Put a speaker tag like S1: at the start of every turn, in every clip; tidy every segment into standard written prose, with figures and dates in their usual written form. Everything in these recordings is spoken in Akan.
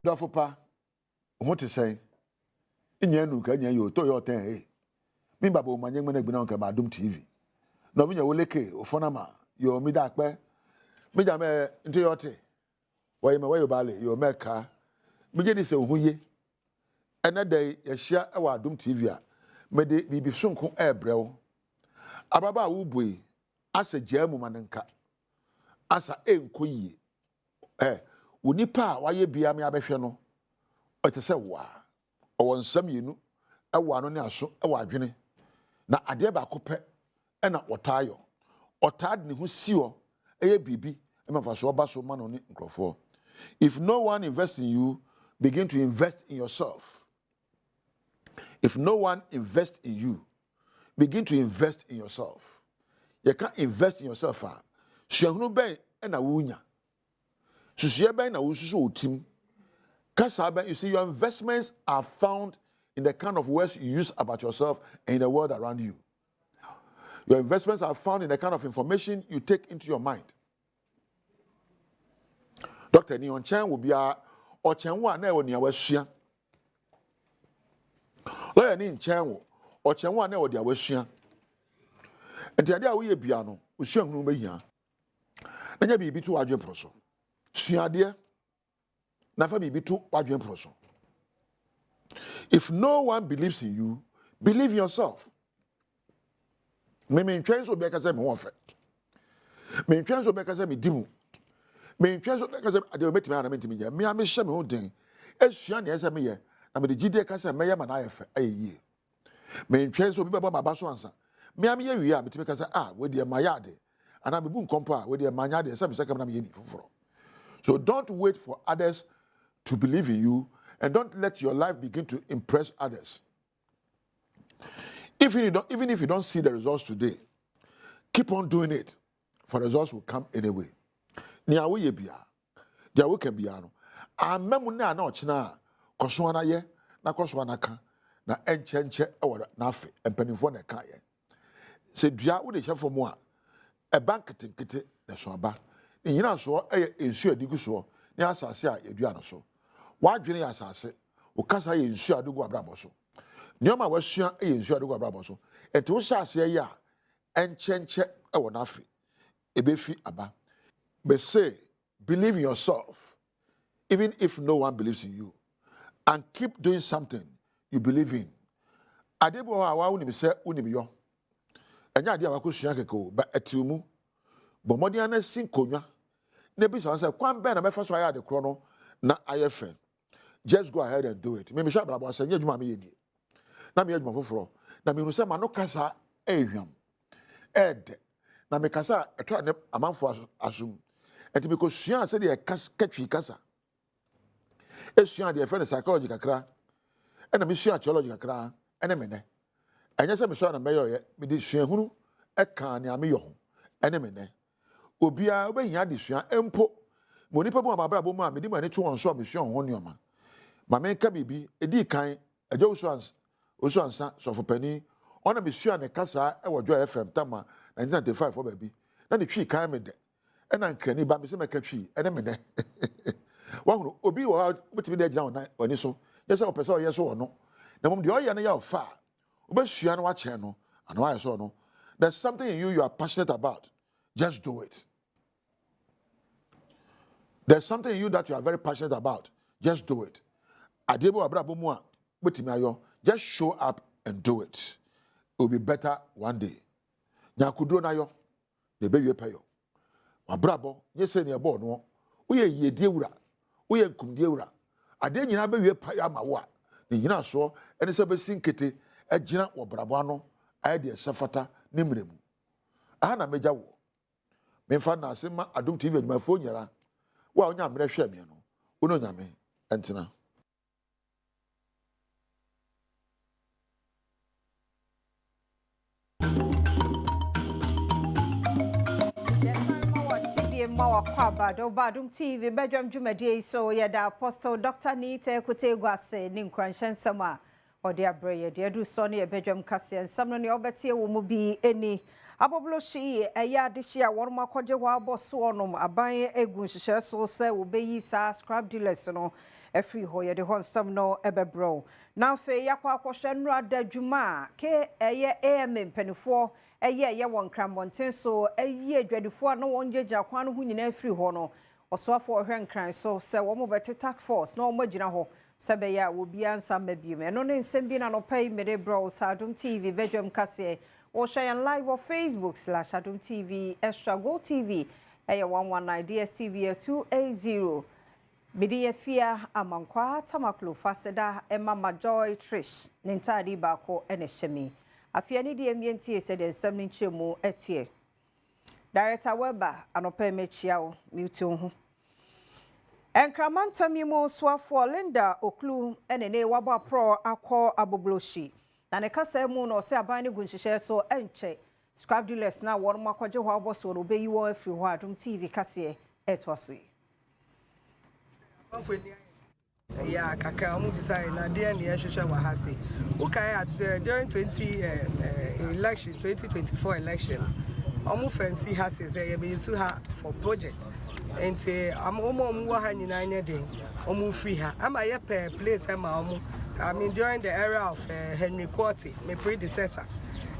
S1: Dafopa, what to say? In Yanu, can you to your 10? Me babo manyang mane bina on Adom TV. No vinya woleke o fonama yo mi da pe. Me jame into your te. Why you bale yo meka. Me je di se ohuye. Another ye share our Adom TV a me de bibi sonko ebrew. Ababa wubui asa jamu manenka. Asa enkoyi. Unipa waye bia me abehwe no. O te se wa. O wonsam yenu. Ewa no ne aso ewa adwene. Na ade ba ko pe e na otayo otad ne ho siwo eye bibi e ma fa so oba so ma no ne nkrofo. If no one invests in you, begin to invest in yourself. If no one invests in you, begin to invest in yourself. You can't invest in yourself. Suahunu ben e na wunya. Susuye ben na wususu otim. Kasa ben, you see, your investments are found in the kind of words you use about yourself and in the world around you. Your investments are found in the kind of information you take into your mind. Dr. Nion Chan will be a or Chanwa never near Westia. Lawyer Nin Chanwo or Chanwa never dear Westia. And the idea we a piano, we shall no be here. And you be too adjoint proso. Sia dear, never be too adjoint proso. If no one believes in you, believe in yourself. Me trains will be a me warfare. Me trains will be a me dimu. Me trains will be a de met me and meet me. Me am shame whole thing. As Shan as a me, I'm the GD Casa Mayam and I a year. Me trains will be about my basso answer. Me am here, we are because with the Mayade, and I'm a boom compa with the Mayade, some second I'm for. So don't wait for others to believe in you. And don't let your life begin to impress others. Even if you don't see the results today, keep on doing it, for results will come anyway. Niawo ye bia, dia wo kan bia no. Amemu na na ochina kosoana ye, na kosoana ka, na enchenche e na afe, empanimfo na ka ye. Se dua wo de hyefo mu a, e bank tinkete na so aba. Nyina so e ensu adigu so, ne asase a yedua no so. Wadwene asase o kasa ye nsu adugo abrabo so nyoma wasua ye nsu adugo abrabo so enti wo sase ya enchenche e wona afi ebefi aba be say believe in yourself even if no one believes in you and keep doing something you believe in adebo wa woni se woni yo enya ade awakosua keko ba atiumu bomodi ana sinkonwa na bi so say kwan be na mefa so aya de kro no na ayefe. Just go ahead and do it. Me sha brabo asa nyedwuma me yedi. Na me yedwuma foforo. Na me hu se ma no kasa ehwam. Ed. Na me kasa eto ne amanfo asum. Enti me ko sua se de katwi kasa. Esua de friend psychology kakra. E na me sua theology kakra. Ene me ne. Enya se me sua na me yo ye. Me de sua hunu e kan ne ame yo ho. Ene me ne. Obia obehia de sua empo. Mo nipa bu amabra bo mu a me di mo ani to won so me sua ho nioma. Mama nka bibi edi kan aja osu ansa so for pani ona me sua ne kasa e wo Joy FM tama 1995 for baby na ne twi kan me de e na nkani ba me se meka twi ene me ne wa hunu obi wo betimi de agina wona oni so yesa o pese o yeso wono na mom de o ye ne ya ofa obesua no wa che no ana wa yeso no there's something in you are passionate about, just do it. There's something in you that you are very passionate about, just do it. Adebo abrabo mu a betimi ayo, just show up and do it. It will be better one day. Nyakudro na yo, de be wie payo. Abrabo, nye se ne ebo no, uye yedie wura, uye nkumdie wura. Ade nyina be wie payo ama wo a, ne nyina so, ene se be sinkete, agina wo brabo ano, aye de sefata ne mremu. Aha na meja wo. Memfa na asema Adom TV adwumafo nyara. Wa onya mre hwe me no. Uno nyame entina.
S2: Badwam TV, Badwam Jumadie, so yeah, the Apostle Dr. Nita Kutegwase, Ninkran Sama, ɔde abrɛ de adu so ne Badwam kase nsam no ne obetie wo mu bi eni aboblo shi ɛyɛ adehye a wɔn makɔgye hɔ abɔ so onom aban egu nhyehyɛ so sɛ wo beyi sa scrap dealers no efiri hɔ yɛde hɔ nsam no ɛbɛbrɛw na afei yakɔ akɔhwɛ nnura da dwuma ke ɛyɛ AM mpanifo ɛyɛ wɔn kramɔnten so ɛyɛ adwadifo na wɔn gyegya kwan no ho nyina afiri hɔ no ɔsoafo ɔhwɛ nkran so sɛ wɔn bɛte task force na wɔn gyina hɔ sɛ bɛyɛ wo bia nsa mabiem ɛno ne nsɛm bi na no pay mede bro Adom TV Badwam kase or share live on Facebook /Adom TV extra Goal TV ɛyɛ 119 DSTV 280 Media Fia Amankwa Tamaklo Faseda Emma Joy Trish Nintadi Bako Eneshemi Afia ni die mientie said nsɛm ne nkyemu etie Director Weber anope mechiao mute ho Enkramanta mimo swafo Linda Oklu enene waba pro akɔ abobloshi na ne kasa mu no se aban ne gunhyehyɛ so enche scrap dealers na wɔn makɔgye hɔ abɔ so no beyi wɔn afiri hɔ Adom TV kase ɛto so yi
S3: yeah kakra omu design na dey na hwehwɛ wɔ ha se okay at during 2024 election omu fancy ha se say be use ha for project enti omu wɔ ha nyina nya den omu free ha ama ye per place ama omu I mean, during the era of Henry Quarty, my predecessor.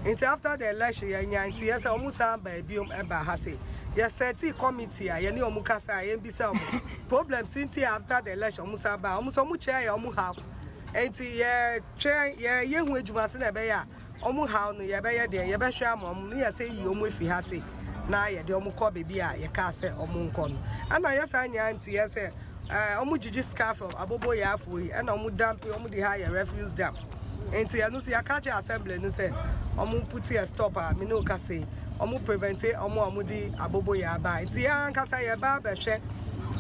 S3: Until after the election, yes, I almost have by Biom Eba Hase. Yes, 30 committee, Yanni Omukasa, Mbisa. Problem since after the election, Musaba, almost Omucha, Omuha. And chair, young Jumasin Abaya, Omuha, no Yabaya, the Yabasham, near say you with Hase. Now, the Omuko Bibia, Yakase, Omunkon. And I yes, I yes, Omujiji scarf of Abobo Yafu and Omu damp, Omu the higher refuse dam. And Tianusi Akacha assembly and say, Omu put a stopper, Mino Kase, Omu prevent it, Omudi Abobo Yaba. Tian Kasaya Baba Shed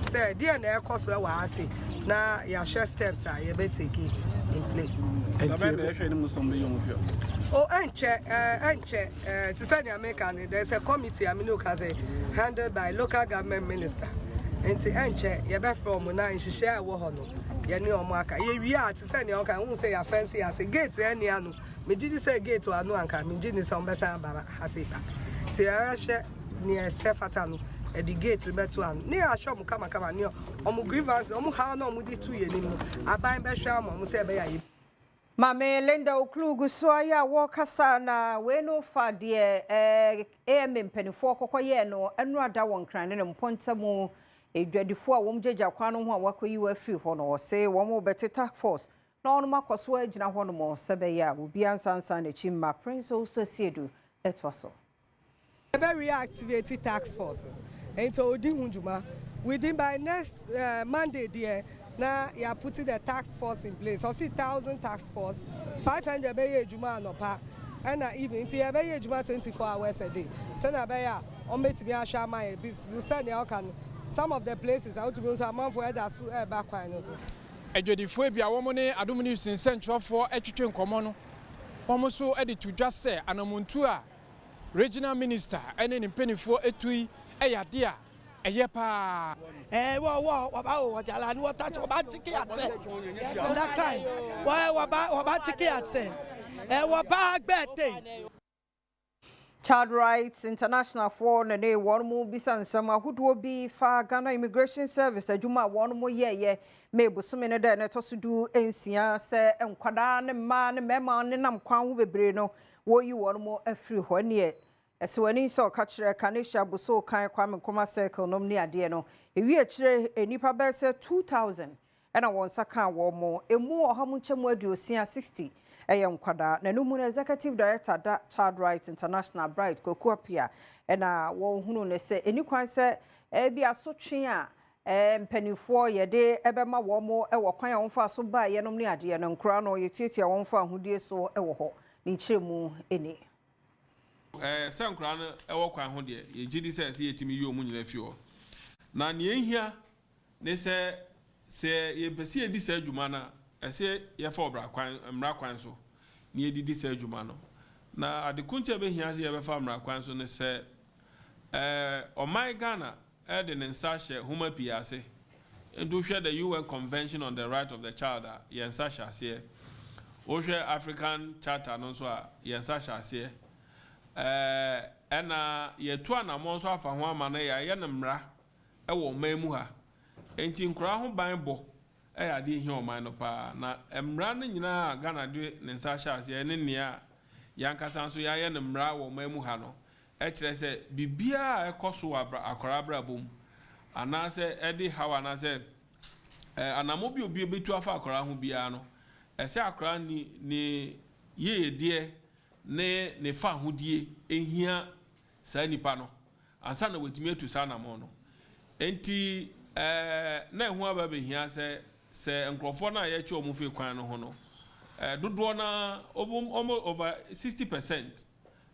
S3: say, dear Nair Coswell Wasi, now your share steps are you better taking in place. Oh, and check, to send your American, there's a committee, Amino Kase, handled by local government minister. Enti enche ye be from na nhihye wo ho no ye ne omo aka ye wi a te se ne oka hu se ya fancy as gate eni anu me gidi se gate anu anka me gidi se ombesa baba hasita ti ya hwe ne se fata no e di gate be to anu ne ahwe omo kama ne omo grievance omo ha na omo di tu ye ni mu aban be hwe omo se be ya ye
S2: Mame Linda Oklu gusoaya wo kasa na we no fa de AM mpanifo kokoye no enu ada won kran ne mpontamu edwadifo a wom gyegya kwan no ho a wakoyi wa afiri hɔ no se wɔn bɛte task force na ɔno makoso agina hɔ no mo sɛbɛya obi ansansan na chimma prince also siedu etwaso
S3: be reactivate task force ento odi hunjuma within by next Monday there now you are putting the task force in place so 1,000 task force 500 be ejuma anopa and even ti be ejuma 24 hours a day say na be ya on betimi ahwa man business say na can some of the places out to be so amount for others back kwan no so
S4: adwadifo bia wo mo ne Adom News nsentwofo atwetwe nkomo no wo so edi to just say anamuntu a regional minister ene ne mpanifo etui eyade a eye pa
S3: wo ba jala ni wo touch ba chiki ase that time wo ba chiki ase wo ba gbete
S2: Child Rights International for ne one mo bisa nsɛm ahodoɔ bi fa Ghana Immigration Service adwuma one mo yɛyɛ mebusumi ne da ne tosudu ensia sɛ nkwadaa ne mma ne mɛma ne nam kwan ho bebre no woyi one mo afiri hɔ ne ɛsewani sɛ ɔka kyerɛ Kanisha Buso kan Kwame Nkrumah Circle nom ne adeɛ no ewi akyerɛ enipa bɛsɛ 2000 ɛna wɔn saka wɔn mo emu ɔha mu nkyɛmu aduosia 60 nkwada na numu executive director da Child Rights International Bright Kokuapia na wo hunu ne se eni kwan se bi asotwe a mpanifo yede ebema wo mo wo kwan a wonfa so ba yenom ne ade no nkura no yetietia wonfa ahudie so wo ho ne nkyeremu eni
S5: se nkura no wo kwan ho de ye gidi se yetimi yi omu nyina fi ho na ne ehia ne se ye pese edi se adwuma na ese ye fa obra kwan mra kwan so ne edidi se adwuma no na adekunche be hia se ye be fa mra kwan so ne se oman Ghana de ne nsa hye homa pii ase ndo hwe the UN Convention on the Right of the Child ye nsa hye ase Oshe African Charter no so a yensa hyase ena yetu anamon so afa ho ama na ye ne mmra e wo man mu ha enti nkura ho ban bo e ya de hi o man no pa na mmra no nyina Ghana de ne nsa hyase ne nea yankasa so ya ye ne mmra wo man mu ha no e kire se bibia e koso akora abra bom ana se e de hawa ana se anamo bi obi betu afa akora ho bia no ese akora ni ye de ne fa hodie ehia sa nipa no ansa na wetimi atu sa anamo no enti na ehu aba behia se nkrofo na ye che omu fe kwan no ho no dodo na over 60%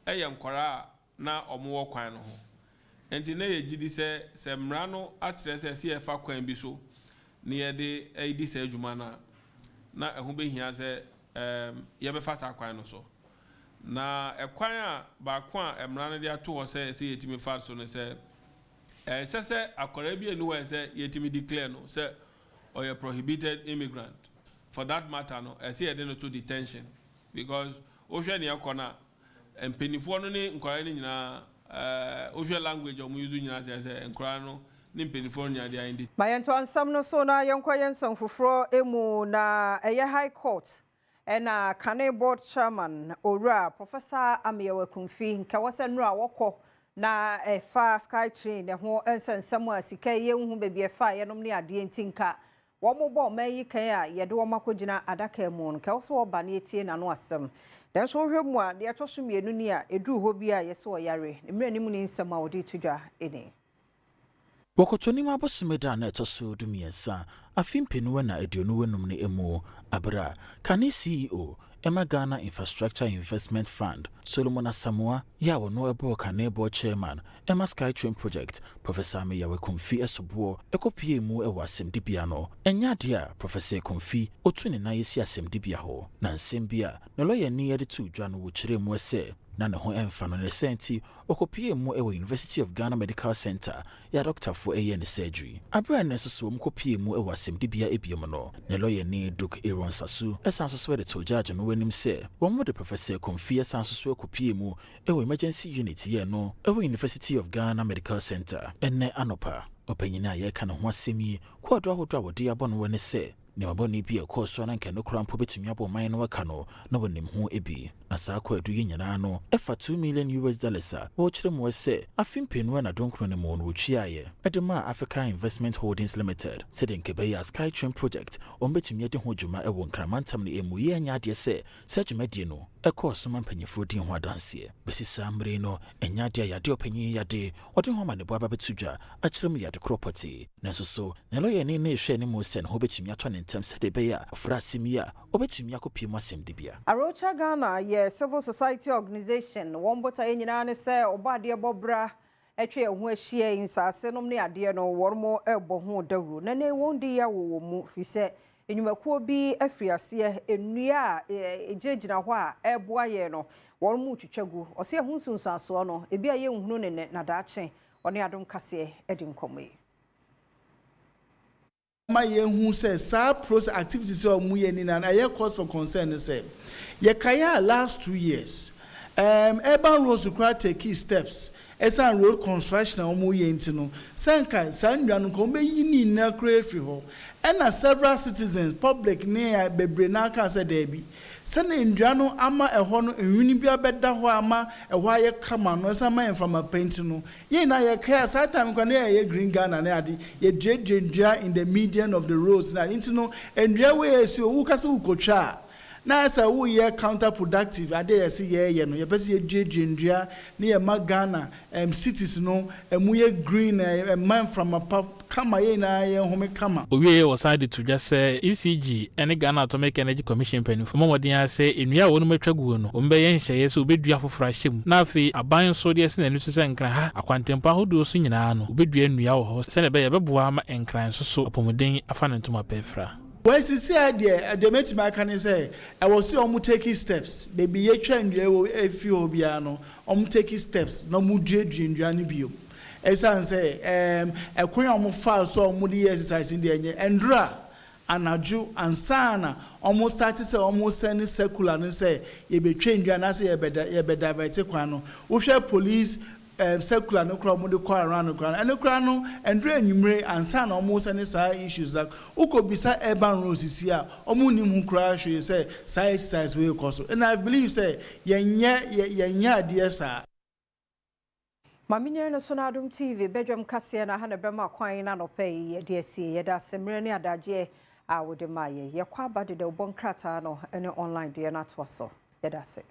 S5: eye nkora na omu wo kwan no ho enti na ye gidi se mra no akyere se e fa kwan bi so ne ye de edi se adwuma na ehu behia se ye be fa sa kwan no so na ekwan a ba kwa emra no de ato ho se yetimi fa so no se se akora bi enu we se yetimi declare no se or a prohibited immigrant for that matter no se yede no to detention because ohwe ne yakona empenifo no ne nkora ne nyina ohwe language o mu use nyina se nkora no ne empenifo nya de indi
S2: bayanto ansam no so na yenkwa yensan foforo emu na eye high court ena Kane board chairman Ora Professor Amiyawa Kumfi nka wase nura wokọ na fa sky train ho ensensam asika ye hu bebi efa yenom ne ade ntinka wo mo bo mayi kan a ye de wo makogina adaka mu nka wo so oba na etie na no asem den so hwemu a de atoso mienu ni a edu ho bi a ye so yare emre ni mu ni nsem a odi tudwa ene
S6: Wakotoni mabosumeda na etoso dumiensa afimpenu na edionu wenum ne emu abra Kane CEO Emma Ghana Infrastructure Investment Fund Solomon Asamoah ya wono ebo Kane board chairman Emma Sky Train Project Professor Amiyawa Kumfi esobo ekopie mu ewa asemdibia no enya dia Professor Kumfi otune na yesi asemdibia ho na nsembia na lawyer ni yede tu dwa no wo kire mu ese na ne ho emfa no resenti okopie mu ewa University of Ghana Medical Center ya doctor for AN surgery abra ne so mkopie mu ewa asemdibia ebiem no ne lawyer ni Duke Aaron Sasu esanso so de to judge no wanim se wo de Professor Kumfi esanso so ekopie mu ewa emergency unit ye no ewa University of Ghana Medical Center enne anopa opanyina ye ka ne ho asemi kwadro ahodro wode abono wone se ne maboni bi ekoso na nke no krampo betumi abo man no waka no na wonim ho ebi asa kwa adu nyina no efa $2 million wo kire mo se afimpenu na donkro ne mo no twiaye edema Africa Investment Holdings Limited said in Kebeya Sky Train Project betumi ade ho dwuma ewo nkramantam ne emu ye anya de se dwumadie no ekoso mampanyefo din ho adanse besisa mre no enya de ya de opanyin ya de ode ho ma ne bo aba betudwa akirem ya de property nenso ne lawyer ni na ehwe ne mo se no betumi ato ne ntem se de beya frasimia obetumi akopie mo asem de bia
S2: Arocha Ghana ye civil society organization wombota enyina ne se obade bobra etwe ehu ahia insase nom ne ade no wormo ebo ho dawru na ne wondi ya wo mu fi se enyumakuo bi afiase enua ejegina ho a eboa ye no wormo twetwagu ose ehu sunsanso no ebi aye nhunu ne na daache one Adom kase edi nkomoyi
S7: ma ye hu say sa process activities o mu ye ni na ye cause for concern say ye kaya last 2 years urban roads require take steps esan road construction o mu ye ntino sanka sanwa no ko be yini na kra free ho and several citizens public near bebre na ka say there bi sana ndwa no ama eho no enwini bia beda ho ama eho aye kama no sama from a paint no ye na ye care that time kwa na ye green Ghana na ade ye dredendwa in the median of the roads na ntino ndwa we esi wo kase ukotwa na sa wo ye counterproductive ade ye se ye no ye pese ye dredendwa na ye magana cities no emu ye green man from a kama ye na ye home kama
S8: owie was side to just say ECG any Ghana Atomic Energy Commission penny for momodin say enua wonu matwagu no ombe ye nhye so obedua fofora hyem na afi aban so de se na nusu se nkran ha akwantempa hodo so nyina no obedua nnua wo ho se na be ye beboa ma nkran so so apomodin afa ne ntoma pefra
S7: when she said the mate my can say I was see omu taking steps baby ye twa nnua e fi obia no omu taking steps no mu dredendua ni bio esan say ekwan omu fa so omu di exercise ndi enye endra anadwo ansana almost started say almost sending circular no say ye be train and say ye be divert kwan no wo hwe police circular no kra mo de call around no kra and no kra no endre anwumre ansana almost any issues that ukobisa urban roads is here omo nim hu kra hwe say size we cause and I believe say yenya ade sa
S2: Maminya no so na Adom TV Badwam kase na ha na bema kwan na no pay ye de asie ye da semre ne adaje a wo de maye ye kwa ba de obon krata no ene online de na to so ye da se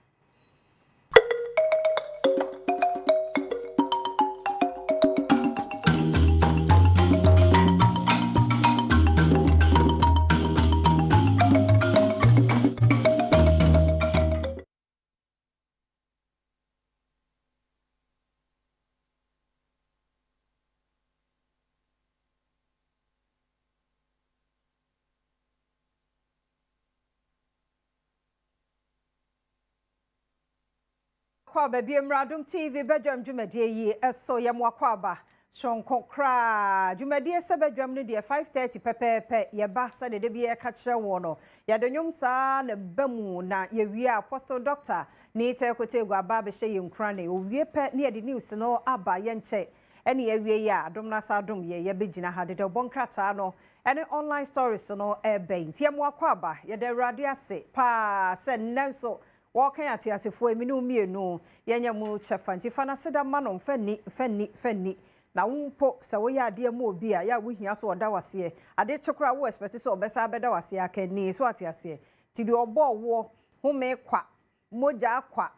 S2: kwa baby Adom TV Badwam dwumadie yi eso ye mo akwaba shonko kra dwumadie se Badwam ne de 5:30 pepepe ye ba sa de bi e ka kire wo no ya de nwum sa na bamu na ye wi apostle doctor ni te kote gwa ba be hye ye nkra na o wie pe ne de news no aba ye nche ene ye wie ya Adom na sa Adom ye begina ha de bonkrata no ene online stories no e be ntie mo akwaba ye de radio ase pa se nenso walking at Yasifo, Minu Mienu, Yanyamu Chefanti, Fanasida Manon, Fenni, na umpo, Sawaya, dear Mo Bia, ya we hear so dawasie. A de chokra was, but so besa bedawasia can ni swatiasie. Till your ball war, who may quack, Moja quack,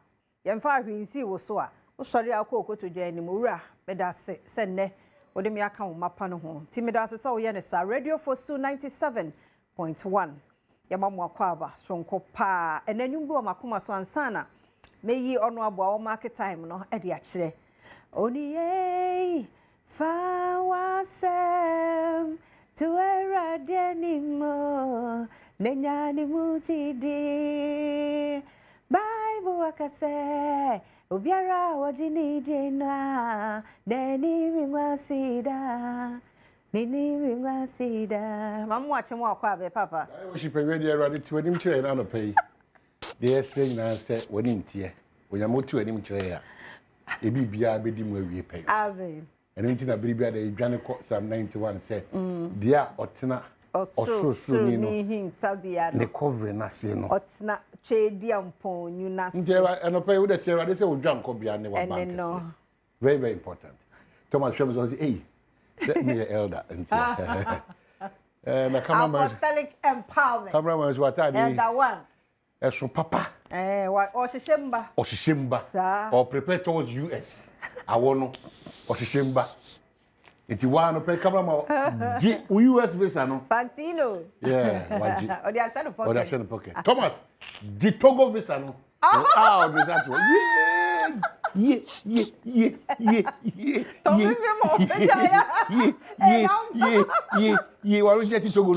S2: Yanfa who see was so. Sorry, I'll go to Jenny Mura, Bedas, send what me account mapano home. Timidas so Yanessa, Radio for Su 97.1. Ya mamwa kwaba sonko pa enanyumbu wa makoma so ansana meyi ono abo o market time no e de akire oni ye fa wasem to eradenimo nenyani mujidi bible akase obiara wajini dena deni rimwasida Nini ringwasida mamu ache mo akwa be papa
S9: I wish you pay ready ready to him chere na no pay dey say na say woni ntie onyamotu anim chere ya e bibia be di mu awie pay
S2: amen
S9: ene nti na bibia da edwane ko Psalm 91 say dia otena osoro ni no
S2: hintabia no
S9: ne cover na se no
S2: otena chedia mpon nyu na se
S9: ntie eno pay wo dey say ready say odwan ko bia ne wa bank very very important Thomas Shams was hey let me an elder and the cameraman
S2: apostolic empowerment
S9: cameraman is what I
S2: and that one
S9: so papa
S2: what Oshishimba
S9: or prepare towards US I want no Oshishimba it you want to pay cameraman US visa no
S2: Fantino
S9: yeah
S2: or the
S9: pocket Thomas the Togo visa no visa to yeah. What is it to go?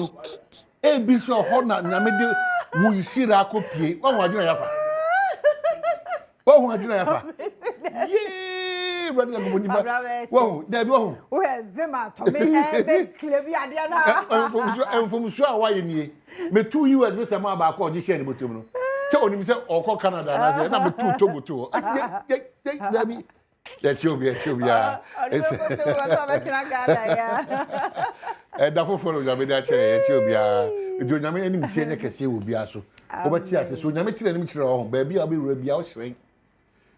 S9: A bishop Hona Namede will see a copy. What was your yafa? What was your yafa? Yeah, whoa, there go.
S2: Where's Zema?
S9: And from sure why in ye. Me 2 years with some about audition with you. So when you say or Canada, and I say number 2 Togo too. That's you be. And therefore follow you that chair, you do not any change can see will be also. But yes, so Yamit and Mitchell, baby, I'll be ready out shrink.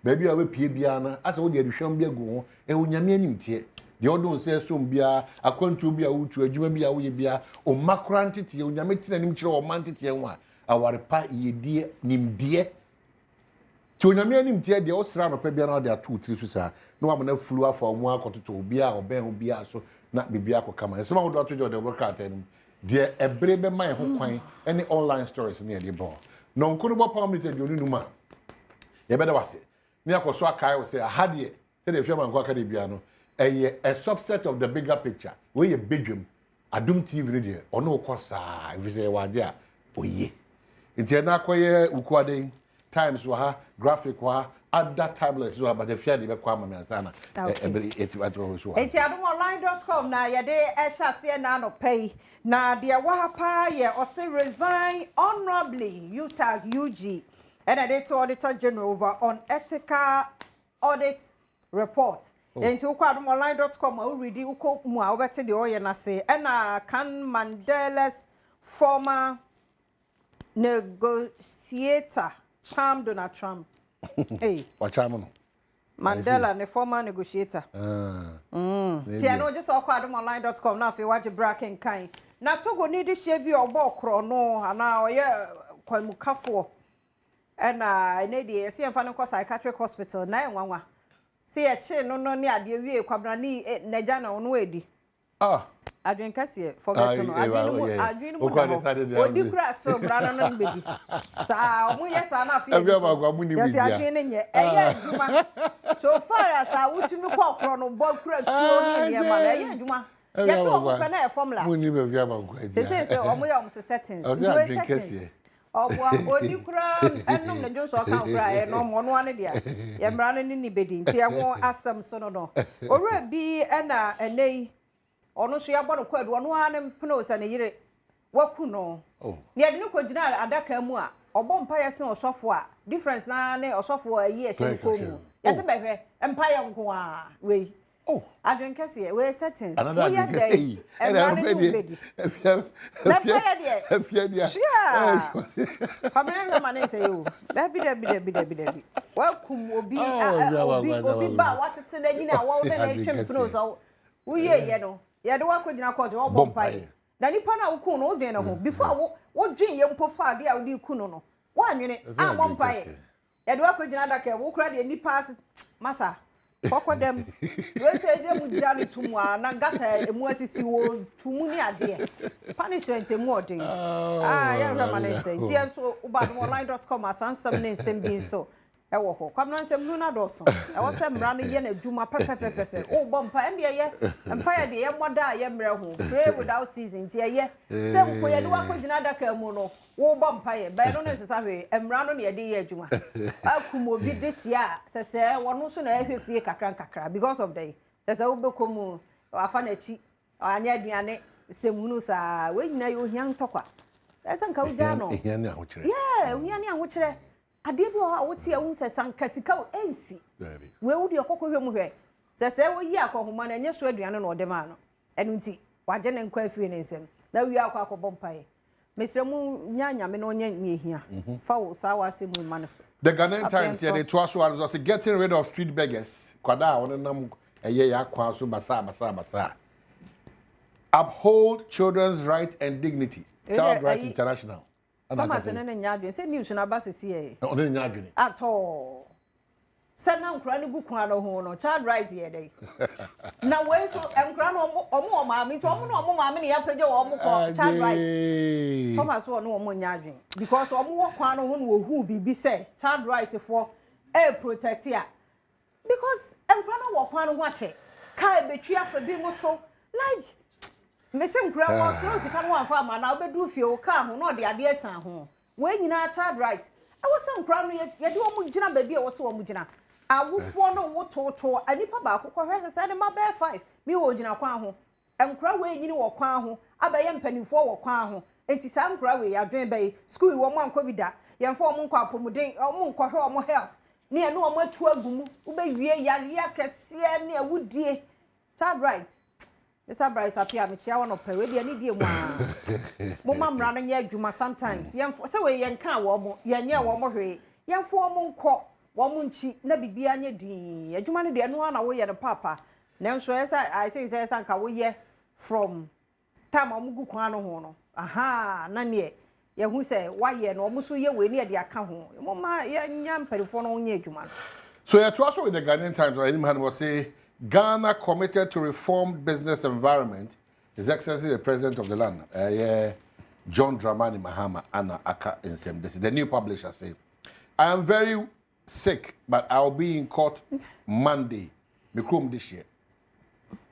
S9: Baby, I will pay Biana, as all the addition be a go, and when Yamin tea. The other says soon be a to be a to a Jumia will be a or macrantity, Yamit and Mitchell or Mantity and one. Our pa ye dear nim dear to Yamianim dear the Osram of Pebiana there 2-3 no one flew out for 1 quarter to be or Ben will be so not be Biako come and some of the work out and dear a brave man who coin any online stories near the ball. Non could not permitted you numa. You better was it. Niako Swaka will say I had ye, said the German Quacadibiano, a subset of the bigger picture where you bedroom Adom TV radio or no course if you say what there. Oh, ye. Inti na kwaye ukwade times wa graphic wa other tablets so but if you dey be kwa ma ansana every 80 so
S2: enti adomonline.com na ye de ehya na no pay na de wa pa ye ose resign honorably utag UG and I to Auditor General over on ethical audit report. Enti ukwa adomonline.com o read uko mu a obete de oye na say na kan Mandela's former negotiator charm Donald Trump. Hey,
S9: what charm?
S2: Mandela, the former negotiator. Tia no just okwa adomonline.com na fe waje bracken kan. Na togo ni de hye bi obo kro no ana oye kwamukafo. Na ene de ese emfa no psychiatric hospital na enwanwa. Se ye che no ni ade wie kwabra ni naja na ono edi. Adwen kase forget no adwen mu odi kura so brana no mbedi sa omu yesa na afie yes adwen ne nye eye adwuma so far as awutumi ko kro no bo kura tuo ni ne ma na eye adwuma ye to omu pe na e formula
S9: mu ni be via magwa
S2: se omu ya omu settings do settings obo odi kura enum na jonso kan kura e no mo no ane dia ye mra ne ni bedi nti e ho asem so no owura bi na enei ono so ya bono kwadu ono ha ne mpno sa ne yire waku no ne ade no kwagina adaka mu a obom pa yesen osofo a difference na ne osofo ayi e hye ko mu yese behwe empa ye nko a we adwen kase we settings we ya dey e na ne bedi na pa ya dey
S9: afia dia
S2: kamera man say yo bi wakum obi ba watete na nyina wo ne na twem mpno so we ye no ye de wakogina court wo bompai na nipa na wuku no odwen na ho before wo dwen ye mpofa de a wo di ku no wo anwene a bompai ye de wakogina daka wo kura de nipa masa kokodem we se je mu jani tumu na gata emu asisi wo tumu ni ade punishment emu odin ye rama say ti enso ubadomonline.com asansam ne nsem bi so ewo ho kwamna nsem nu na doso ewo se mra no ye na dwuma pepepepepe o bompa ende ye empa ye de ye moda ye mra ho pray without season ti ye se mko ye de wakogina daka mu no wo bompa ye ba no nsesa hwe emra no ne ye de ye dwuma akumo bi de hia sese wono so na ehwefie kakra because of the sese wo bekomu afa na chi anya aduane semunu sa we nyina yo hia ntokwa ese nka uja no
S9: hia ni ahokyere
S2: hia ni ahokyere ade bi o wote ehu se sankasika o ensi we wudi okokohwe mu hwe sese wo yi akohoma na enye so aduane no odema no enu nti waje ne nkwa afie ne nsem na wi akobompa ye mesremu nyanya me no nye hia fa wo sa wa se mu manifo
S9: the Ghanaian Times here they twaso was getting rid of street beggars kwada wonenam eye ya kwa so basa uphold children's right and dignity child rights international
S2: Thomas and nyadwe say news na basisi e
S9: o ne nyadwe
S2: at all sana nkura ne gukun ado ho no child right ye dey na we so nkura no omo maami to omo no omo maami ne ya page wo omo ko child right Thomas wo no omo nyadwe because omo wo kwan no ho no ohu bibi say child right for e protect ya because nkura no wo kwan no ho ache kai betwi afa bi mo so like mesem kura wo so sika no afa ma na obedu fie o ka ho no de ade esan ho we nyina child right e wo sem kura no ye de omo gina ba bi e wo so omo gina awufo no wo toto anipa ba akokọ hwe se ne ma be 5 mi wo gina kwan ho enkura we nyini wo kwan ho abaye mpanifo wo kwan ho enti sa nkura we adwen be school wo mo anko bida yemfo wo mo nkọ apomuden wo nkọ hwe wo health ne ene wo mo atu agumu wo be wie yare akese ne awudie child right Mr. Bright appear me chia one ope we dia ni die mu a mo mamra no nya adwuma sometimes yemfo se we yenka wo mo yenye wo mo hwe yemfo wo mo nkọ wo mo nchi na bibia nya din adwuma no de no na wo ye no papa na nso I think say sanka wo ye from time am gu kwan no ho no aha na ne ye hu say wa ye no mo so ye we ne de aka ho mo ma ye nya mperifo no nya adwuma
S9: so you to also with the Ghanaian Times or him was say Ghana committed to reformed business environment. His Excellency the President of the land, John Dramani Mahama Anna Aka Insem. This is the new publisher say, I am very sick, but I'll be in court Monday. Mikrum this year.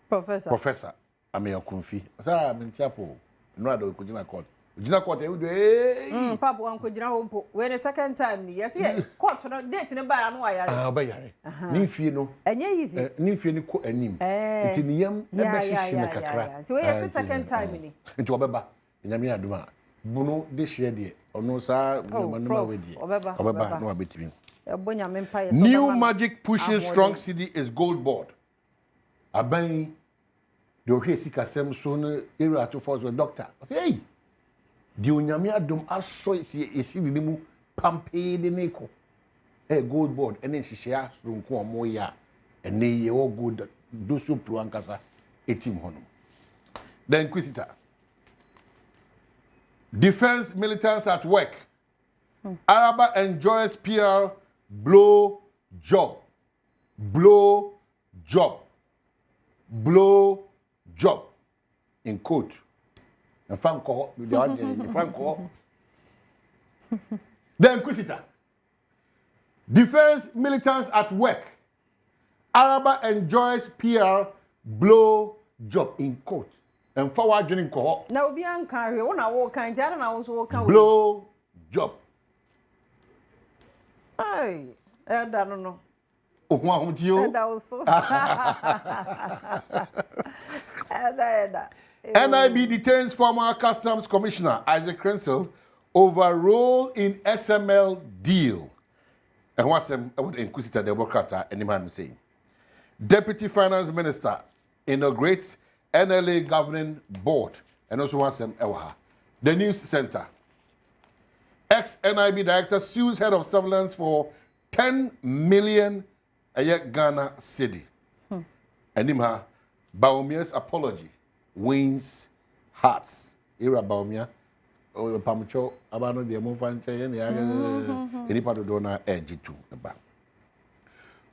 S2: Professor.
S9: I'm a Kunfi. Sir, I'm in Tiapo. No, I don't court. Jina court we do eh.
S2: Papa wan ko jina ho we the second time ni. Yes, court no date ne ba no ayare.
S9: Ah ba yare. Ni fie no.
S2: Enye easy.
S9: Ni fie ni ko anim. Nti ni yam e be hihye ne kakra.
S2: Nti we yes second time ni.
S9: Nti obeba. Nyame aduma. Bunu de hye de. Ono sa manuma we de. Obeba no abetimi.
S2: New
S9: magic pushing strong city is gold board. Aban the okay sikasem so no area to force the doctor. I say hey. The Unyami Adom aso isi di mu pampe de neko. Eh gold board ene hihia runko omo ya ene ye wo gold do so pro ankasa etim hono. The Inquisitor. Defense militants at work. Araba enjoys PR blow job. Blow job. Blow job. In quote. The Inquisitor. Defense militants at work. Araba enjoys PR blow job in quote. And forward joining cohort.
S2: Now be carry one walk kind and I was walking
S9: blow job.
S2: Ay, I don't know.
S9: Oh, what you?
S2: And also.
S9: NIB detains former Customs Commissioner Isaac Crensel over role in SML deal. And what's the Inquisitor Democrat any man saying? Deputy Finance Minister inaugurates NLA governing board and also wants them ewaha. The News Center. Ex-NIB director sues head of surveillance for 10 million Ghana cedi. Enimha Baomia's apology wins hearts. Ira Baomia o pamucho abano de mo fanche ye any part of dona edge to the bank.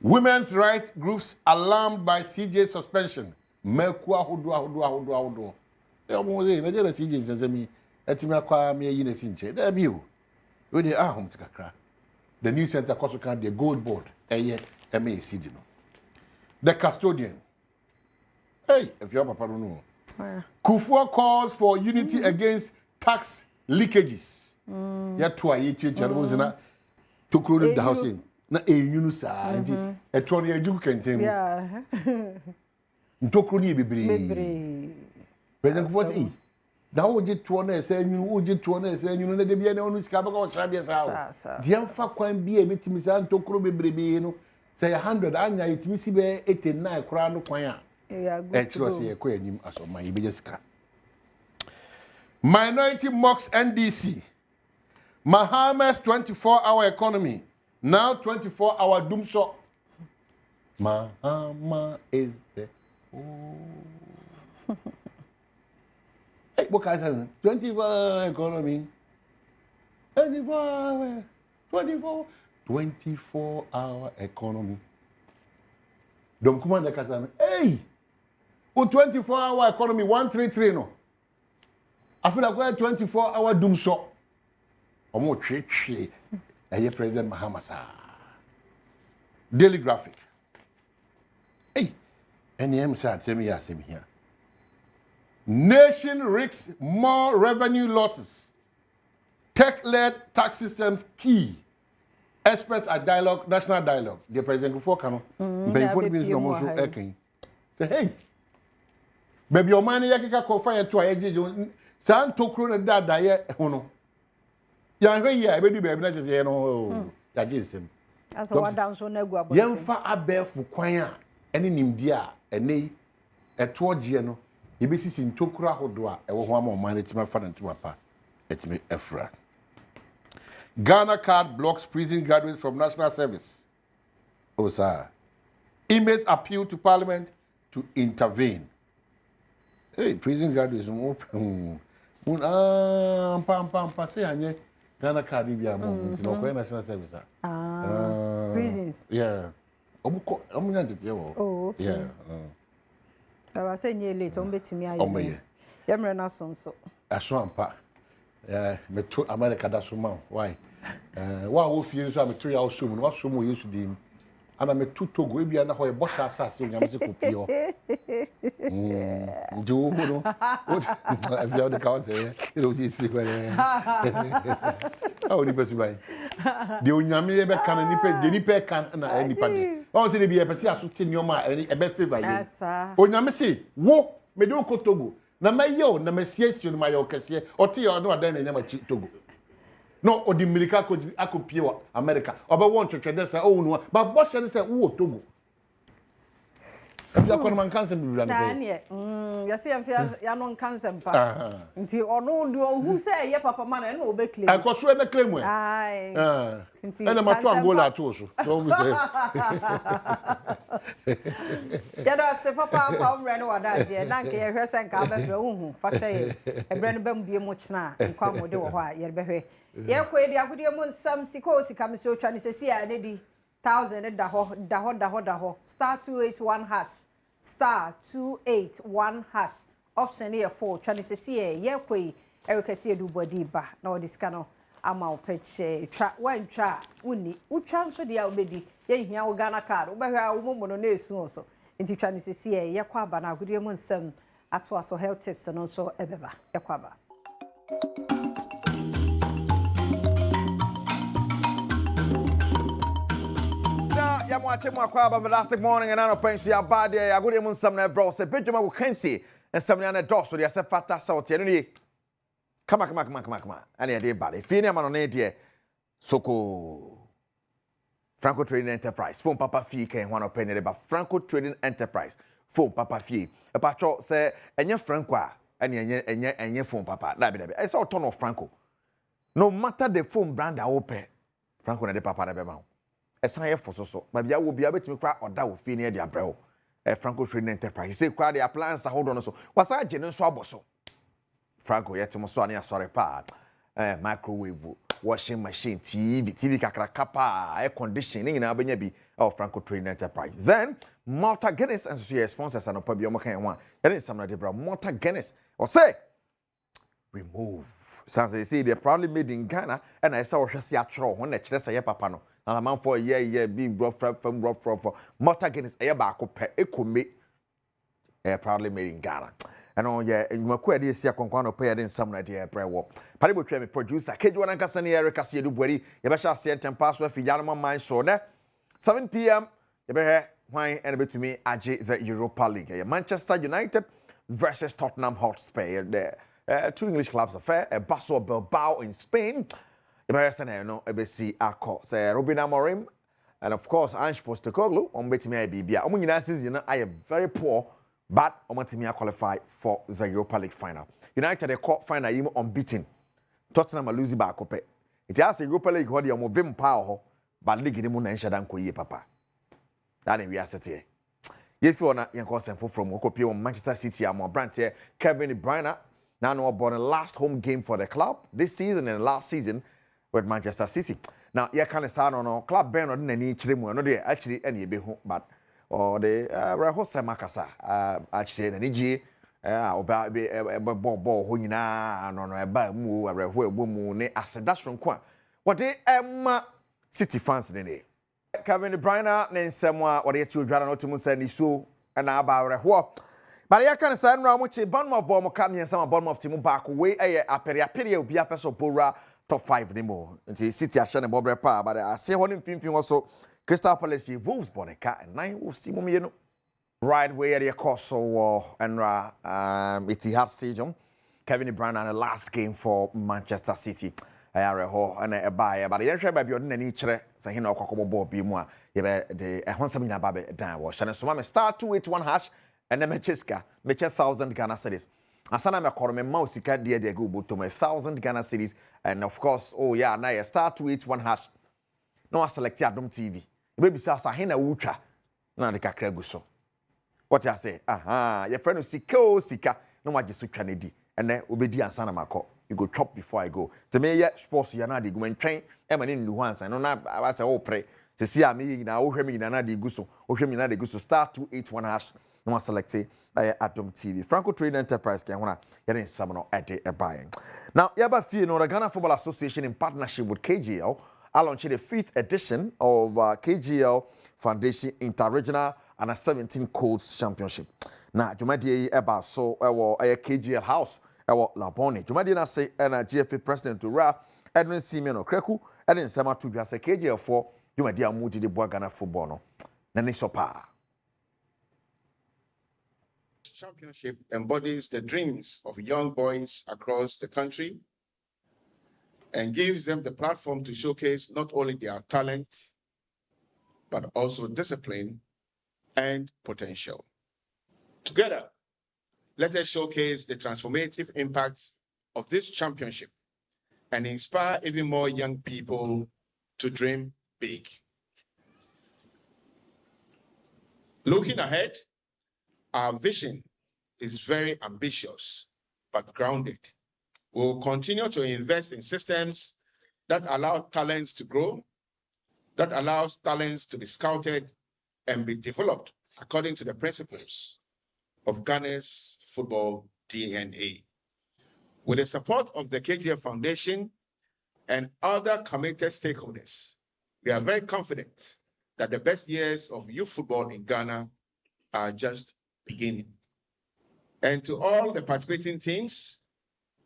S9: Women's rights groups alarmed by CJ suspension. Mekwa hodo. E mo ze na jere CJ sesemi etimi akwa me yi na sinche. Da bi o. We dey ahom tikakra. The News Center also can the gold board eye MACD no. The custodian. Hey, if your papa don't know. Kufuor calls for unity against tax leakages. Ya to ayi chichi no zina to close the house in. Na enyunu sa nti eto no ejuku kenten.
S2: Yeah.
S9: Ntokro ni bebre. President Kufuor say na wo je to na ese enyunu wo je to na ese enyunu na de bia na onu sika baka wo sra bia sa. Dia mfa kwan bia betimi sa ntokro bebrebe no. Say 100 anya etimi si be 89 kra no kwan a. Minority mocks NDC. Mahama's 24-hour economy. Now 24-hour doom so. Mahama is the Hey, what can I say? 24-hour economy. 24-hour economy. Don't come on the Kazan. Hey! 24-hour economy 133 no. I feel like 24-hour doom so. Omo twe eye President Mahama sa. Daily Graphic. Hey, NM say tell me here. Nation risks more revenue losses. Tech-led tax systems key. Experts at dialogue, national dialogue. The President Kufuor kano. Before the business no so ekin. Say hey. Baby, your money yakika ko fa to ayeje san tokro na dada ye hono. Ya hwe ya ebedu baby na tese ye no ya gisem.
S2: Asa wa down so na gu abon.
S9: Yemfa abefu kwan a ene nimdi a ene eto ogie no yebesisi ntokro ahodo a ewo ho ama o man etima fa na ntuma pa etime efra. Ghana card blocks prison graduates from national service. Oh sir. Inmates appeal to parliament to intervene. Hey, prison graduates open. Pam say anye Ghana card bi am no kwa national service.
S2: Prisons.
S9: Yeah. Omuko nyantete wo.
S2: Oh, okay.
S9: Yeah.
S2: I was saying you late on betimi aye. Yemre na sonso.
S9: Aso ampa. Meto America da so ma. Why? Wa wo fie so meto ya so mu no so mu Yesu dim. ana me tu Togo ebia na ho e bosha asase onyame se kopio do no avia de ka say e do si si kwere o ni pesu bai de onyame e be kan nipa de nipa kan na nipa de o se de bi e pese aso ti nyoma e be favor ye onyame se wo me de ko Togo na mayo na masiesie no mayo kese o te yo no adan na nyama chi Togo no odi milika akopie wa America oba won twetwede say o nu ba bo hye say wo Togo afia kono man kanse bi bra
S2: na ne yase ya no kanse mpa nti ono ndi ohu say ye papa man na obe claim
S9: akoso na claim we
S2: ai
S9: nti na mato Angola to so we say
S2: ya do se papa kwa umre no wada je na nke ye hwese nka abefra uhu facha ye ebre no bam bie mu china nkwa mode wo ho a ye behwe ye ko edi agodie mu nsam siko sika me so twa ne sesi a ne di 1000 da ho star 281 hash star 281 hash option here 4 twa ne sesi ye ko Erica see do body ba na o diska no ama o peche twa wan twa uni utwa nso dia obedi ye hia wo Ghana card wo behwe a wo momo no na esu so nti twa ne sesi ye kwa aba na agodie mu nsam ato aso health tips no so ebeba ye kwa aba
S10: ya mwache mwakwa fantastic morning and anopensu ya bade ya gudi mun samna bro se Badwam wo kansi en samna na doso ya se fata sauti eno ni kama ani ya de bade fini ama no ne de soko Franco Trading Enterprise phone papa fee kan ho anopen ne ba Franco Trading Enterprise phone papa fee e pa cho se enye Franco a ani enye phone papa da be e se otono Franco no matter the phone brand a wo pe Franco na de papa na be ma esan ye fososo ma bia wo bia betimi kra oda wo fie ne de abrɛwo Franco Trading Enterprise say kra de appliance hold on so wasa agye ne so aboso Franco yetimo so ane asore pa microwave washing machine TV kakra kapa air conditioning na abenya bi Franco Trading Enterprise then Malta Guinness and so your sponsors and opa bi omo kan one yene samna de bra Malta Guinness or say remove sounds they say they proudly made in Ghana and I saw hwese atro ho na kire say papa no na man for big bro from Malta Guinness ba ko pe ekome proudly made in Ghana and on enwumaku ade esi akonkwan no pe ade nsam na de brewo pare bo twa me producer keju wana nkasa ne Erica se edu bwari ye be sha se tempa so afi yanoma man so na 7 p.m. ye be he hwan ene betumi age the Europa League Manchester United versus Tottenham Hotspur the two English clubs affair Barcelona Bilbao in Spain. No, ABC Ako say Ruben Amorim and of course Ange Postecoglou on betimi bibia. Omo nyina season I am very poor but omatimi qualify for the Europa League final. United the cup final yim unbeaten. Tottenham lose ba kope. It has a Europa League ho de omo vim pa ho but league ni mu na nhada nko yie papa. That we are sitting. Yes we na yanko senfo from okopie on Manchester City am brand here Kevin De Bruyne now no born the last home game for the club this season and last season with Manchester City. Now, you can't say no club Ben or any chirimu no de actually any be but or the Rahose Makasa actually any G about be ball hunina no eba mu areho mu ne asedas from kwa. What they City fans ne Kevin De Bruyne ne nsɛm what they two dwana no to mu say ni so na aba areho. But ya kan say no amuchi Badwam ball mo kam yen sama Badwam team back way aperi obi apeso bora top 5 anymore. Until City are shining Bobre Pa, but I say one in Finfin also Crystal Palace Wolves Bonica and 9 Wolves team you right where the course so and Etihad Stadium. Kevin De Bruyne and the last game for Manchester City. And a buyer, but the baby on any chere, say he no ball be more. You the Honsamina Babe down wash and so star 281 hash and then Mecheska, 1,000 Ghana cedis. Asana me call me mouse ka dia de go to 1,000 Ghana cedis and of course now you star 281 hash no select Adom TV baby say asa hena wutwa na de kakra gu so what you say your friend sika no ma jesu twa na di ene obedi ansana makọ you go chop before I go to me sports ya na de gu mentwen e ma ne ndu ho ansan no na I say o pre to see am na wo hwe me na de gu so wo hwe me na de gu so star 281 hash no ma select Adom TV Franco Trading Enterprise ke hona yere nsam no ede e buying now yaba fie no the Ghana Football Association in partnership with KGL I launched the 5th edition of KGL Foundation Interregional Under 17 Codes Championship. Now, Jumadi Eba so a KGL House, Labone. Jumadi na say na GFA President to Ra Edwin Simeon Okreku, and in Sama to just a KGL 4, Jumadi Amudi de Boagana football. No, Nani Sopa.
S11: Championship embodies the dreams of young boys across the country and gives them the platform to showcase not only their talent, but also discipline and potential. Together, let us showcase the transformative impacts of this championship and inspire even more young people to dream big. Looking ahead, our vision is very ambitious, but grounded. We will continue to invest in systems that allow talents to grow, that allows talents to be scouted and be developed according to the principles of Ghana's football DNA. With the support of the KGF Foundation and other committed stakeholders, we are very confident that the best years of youth football in Ghana are just beginning. And to all the participating teams,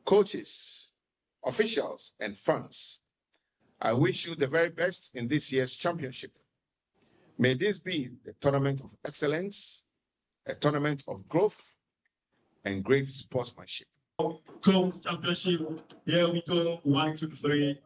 S11: coaches, officials, and fans, I wish you the very best in this year's championship. May this be the tournament of excellence, a tournament of growth, and great sportsmanship.
S12: Club championship, here we go, 1, 2, 3.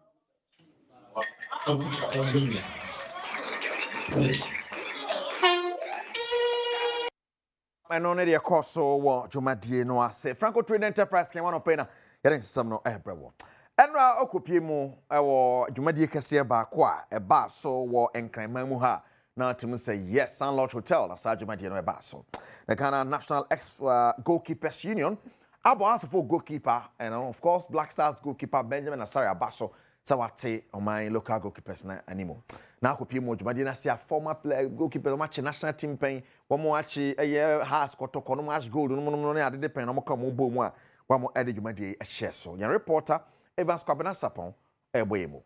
S10: I know the course so what Jumadi no say Franco Trade Enterprise can one pay na yɛde nsɛm no ɛbrɛwo ɛnra okopie mu ɛwɔ Jumadi kɛseɛ ba ko a ɛba so wɔ nkranman mu ha na tim say yes Sun Lodge Hotel na sa Jumadi no ɛba so the Ghana National Goalkeepers Union abo ask for goalkeeper and of course Black Stars goalkeeper Benjamin Asari Abaso Sawate on my local goalkeepers na animo. Na kopie mo Jumadi na sia former player goalkeeper match national team pen wo mo achi has kotoko no match goal no ne ade de pen no mo ka mo bo mu a wa mo ade Jumadi a share so. Yan reporter Evans Kwabena Sapon eboyemo.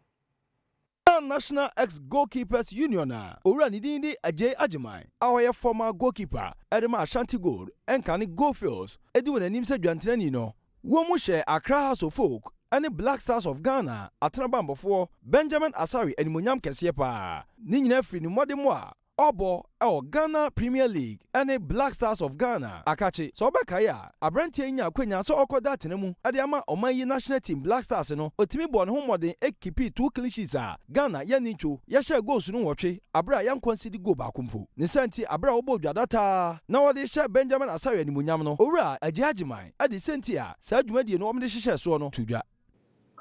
S13: National Ex-Goalkeepers Union owura ni din di Ajay Ajimai ahoye former goalkeeper Edema Ashanti Gold enkani Goalfields edi wona nim se dwantenani no wo mu hye Accra House of Folk and Black Stars of Ghana atrabambofo Benjamin Asari animonyam kese pa ni nyina firi ni modemo a obo Ghana Premier League and Black Stars of Ghana akachi so obekaya abrantie nya akwanya so okoda tenemu ade ama omanyi national team Black Stars no otimi bo ne ho modern ekipi 2 clean sheets a Ghana ya nicho ya share goals no wotwe abra ya nkonsidi go ba kumpo ne santi abra obo dwadata na wode share Benjamin Asari animonyam no owura agiagiman ade senti a sa dwumadie no omde hyehyɛ so no tudwa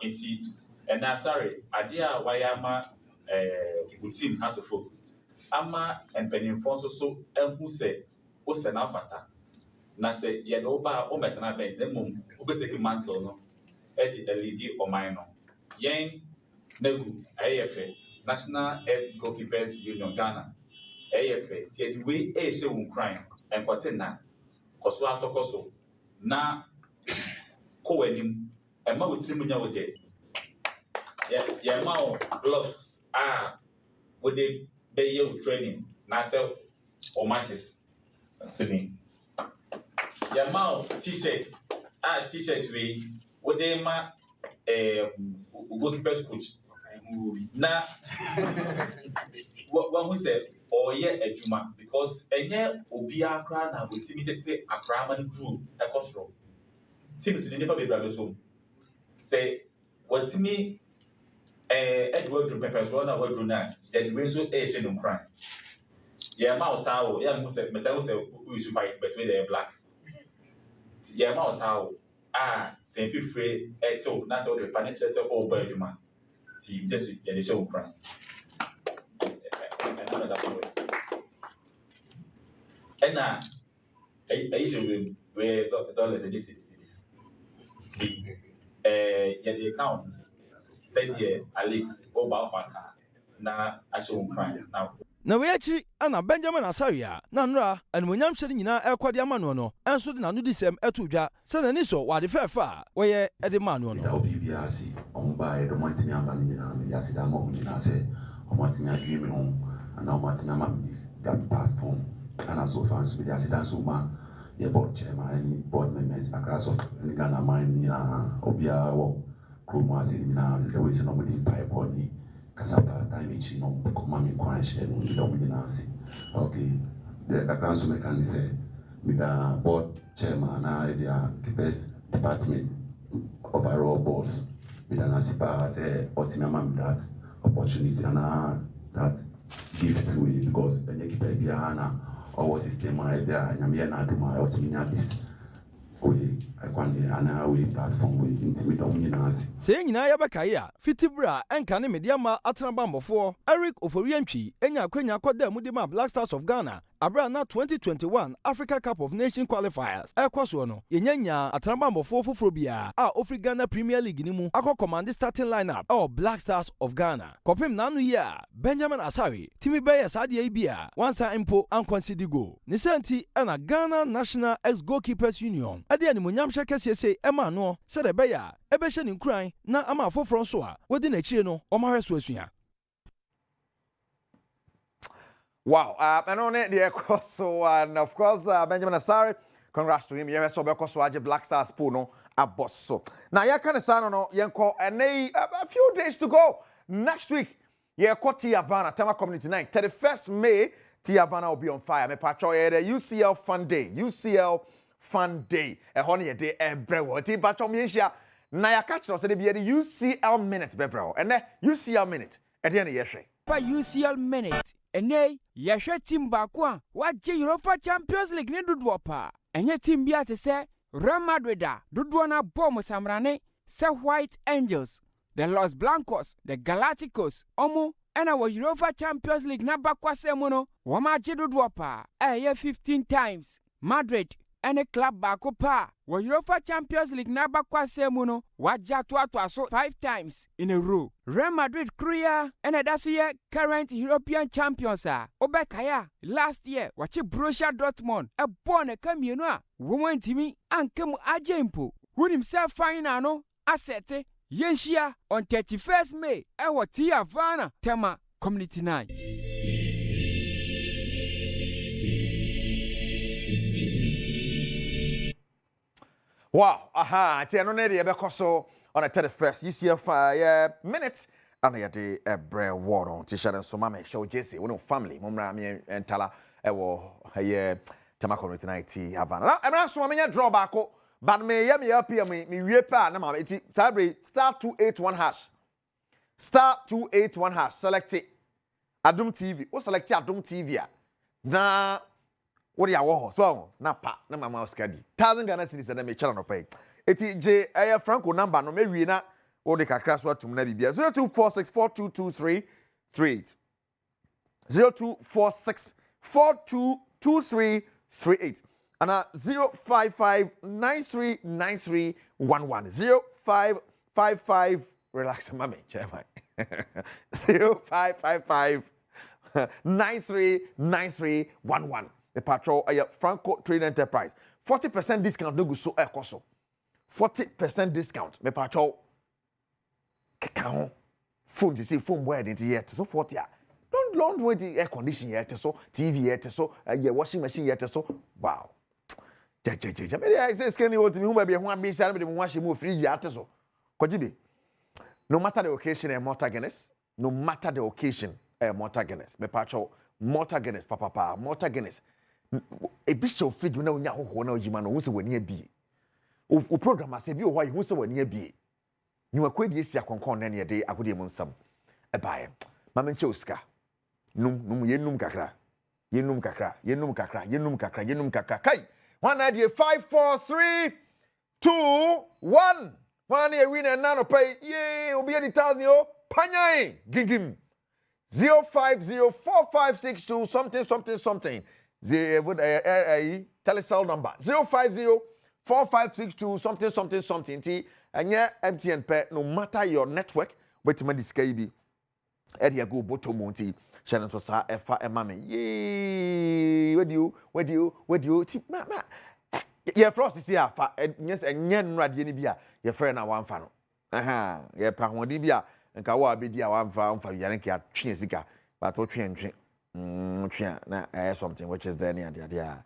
S14: enti na Asari ade a wayama team has of ama empenimfo so ehu se o se na fata na se ye do ba o metana ben dem o beteki mantle no e di lead oman no yen nagu AFA National Ex-Goalkeepers Union Ghana AFA ti di we e se won crime enkote na koso atokoso na ko wanim e ma wotiri munya wode ye ma o gloves wo de be training na say or matches sini ya ma t-shirt we what dey ma goalkeepers coach na what who say oye ejuma because enye obi akra na we team tete akra man group e costro teams ni never be brabo so say what me Edward Drew Peppers one Edward Drew na the reason is in crime. Yeah, Mountao, yeah, Metal say we should fight between the black. Yeah, Mountao, Saint Free, Eto, that's all the panic all Bergman. Team just get the show crime. And now, I should where dollars and this. Yeah, the account. Said here at least over na asho crime now
S13: na we akyi ana Benjamin Asaria na nra animonyam hye nyina ekwade amano no enso de nanu disem etudwa se na ni so wade fefa we ye ede manu no
S15: da obi bia si omba e do montimi amba ni nyina me ya sida mo nyina se omontimi adwi me ho ana omontimi ama that platform ana so fans be ya sida so ma ye board chairman any board members across of Ghana mine nyina obia wo kromo asiri nyina the way no mo di pie board ni kasaba time ichi no kuma mi kwa share no da mo nyina se okay the across mechanic say me da board chairman na area keepers department overall boards with an asipa say ultimately that opportunity and that gift to it because when you keep a biana our system idea nyame na aduma ultimately this we akwande ana we platform we intimate on nyinasi
S13: say nyina ya bekai a fitibra enka ne media ma atrabambofo Eric Oforiantwi enya akwanya kwada mu de ma Black Stars of Ghana abra na 2021 Africa Cup of Nations qualifiers ekwaso no yenyanya atrabambofo foforo bia a ofri Ghana Premier League ni mu akọ command starting lineup of Black Stars of Ghana kopim nanu ya Benjamin Asari timi beye saade bia wansa impo unconceded goal ni senti na Ghana National Ex Goalkeepers Union ade animonyam hye kese ema no se de beya ebe hye ni nkran na ama foforo so a wodi na chire no o mahwe so asua.
S10: Wow, and on it, the so and of course, Benjamin Asari, congrats to him. Yeah, so because Waje Black Stars Puno a boss. So now, yeah, kind of sound no, Yanko, and a few days to go. Next week, yeah, Tia Havana, Tema Community Night, 31st May, Tia Havana will be on fire. Me patro, yeah, the UCL Fun Day, UCL Fun Day, a honey a day, a brew. Tia patro, me share. Now, you catch us, the UCL minute, bebro, and the UCL minute at the end of the year.
S16: UCL minute. Ene yahwe team bakwa waje UEFA Champions League ne dodo pa enye team bia te se Real Madrid dodo na bom samrane se White Angels, the Los Blancos, the Galacticos omo ena wo UEFA Champions League na bakwa se mu no wo ma je dodo pa 15 times Madrid ene club bako pa wo UEFA Champions League na bakwa se mu no waja to so 5 times in a row. Real Madrid Korea ene that's year current European champions obekaya last year wachi Borussia Dortmund e born e kamienu a woman timi ankam ajempo won himself final no asete yenhia on 31st May e wo Tia Havana Tema Community Night.
S10: Wow, aha, Tiano Nedi Ebekoso on the 31st UCF minute. And I had a bread war on T-shirt and so mama show Jesse, one family, Mumra and Tala, Tema Community Night, Havana. I'm not sure I draw back, but me up here, me repa, no, it's star 281 hash. Star 281 hash, select it. Adom TV, or select Adom TV. Now, what do you want? So, na pa, na mama skadi. 1,000 Ghana cedis na me channel no pay. Eti je Franco number no me wi na o de kakra so atum na bibia 0246422338. 0246422338. Ana 055939311. 0555 relax mama chairman. 0555 939311. The patrol Franco Trade Enterprise 40% discount no go so ekoso 40% discount me patrol keka phone you see phone where it yet so 40 don't wait the air condition yet so TV yet so washing machine yet so wow je me say scan you to me who be ho be share me wash mu fridge yet so kwajibe no matter the occasion and Malta Guinness no matter the occasion Malta Guinness me patrol Malta Guinness papa Malta Guinness a bishop fridge na onya hoho na ojima no wose wani abi o program ase bi o ho wose wani abi ni wakwedi esi akonkon na ne de agode mu nsam e baaye mama nche osika num yenum kakra kai wana de 5 4 3 2 1 wana e win and nano pay ye obi e 1,000 yo panyai gingim 050456 something the telecell number 0504562 something t and yeah MTN pay no matter your network but my discaibi Eddie go bottom monty. Shannon to sa efa emame. Yee, where do you? Tip ma. Yeah, frost is here. Yes, and yen radi ni bia. Your friend na one fan. Aha, yeah, pahodi bia. Nka wa bedia one fan yarenki a twen sika. But o twen na something which is there near there.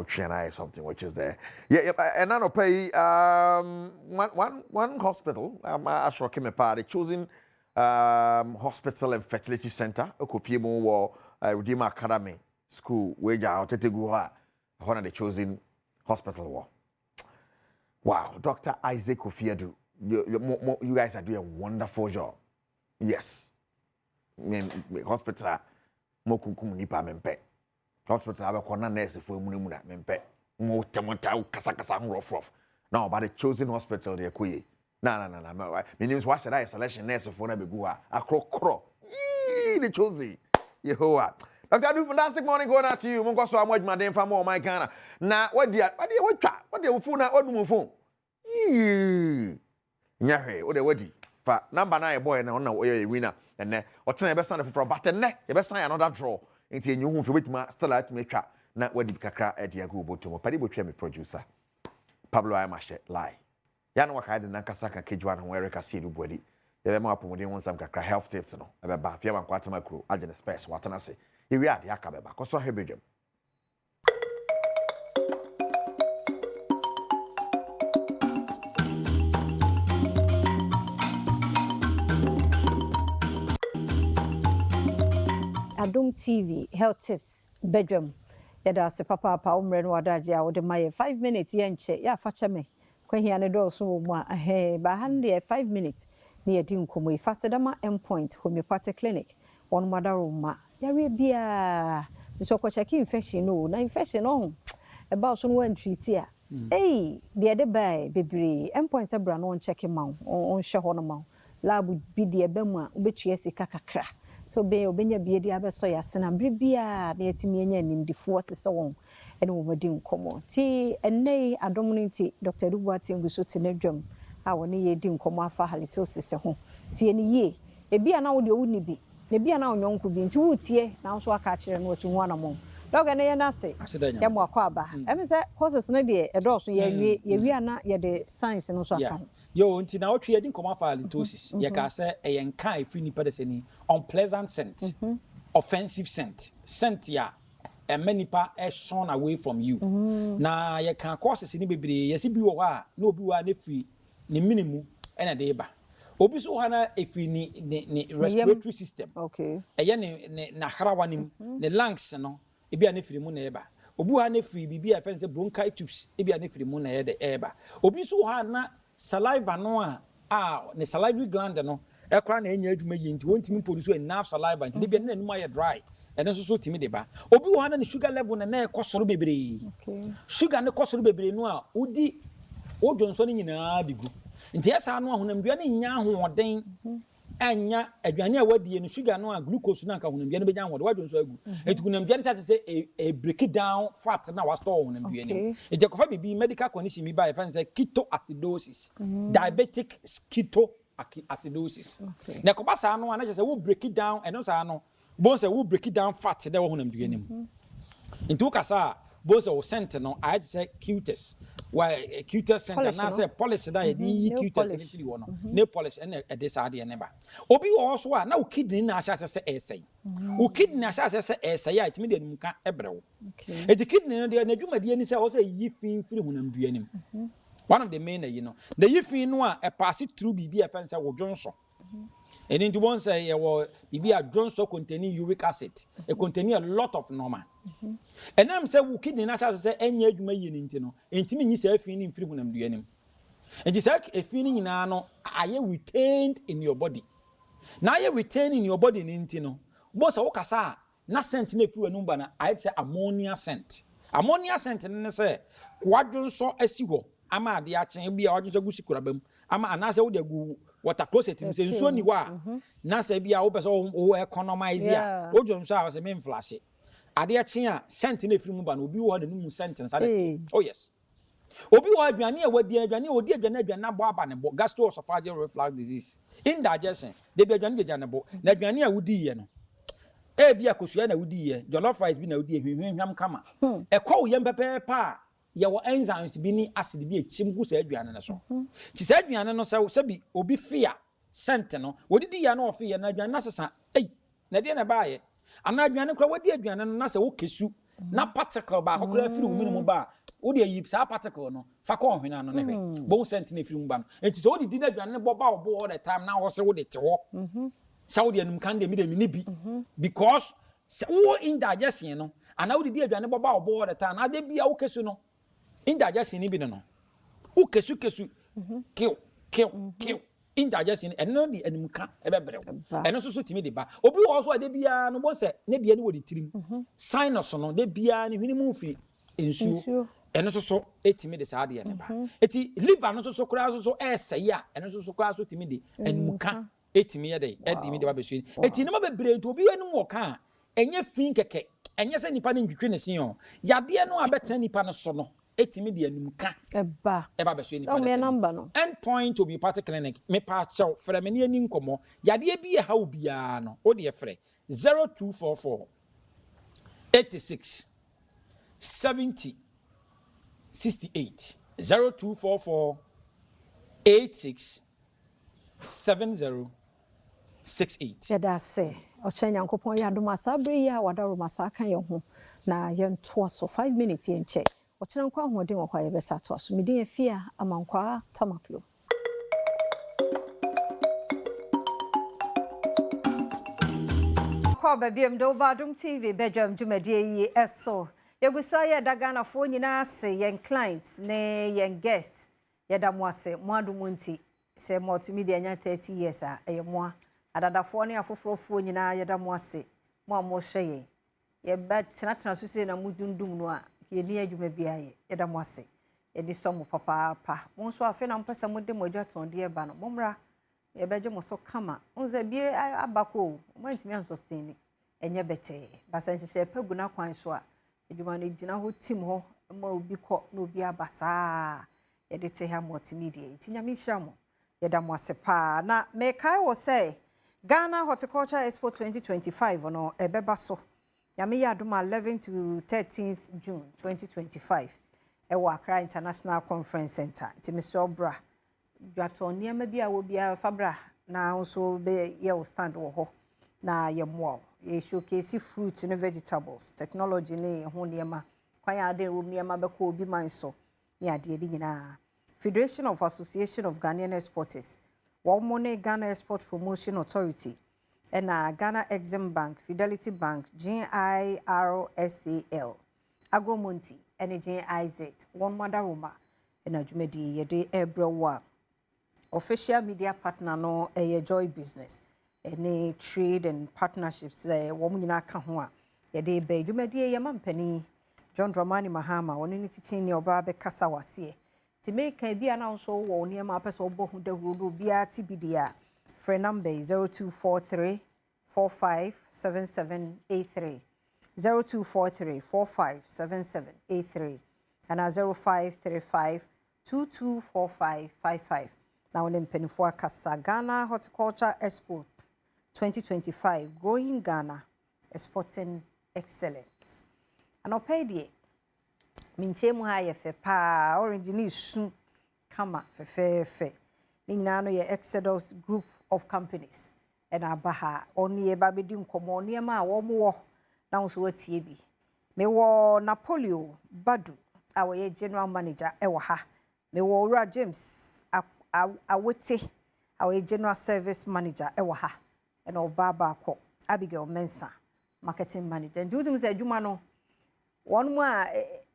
S10: Twen something which is there. Yeah, and I pay one hospital. I shock him a party choosing hospital and fertility center. Okopiemo wo Redeemer Academy school where ya otetegu one of the chosen hospital war. Wow, Dr. Isaac Ofiadu, you guys are doing a wonderful job. Yes. Hospital mokunkum nipa mempe. Hospital abekona nurse for munimuna mempe. Mo temota kasa rough. Now about the chosen hospital they kuye. No. Means what should I selection nurse for na begua. Akro. The chosen. Yehoah. Dr. Adu, fantastic morning going out to you. Mungo so amoj maden fa mo my Ghana. Na what dia phone na odu phone. Nyahe, o de wadi. Fa number na boy na oye winner. Ene otena be stand for but ene e be stand another draw. Enti enyu hu fe betima still at me twa na wadi kakra e dia go botomo. Padi bo twa me producer. Pablo Ayamashe lie. Ya no waka de nankasa ka kejwa no Erica Sedu body. Ye be ma apomode won sam kakra health tips no. E be ba fia man kwatama kro agene space watana se. We are the Akabeba, Koso Hebridge.
S2: Adom TV, health tips, bedroom. Yada se papa umre no wadaji a wode maye 5 minutes yenche ya facha me. Kwa hiya ne do so mo a ba hande 5 minutes ni yedi nkomo ifasedama endpoint homeopathic clinic. One mother room yare bia so ko check infection no na infection on about so one treat ya the other by bebre endpoint sebra no on check ma on hwe ho no ma lab bi de ebe mu a obetua sika kakra so be obenya bie de abeso ya sena bre bia na yetimi enya nimdifo te se won ene wo madi nkomo ti ennei adom nti Dr. Dubuati nguso te nadwam a woni ye di nkomo afa halitosis ho ti eni ye ebia na wo de wo ni bi ne bia na onyonku bi nti wutie na so aka kire no watu ho anamo doga ne ye na se ya mo akwa aba emi se courses ne de edoso ye wi ana ye de science no so aka
S17: yo nti na otwe yedi nkoma fa halitosis ye ka se ye nka efri nipa de se ni unpleasant scent offensive scent ya emenipa shone away from you na ye kan courses ni bebre ye si bi wo ha na obi wa na free ni minimum ena de ba obi so hana efi ni respiratory system
S2: okay
S17: eye ne na harawa nim ne lungs no ebi ana firi mu na eba obi hana firi bibi afen se bronchial tubes ebi ana firi mu na ye de eba obi so hana saliva no ne salivary gland no ekra na enya adwuma yi nti wontimi produce enough saliva nti ebi na numa ye dry ene so timi de ba obi hana ne sugar level na ekosoro bebre
S2: okay
S17: sugar ne kosoro bebre no a odi odwonso ne nyina digu nti esa no ahonamdua ne nya ahoden anya aduane a wadie no sugar no a glucose na nka ahonamdua ne benya ahoden wadwonso agu etukunamdua ne say a break it down fat na wa store ahonamdua ne ejakofa bibi medical condition mi ba e fa say ketoacidosis diabetic ketoacidosis na ko ba sa no na say wo break it down eno sa no bon say wo break it down fat de ahonamdua ne mu nti ukasa both of scent no I say cutis why cutis scent na say polish da ye cutis actually wo no nail polish and e dey sa de ne ba obi wo so a na o kidney na asha say essay o kidney asha say essay ya itimi de num ka ebrewo e the kidney no de na dwumade ni say wo say yi fin firi hunamdua nim one of the main you know the yi fin no a pass it through bibi e fan say wo dwonso and into one say bibi a dwonso containing uric acid it contain a lot of normal and I'm say wo kidney na say enya adwuma yi ni no entimi nyi say afin ni mfiri hunamdua nim and say afin ni nyina no aye retained in your body na aye retained in your body ni no bo say wo kasa na scent na afiri wanum ba na I say ammonia scent ne say kwadwonso asi ho ama ade a chen bia wadwonso gusi kurabam ama anase wo de gu water closet ni say nso ni wa na say bia wo pese wo economize ya wo dwonso a say me flash ade a chen a scent na afiri mu ba na obi wo na num scent nsa de oh yes obi wa aduane e wadi aduane odi aduane abo aba ne bo gastroesophageal reflux disease indigestion de bi aduane je ne bo na aduane a wodi ye no e bi akosua na wodi ye jollof rice bi na wodi hwehwehwam kama e kwa wo yem pepepa ye wo enzymes bi ni acid bi echim gu sa aduane ne so ti sa aduane no se bi obi fia scent no wodidi ya na ofi ye na aduane na sesa na de na baaye ana aduane kra wodi aduane no na se wo kesu na particle ba akokra firi wo minimum ba wo de yi sa particle no fa ko hwena no ne hwe bon scent na firi mu ba no enti so wodi na aduane bo ba wo all the time na wo se wo de te wo Saudi anum kan de mi ni bi because wo indigestion no ana wo di aduane bo ba wo all the time na de bia wo kesu no indigestion ni bi no wo kesu kill indigestion eno di anum kan e be brɛ eno so timi de ba obi wo so de bia no bo se ne de ni wo di tirim sinus no de bia ni hwini mu fi ensuo eno so etimi de saa de ne ba eti liver no so kura so ɛsɛyi a eno so kura so timi de anum kan etimi ye dey edimi de ba besu eti nima bebre to obi enu wo kan enye fin keke enye se nipa ne ntwetwe ne sin o yade no abeta nipa no so no etimi de anum ka eba besu nipa ne end point to be party clinic me pa chaw frɛ me ne ani nkomo yade bi ha obia no o de frɛ 0244 86 70 68 0244 86 70 68
S2: yada se ochenya nkopon ya dum asabre ya wadaro masaka ye ho na ye nto so 5 minutes ye nche ochena nkwa hoden wo kwa ye besa to so midin afia amankwa tamaplo kwa babiem do Badwam TV Badwam jumadie yi eso yegusa ye dagana fo nyina ase ye clients ne ye guests ye da mo ase mo adumunti se multimedia nya 30 years a ye mo adadafo ne afofrofo nyina yeda mo ase mo amo hye ye bet na so se na mudundum no a ye ni adwuma bia ye yeda mo ase ye di somo papa mo so afi na mpesa mo de mo dwaton de ba no momra ye beje mo so kama unze bie abako mo ntimi an sustain enye bete basa nhye pegu na kwan so a adwuma no gina ho tim ho ma obi ko na obi abasa ye de te ha multimedia tinya mi hira mo yeda mo ase pa na me kai wo say Ghana Horticulture Expo 2025 no ebeba so yame yaduma 11 to 13th June 2025 ewo Accra International Conference Center Timiso Bra dwato niam bia wo bia fabra na nso be ye stand wo ho na ye mo ye showcase fruits and vegetables technology ne ho niam kwan ade wo niam be ko obi man so ne ade di nyina Federation of Association of Ghanaian Exporters Womone Ghana Export Promotion Authority and Ghana Exim Bank, Fidelity Bank, GIRSAL, Agromonti, and GIZ, one Madaruma, and Ajumedi, Yede Ebrewa. Official media partner no a Joy Business, any trade and partnerships, Womina Kahua, Yede Bay, Jumedi Yamampeni, John Dramani Mahama, one in Titini or Babe Kasawasi. To make a be announced or near my person who the will be at TBDA. For number 0243 457783 0243 457783 and 0535 224555. Now in Penifua Kasa Ghana Horticulture Expo 2025 Growing Ghana Exporting Excellence. And I'll pay the minchemu ha ye fe pa orange ni su kama fe ni no ye Exodus group of companies and abaha oni e ba bedi nkomo oni ma wo mo na so watie bi me wo Napoleon Badu awo ye general manager e wo ha me wo Ura James awote awo ye general service manager e wo ha and obaba ko Abigail Mensa marketing manager ndi udum se adwuma no one more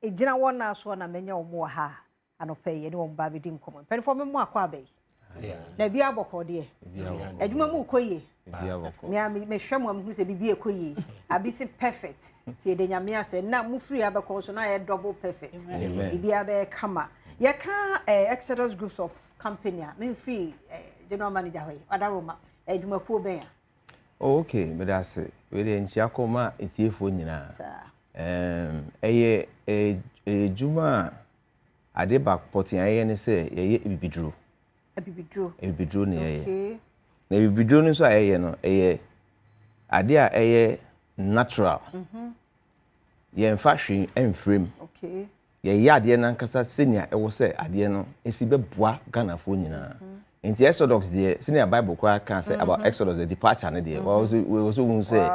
S2: ejina wona so na menya omo ha anope ye ne won ba bedi nkomo penfo me mo akwa be na bia bokọ de adwuma mu koye me hwem am hu se bibie koye abisi perfect tie de nyame ase na mu free abekọ so na ye double perfect bibia be kama ye ka Exodus groups of company me free general manager hoy adaroma adwuma ku be ya
S18: okay me da se we de nchia koma etiefo nyina eye ejuma ade back potting aye ne say ye bibidro ebibidro ne ye na ebibidro no so aye no eye ade a eye natural ye mfahwe emfrem ye ade na nkasa senia ewo say ade no esi beboa ganafo nyina nti Exodus there senior Bible can say about Exodus the departure ne there we also won say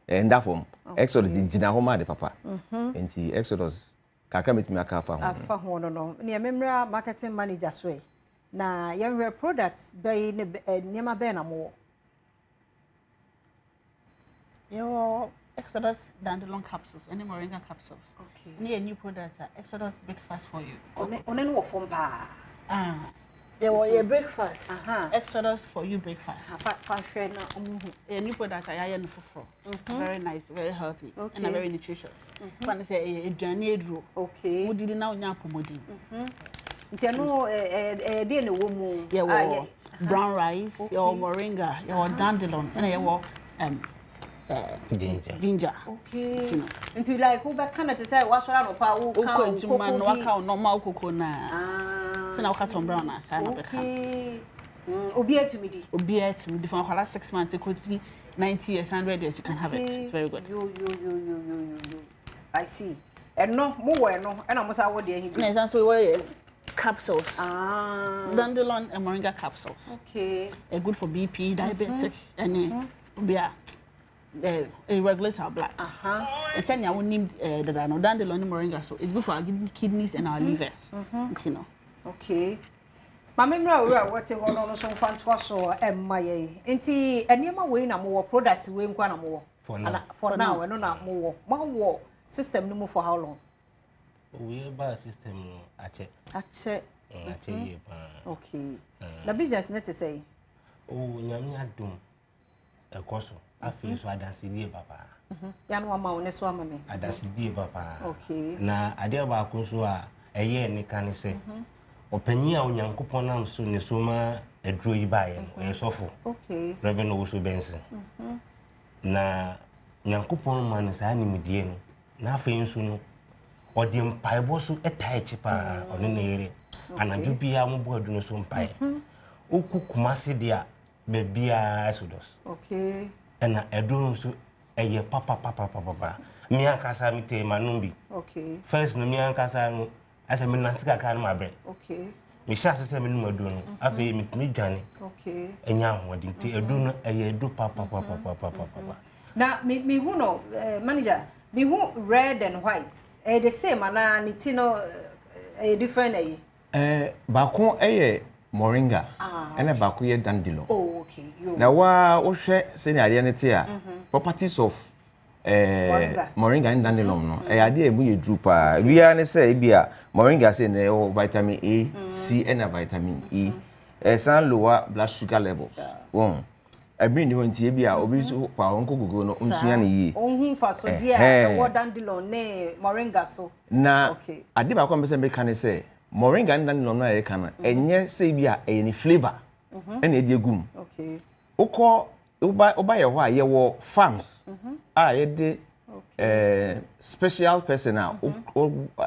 S18: in that form Exodus the jina homa de papa nti Exodus kaka metimi aka afa
S2: ho no ne memra marketing manager so na yɛnhwɛ products bɛyi ne niema bɛn na mo
S19: your Exodus dandelion capsules and moringa capsules.
S2: Okay.
S19: Near new products are Exodus breakfast for you.
S2: On any form pa.
S19: Your breakfast. Exodus for you breakfast. A new product I am for. Very nice, very healthy, and very nutritious. One is a journey drew.
S2: Okay.
S19: Who did now nyapomodi.
S2: Ntiano dey na wo mu.
S19: Your brown rice, your moringa, your dandelion, and your ginger.
S2: Okay. Until like who back can say what shall I pa who can
S19: to man waka normal cocoa na. So now cut on brown as I know.
S2: Okay. Obia to me.
S19: Obia to me for last 6 months it could 90 years 100 years you can have it. It's very good.
S2: Yo. I see. And no more no and almost I would hear him.
S19: Yes, so we capsules. Dandelion and moringa capsules.
S2: Okay.
S19: Good for BP, diabetic, and it regulates our blood. It's any I will need the dandelion and moringa, so it's good for our kidneys and our livers. You know.
S2: Okay. Mamemra we are what on so fan to so my enti eniema we na mo product we nkwa na mo for now we no na mo wo system no for how long?
S20: We ba system ache ye pa.
S2: Okay. Na business net say
S20: nyame adom ekoso afi so adasidie papa.
S2: Ya no ma wo ne so ama me.
S20: Adasidie papa.
S2: Okay.
S20: Na ade ba ko so a eye ne kan se. Opani a onyankopon nam so ne so ma aduro yi ba ye no sofo.
S2: Okay.
S20: Reverend Oso Benson. Na nyankopon ma ne sa nimdie no na afa nso no odi mpaebo so etai chipa ono na yere anaju bia mo bo adu no so mpai okukuma se dia be bia Exodus.
S2: Okay.
S20: Ena edu no so eye papa mi ankasa mi te manumbi.
S2: Okay.
S20: First no mi ankasa no asa mi nantika kan ma bre.
S2: Okay.
S20: Mi sha se mi numa du no afi mi dwane.
S2: Okay.
S20: Enya hodi te edu no eye edu papa.
S2: Na me hu no manager me hu red and white the same ana nitino different
S18: bako moringa ene bako ye dandelion.
S2: Oh okay.
S18: Na wa wo hwe se ni ade ne te a properties of moringa and dandelion no ade emu ye drupa bia ne say bia moringa say ne vitamin A, C and vitamin E. San lower blood sugar levels. Every new ntie bia obi so kwa onko gugu no nsua ne yi.
S2: Ohun fa so dia the dandelion ne moringa so.
S18: Na ade ba kwa mbese meka ne say moringa and dandelion na ye kana enye say bia any flavor. Ene edi egum.
S2: Okay.
S18: Ukọ oba ye ho a ye wo farms. Ye de special personnel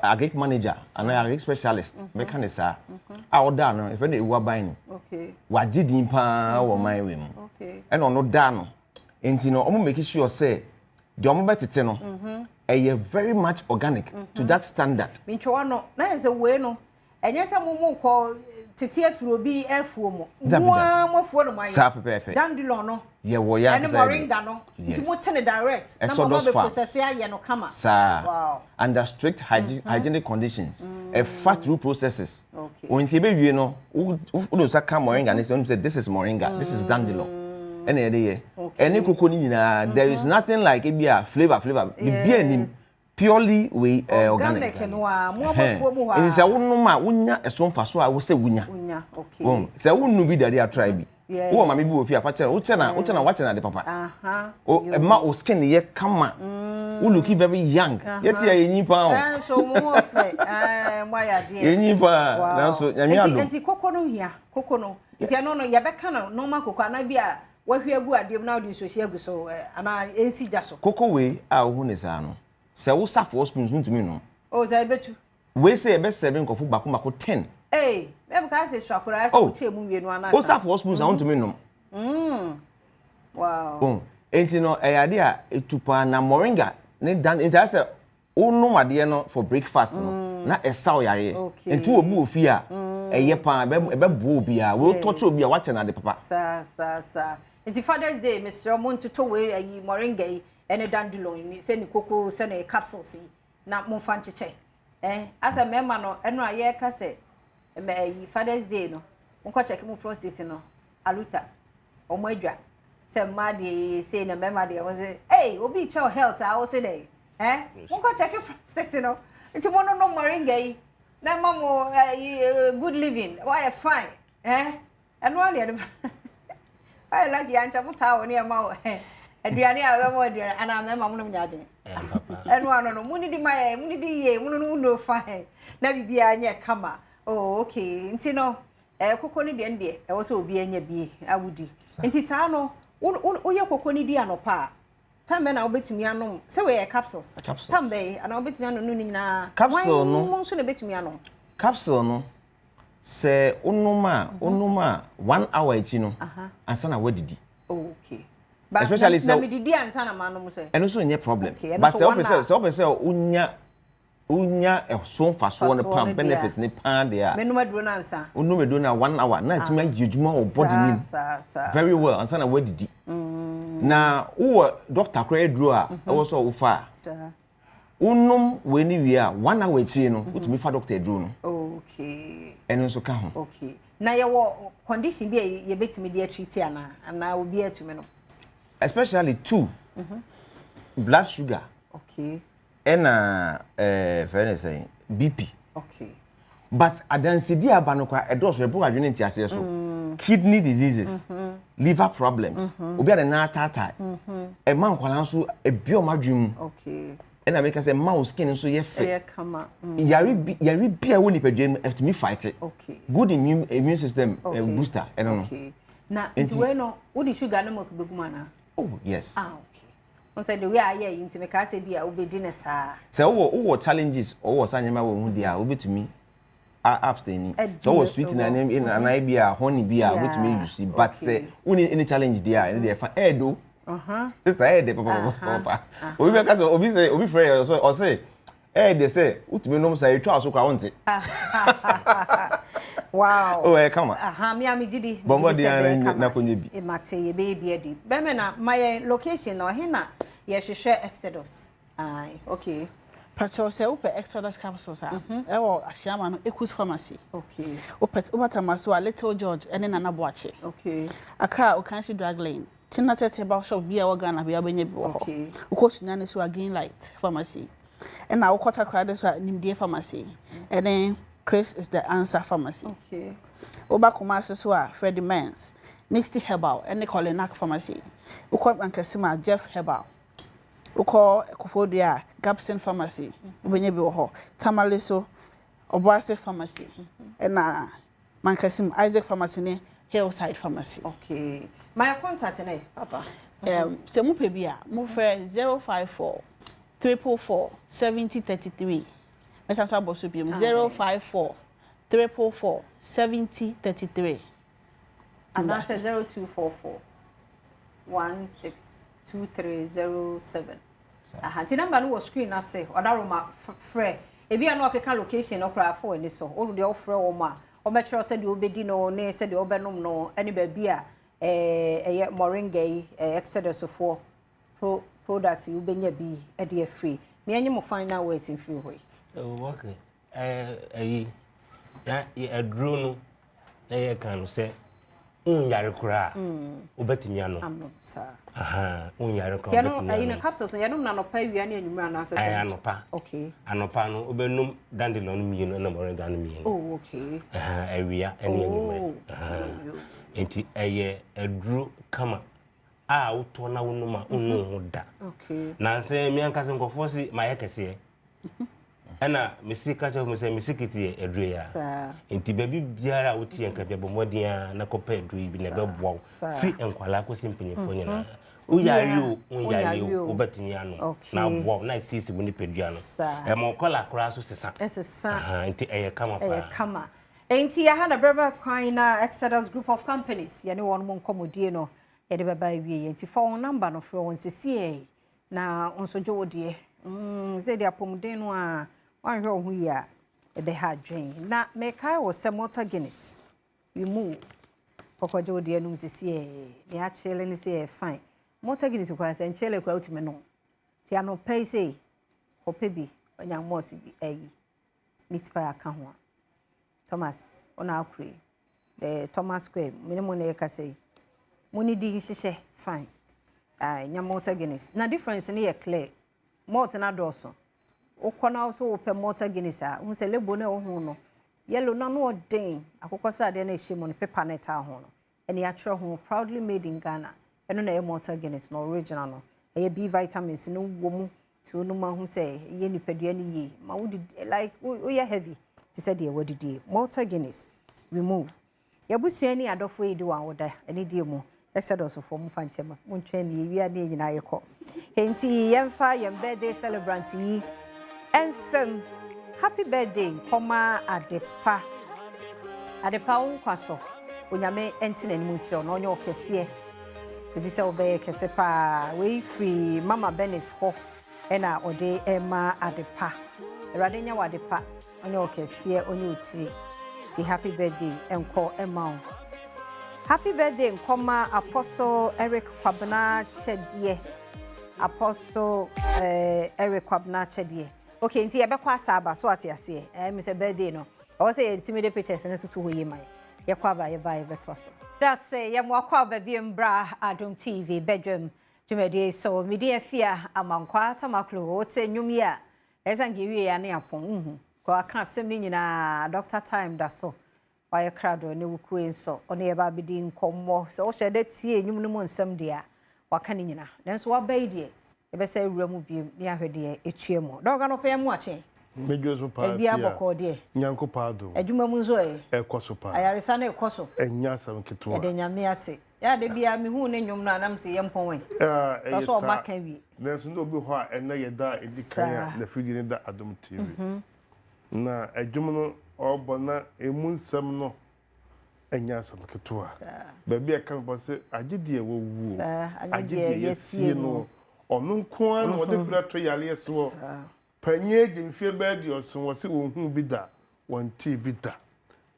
S18: agric manager and agric specialist meka ne sa. Oda no if na ewu aban ni.
S2: Okay.
S18: Wa gidin pa wo man we mu.
S2: Okay.
S18: And no da no enti no omo make sure say the omo betete no very much organic to that standard.
S2: Minchwa no na is a way no enye se mo ko tete afiro bi afuo mo mo afuo no man dandelion no
S18: ye wo ya
S2: and moringa no nti mo tene direct na mo be process ya no kama.
S18: Wow. Under strict hygienic conditions fast through processes. Onti be wie no wo sa ka moringa ne say this is moringa, this is dandelion. Any cocoa there is nothing like it be a flavor. The purely we organic. It's a wunya a son for so I will say wunya.
S2: Okay.
S18: So wouldn't be that they are tribe. Oh, mammy, if you are watching at the papa. Oh, a mouse skin ye come who look very young. Yet ye any pound.
S2: So more why dear.
S18: So
S2: cocoa here. Cocoa. It's a no yabekana, no maco na be a what we are good now do so and I NC Jasso.
S18: Cocoa way, our woon is ano. So what's that for spoons to me no?
S2: Oh, I bet you.
S18: we say be 7 kofu bako 10
S2: eh dem ka say swakura say uche mu wienu ana
S18: o sa for spoons I want to me nom
S2: wow
S18: enti no eyade a etupa na moringa ne dan enti ase onum ade no for breakfast no na esa oyare enti obi ofi a eye pa ebe bo obi a we touch obi a wa che na de papa
S2: sa enti Father's Day Mr. Montuto we ayi moringa yi ene dandelion ni se ni koko se na capsules na mo fa ncheche asa mema no eno aye ka se me ayi Father's Day no nko check mu prostate no aluta omo adwa se ma de se na mema de won say hey obi chow health I will say dey nko check prostate no nti mo no moringa yi na mamo good living why fine eno ale I like the ancha muta woni e ma aduane a we mo aduane ana mema mo no nyade eno ano no muni di maye muni di ye muni no no fine na bibia anya kama oh okay nti no kokko ni de e wo so obi anya bi awudi nti saa no wo ye kokko ni di anopa tambe na obetumi anom se we capsules tambe ana obetumi anom no nyina
S18: capsule no
S2: mo so na betumi anom
S18: capsule no se onuma 1 hour echi no ansa na wadidi
S2: okay
S18: especially
S2: na mididi ansa na manom se
S18: eno so nye problem but se opese unya so faso ne pan benefit ne pan there
S2: menum aduro na ansa
S18: onum aduro na 1 hour na atimi ajejuma o body nim very well ansa na wadidi na wo doctor kra aduro a wo so wo fa unum we ni wi a 1 hour echi no utumi fa doctor aduro no
S2: okay
S18: eno so ka ho
S2: okay na ye wo condition bi ye betimi dey treat ana obi atumi no
S18: especially 2 blood sugar
S2: okay
S18: and fairness saying BP
S2: okay
S18: but adansidi abanokwa edoso ebo adwene ntiase so kidney diseases liver problems obi ade na tata e man kwala so ebio madwum
S2: okay
S18: and I make say mouse skin so ye fe
S2: kama
S18: yari bia woni padwem after me fight
S2: okay
S18: good immune system booster I don't know
S2: okay na nti we no wo di sugar na mo kubeguma na
S18: oh yes
S2: okay on say the way aye nti me ka say bia obedi na saa
S18: say wo challenges wo sanyema wo hu dia obetumi abstain so wo sweet na name in an bia honey bia obetumi use but say any challenge there and dey fa edo sister ede papa obi be ka so obi say obi frey so o say ede say utumi nom say twa so kwa wonte
S2: wow
S18: oh come on
S2: mi amigidi
S18: bombo dia na konye bi
S2: e mate ye be edi be me na my location no he na ye hwehwe Exodus okay
S19: Pacho say upe Exodus capsules e wo asiama no Equus Pharmacy
S2: okay
S19: upatamaso a Little George ene Nana Boache
S2: okay
S19: Accra Okanshi Drug Lane Tina Tete Bar Shop bia Ogana bia benye bi wo
S2: okay
S19: ukosunyane so Green Light Pharmacy and na ukota crowd so Nimdie Pharmacy and then Chris is the answer pharmacy
S2: okay
S19: oba Kumasi so a Freddie Mans Mixed Herbal and Colinac Pharmacy ukọ Ankesima Jeff Herbal ukọ Kofodia Gabson Pharmacy benye bi wo Tamale so Obuasi Pharmacy and na Mankesim Isaac Pharmacy ne Hillside Pharmacy
S2: okay my contact na papa
S19: se mu pe bia mu frɛ 054 344 7033 meta so aboso bi 054 344 7033
S2: and that's 0244 162307 ti number no was screen ase odaroma frɛ ebi ana okeka location no kra for ni so o de ofrɛ wo ma o metro se de obedi no ne se de obenom no ene ba bia moringa Exodus for products you benya bi e de free me anyi mo final waiting free hoy
S20: okay ya aduro no na kan no se unyare kura obetimi ano
S2: sa
S20: unyare kura
S2: obetimi ano na capsules ya no na no pa wia na enwura na asese
S20: anopa
S2: okay
S20: anopa no obenum dandelion mienu na moringa no mienu
S2: oh okay
S20: awia ene enwura enti aduro kama uto na wonuma unu da
S2: okay
S20: na se mi anka se nkofo si maye kese ana misika cho mo se misikiti aduro ya enti baby biara wuti enka bia bomodia na kopa aduro bi na beboa fi enkwala ko simpanyefo nyina Uya yo obetimi anu na wo na sisi mu ni pedua no e mo kola kora so sesa nti eye kama pa
S2: enti ya ha na brother kwan na Exodus group of companies ye ne won mo nkomodie no ye de baba wie enti phone number no fro won sisi na onso jodie ze dia pomden no a wan hwe ohu ya e be ha dwen na me kai wo se motor Guinness we move poko jodie no sisi ne a chele ni say fine motor Guinness kwa se nchele kwa utime no ti ano pay say opebi onya moti bi ayi meat pie aka ho Thomas ona akure the Thomas Square minimum na yeka say muni di hihye fine nya motor Guinness na difference ni ye clear malt na doso ukona also open motor Guinness a hu se lebo na ho no yellow na no den akokosra de na ehye mo no paper net a ho no ene ya tro ho proudly made in Ghana eno na motor Guinness no original no e B vitamins no wo mu ti onu ma hu se ye nipadua ni ye ma wo like we heavy ti said ye wo didi motor Guinness remove ya busua ni adofo edi wa woda ene die mu Exodus for mu fanchema mu ntwa ni wi ade nyina yekọ enti yemfa yem birthday celebrant yi enfem happy birthday koma adepa unkwaso onyame entina ni mu nchiro no onye okese This is obey kesepa we free Mama Benis ho ena ode ema adepa. Radenya wadepa onye okesie onye utiri. Ti happy birthday enko ema. Happy birthday nkoma Apostle Eric Kwabna Chedie. Apostle Eric Kwabna Chedie. Okay, nti yebekwa asaba so atiase. Me say birthday no. I was say timide pictures na tutu ho yemai. Yakwaba yeba betwaso. That's say yamwakwa baby mbra Adom TV Badwam tumedi so media fia amankwa tamaklo ote nyumia ezangiwi ya ne apon ko aka asem ni nyina Dr. Time da so why crowd ne wuku enso one ye ba bidi nkommo so o shede tie nyum no mo nsem dia waka ni nyina nanso wa bai die e be say wura mu biem ne ahwede etue mu doga no pem mu ache
S21: Mejoso pa.
S2: Ebia boko de.
S21: Nyanko pado.
S2: Adwuma mu zo e.
S21: Ekoso pa.
S2: Ayaresa na ekoso.
S21: Enya sam ketwa.
S2: De nyame ase. Ya de bia me hu ne nyom na anam se yempon wen. So maka wi.
S21: Nanso no obi ho a ena yeda edikan na figi ne da Adom TV. Na adwuma no obona emunsam no enya sam ketwa. Ba bia kan bo se agide wo wu. Agide yesie no. Onu nko an wo de kura to yale so. Panye Jemfie bed your son was who be da, one tea be da.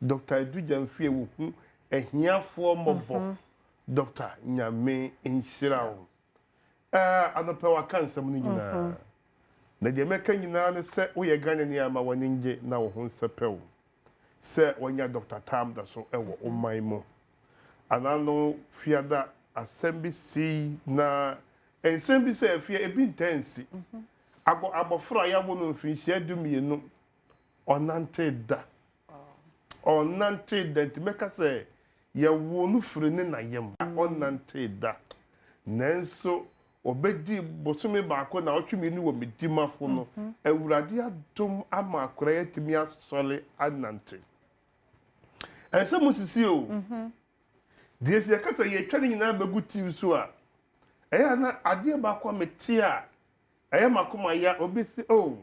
S21: Dr. Edu Jemfie who a here for mobile. Dr. Nyame in Shirao. And the power can summon you. The Jamaican Yana said, we are Ghana near my one inje now home sepel. Sir, when your Dr. Tam that's so ever on my mo. And I know fear that assembly see na and assembly say fear a bit tense. Abofra ya wo no mfinhia dumienu onante da nti meka se ye wo no firi ne na yem onante da nanso obedi bosome baako na otwemienu wo medimafo no awurade adom ama akora yatimi asole anante ense musisi o diesi yakasa ye twani nyina baguti so a eya na ade baako metia I am a kuma ya obisi oh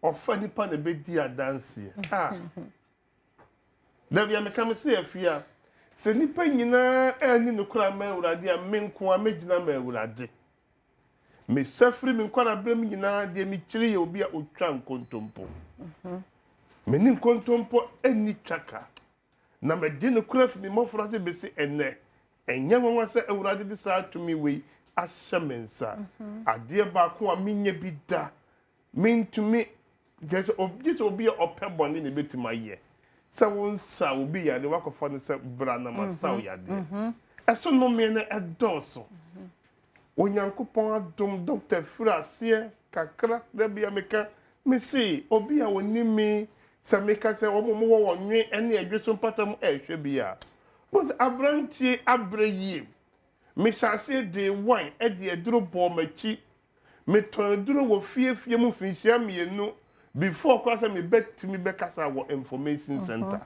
S21: ofa nipa na bedi adanse da bia me kam se afia se nipa nyina ani no kura ma urade a menko a megina ma urade me safri me kwara brem nyina de me kire ye obi a otwa nkontompo me ni nkontompo ani twaka na me de no kura fi me mofra se besi enne enya nwa se urade de sa atumi wei ashemensa ade ba ko a menye bi da mentumi just obi opebone ne betima ye se won sa obi ya de wakofo ne se bra na masaw ya de eso no me na edoso onyankopon adom Dr. Frasie kakra da bia meka me see obi a woni me se meka se wo mo wo nwe ene adweso patam ehwe bia was abrantie abrayi me shase de wine e de aduro bo machi me ton aduro wo fie mu finhia mienu before kwasa me betimi bekasa wo information center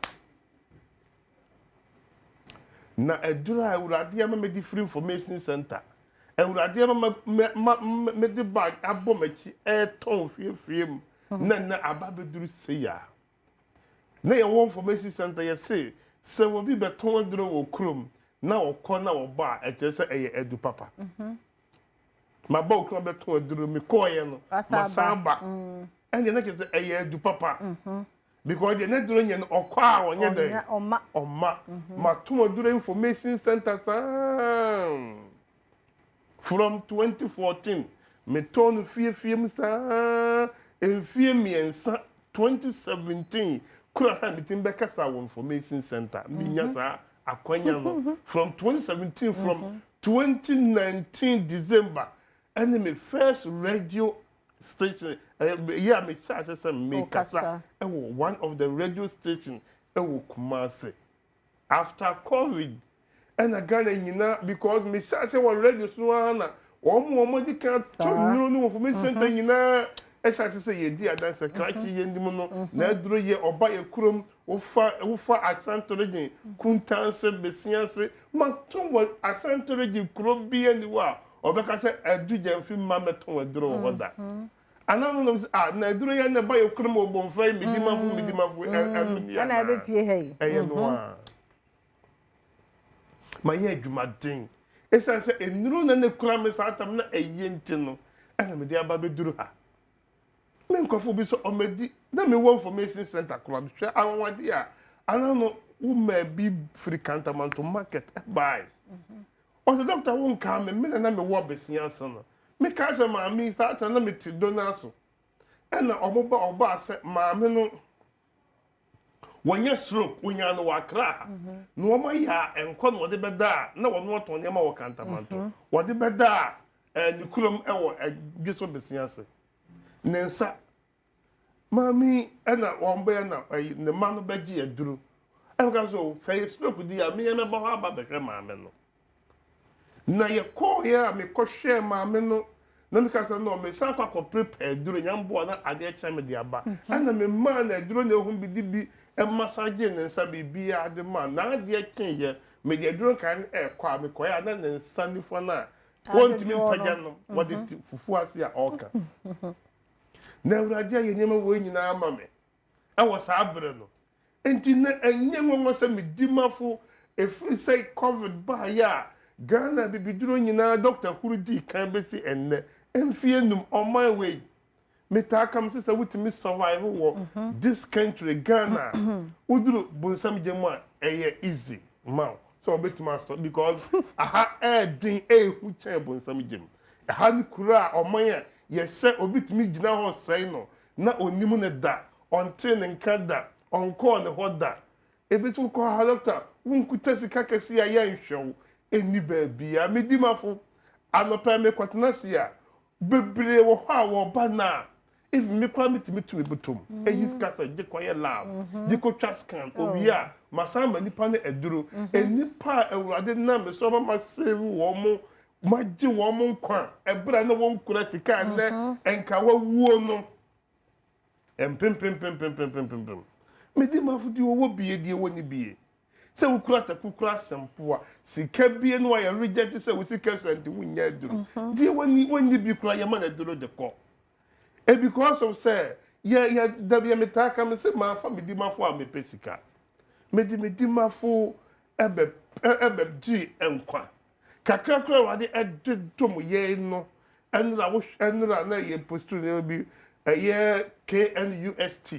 S21: na aduro awurade ama me di free information center Ewurade me de bag abo machi ton fie mu na ababeduru seya na ye won information center ye se wo bi beton aduro wo krom na okọ na wo ba e kire se eye edu papa ma ba okro beton aduro mi ko ye no masaba ene na kire eye edu papa because the net duro nyen okọ a onye de oma ma to aduro information center from 2014 me ton fie msa enfie miensa 2017 kura ha mitin be kasa wo information center minya sa akwanya no from 2017 from 2019 December and my first radio station yeah me say me kasa one of the radio station Kumasi after COVID and again nyina because me say one radio so na omo di kan to no information center nyina e say ye di adanse kraki ye ndim no na aduro ye oba ye kurom ufa asantorejin kuntanse besianse ma ton wa asantorejin kuro bi ani wa obeka say adu jamfi ma meton aduro hoda anano no na aduro ye na ba ye kurom obonfa midimafu
S2: ana be pie hey
S21: no ma ye adwumaden esa se enuro na ne kura me sa atam na eyenti no ana me dia ba beduru ha men kofo bi so omedi na me wo information center kura bi hwe awonwade a anano wo ma bi free cantamanto market buy o so doctor won ka me na me wo besianso no me ka se ma mi sa atam na me ti donaso ana oba ase ma me no wanya stroke wonya no wakra no ma ya enko no de beda na wono oton ne ma wo kantamanto wo de beda ni kurom ewo adweso besianse nensa mami ana wombe na ne ma no bagi aduru enka so say stroke di ya me ya me ba ha ba behwe ma me no na ye ko ya me ko hwe ma me no na me ka say no me san kwa prepare aduru nyambo na ade cha me di aba ana me ma na aduru na ehun bi di bi e massage ne nsa bibia de ma na de kenye me de duro kan kwa me koya na ne nsa nifo na wontimi mpaja no wode fufu ase a oka na Awurade ye nyema wo nyina ama me e wo sa abre no enti na enye nwo se me dimafo efri say covid ba ya Ghana bibiduro nyina Dr. Hurudi kan besi enne emfie num on my way meta kam se wutimi survive wo this country Ghana uduru bonsam jemu eye easy ma so obetuma so because aha din hu chen bonsam jem aha ni kura oman ye se obetumi gina ho sei no na onimu ne da onte ne nkada onko ne hoda ebetu ko ha doctor wunkuta sika kesi ya nhwew eni baabia medimafo anopa me kwatenasi a bebre wo ho a wo ba na if me kwamiti me butum eyis kasa je koye lab je ko twascan obia masamba nipa ne eduro enipa Awurade na me so ma save wo mo maji wo mo nkwa ebra na won kura sika ne enka wawuo no empem medi mafudi wo bie die woni bie se wo kura ta kukura sempo a sika bie no ya reject se wo sika so ante wunya eduro die woni bi kura ya ma na eduro de ko because of say yeah dabia metaka me say ma fa medimafo a mepesika medimafo ebe gi enkwa kakrakra wade edom ye no enra na ye postu ne bi ye KNUST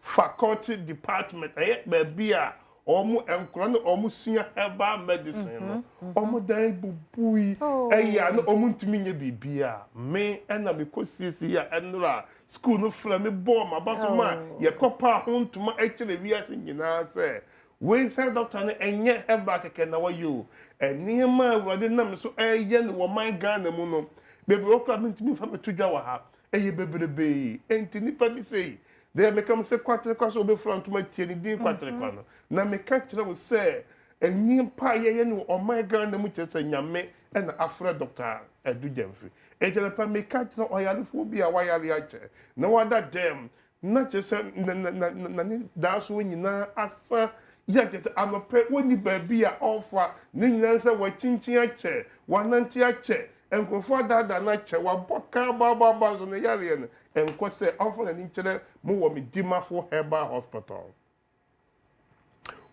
S21: faculty department be bia omu enkro na omu sua herbal medicine no omu dan bubui eya na omu ntumi nye bibia me na me kosisi ya enra school no fra me bo ma basoma ye kopa ho ntuma ekire wiase nyina se we say doctor na enye herbal keke na wayo enima Awurade na me so eye no wo man Ghana mu no bebre okra me ntumi fa me tudwa wa ha eye bebrebe enti nipa bi sei they me come say kwatre kwaso obe front ma tie ni din kwatre kwa no na me ka kire wo say enyi pa ye no o my Ghana mu kire nyame na afra doctor Edu Jamfi e kire pa me ka kire oyalefo bi a wayale a kire na wada dem na kire say na ni da so nyina asa ya just anope woni baabi a offer ne nyina nsa wa chinchin ache wa nanti ache enkrofo adada na ache wa boka baba so ne yare no enkose offer na ninchere mo wo medimafo herbal hospital